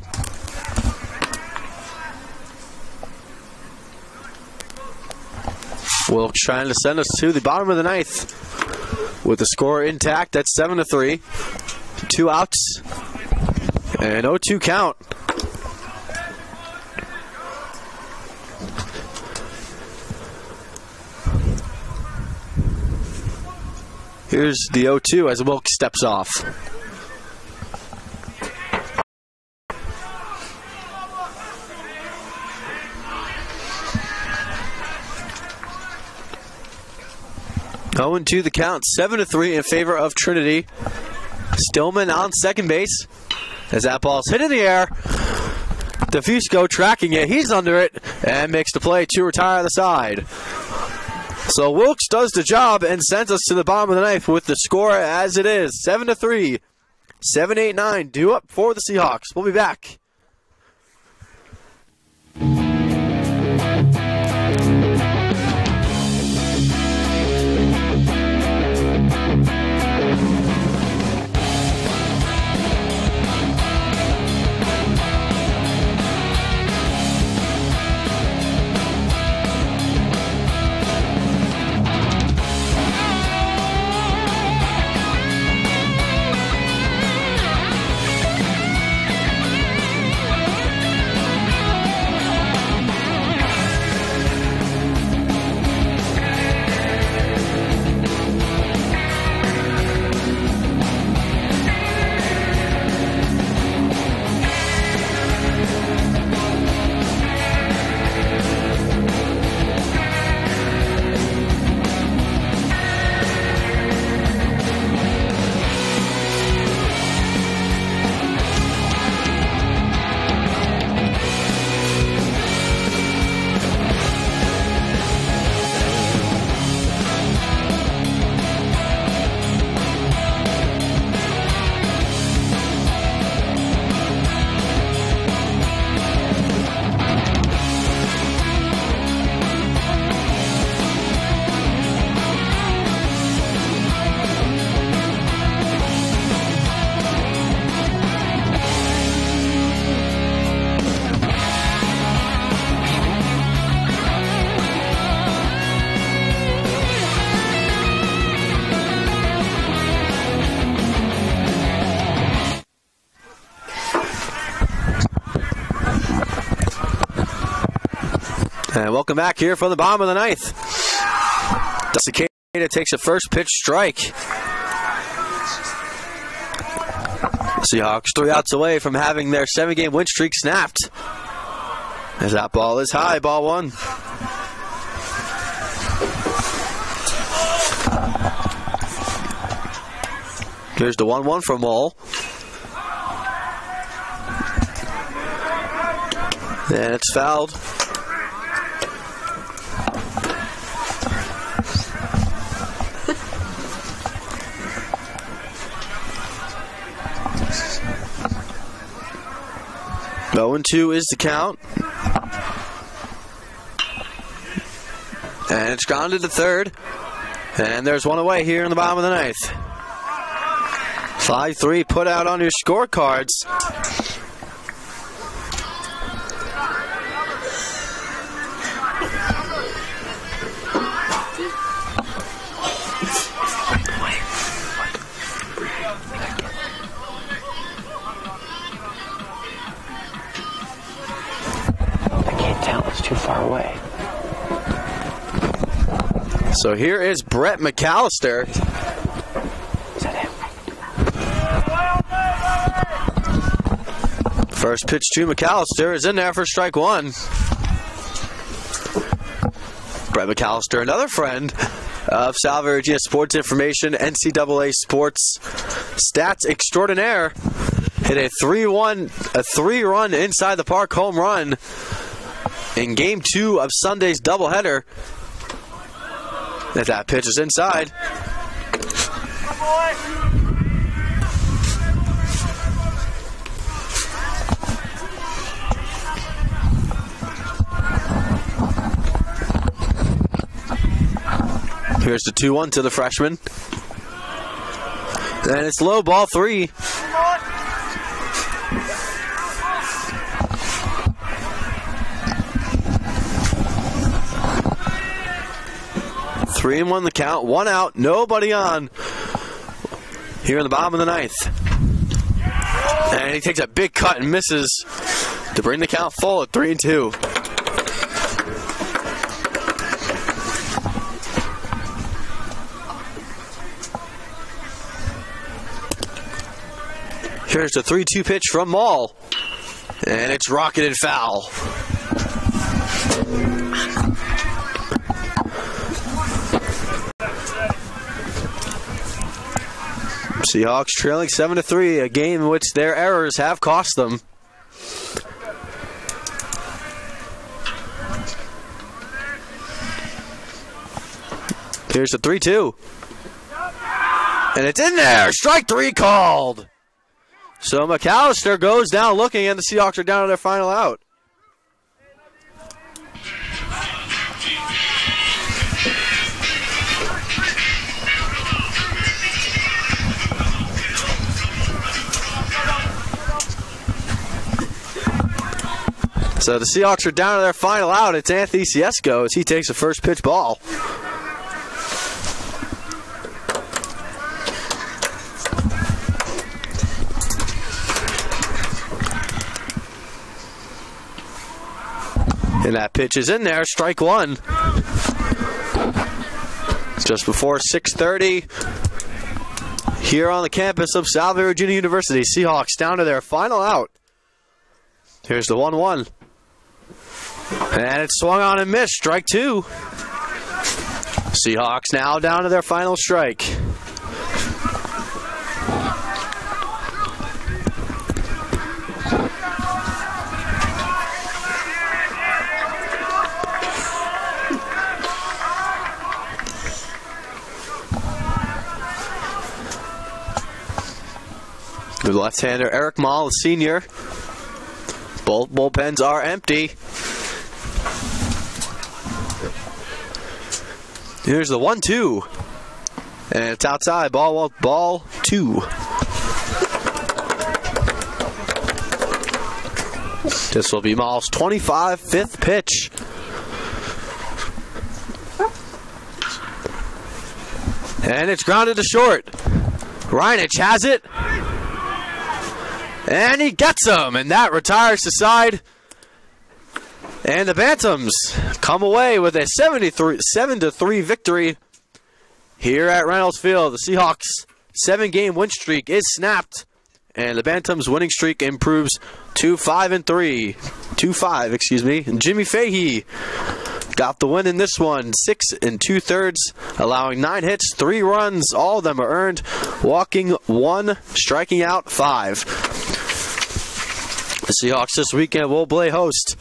Wilkes trying to send us to the bottom of the 9th with the score intact. That's 7-3. 2 outs and 0-2 count. Here's the 0-2 as Wilkes steps off. Going to the count, 7-3 in favor of Trinity. Stillman on second base as that ball's hit in the air. DeFusco tracking it, he's under it and makes the play to retire the side. So Wilkes does the job and sends us to the bottom of the 9th with the score as it is, 7-3. 7-8-9 due up for the Seahawks. We'll be back. And welcome back here from the bottom of the 9th. Cicada takes a first pitch strike. Seahawks 3 outs away from having their 7-game win streak snapped. As that ball is high, ball one. Here's the 1-1 from Mole. And it's fouled. No 2 is the count. And it's gone to the third. And there's one away here in the bottom of the ninth. 5-3 put out on your scorecards. Too far away. So here is Brett McAllister. Is that him? First pitch to McAllister is in there for strike one. Brett McAllister, another friend of Salve Regina Sports Information, NCAA Sports Stats Extraordinaire. Hit a 3-run inside the park home run in Game 2 of Sunday's doubleheader. If that pitch is inside. Here's the 2-1 to the freshman. And it's low, ball 3. Three and 1 the count, 1 out, nobody on here in the bottom of the ninth. And he takes a big cut and misses to bring the count full at 3-2. Here's the 3-2 pitch from Maul. And it's rocketed foul. Seahawks trailing 7-3, a game in which their errors have cost them. Here's the 3-2. And it's in there. Strike 3 called. So McAllister goes down looking, and the Seahawks are down to their final out. So the Seahawks are down to their final out. It's Anthony Ciesco as he takes the first pitch ball. And that pitch is in there, strike 1. It's just before 6:30 here on the campus of Salve Regina University. Seahawks down to their final out. Here's the 1-1. And it's swung on and missed, strike 2. Seahawks now down to their final strike. The left-hander Eric Mall, the senior. Both bullpens are empty. Here's the 1-2. And it's outside. Ball 2. This will be Mall's 25th pitch. And it's grounded to short. Reinich has it. And he gets him, and that retires the side. And the Bantams come away with a 7-3 victory here at Reynolds Field. The Seahawks' 7-game win streak is snapped, and the Bantams' winning streak improves to 5-3. 2-5, excuse me. Jimmy Fahey got the win in this one. 6 2/3, allowing 9 hits, 3 runs. All of them are earned. Walking 1, striking out 5. The Seahawks this weekend will play host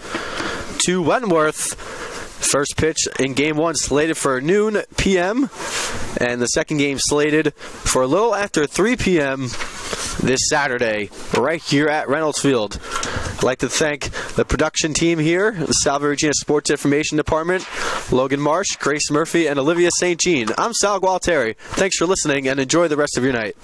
to Wentworth. First pitch in Game 1 slated for noon p.m. and the second game slated for a little after 3 p.m. this Saturday, right here at Reynolds Field. I'd like to thank the production team here, the Salve Regina Sports Information Department, Logan Marsh, Grace Murphy, and Olivia St. Jean. I'm Sal Gualteri. Thanks for listening and enjoy the rest of your night.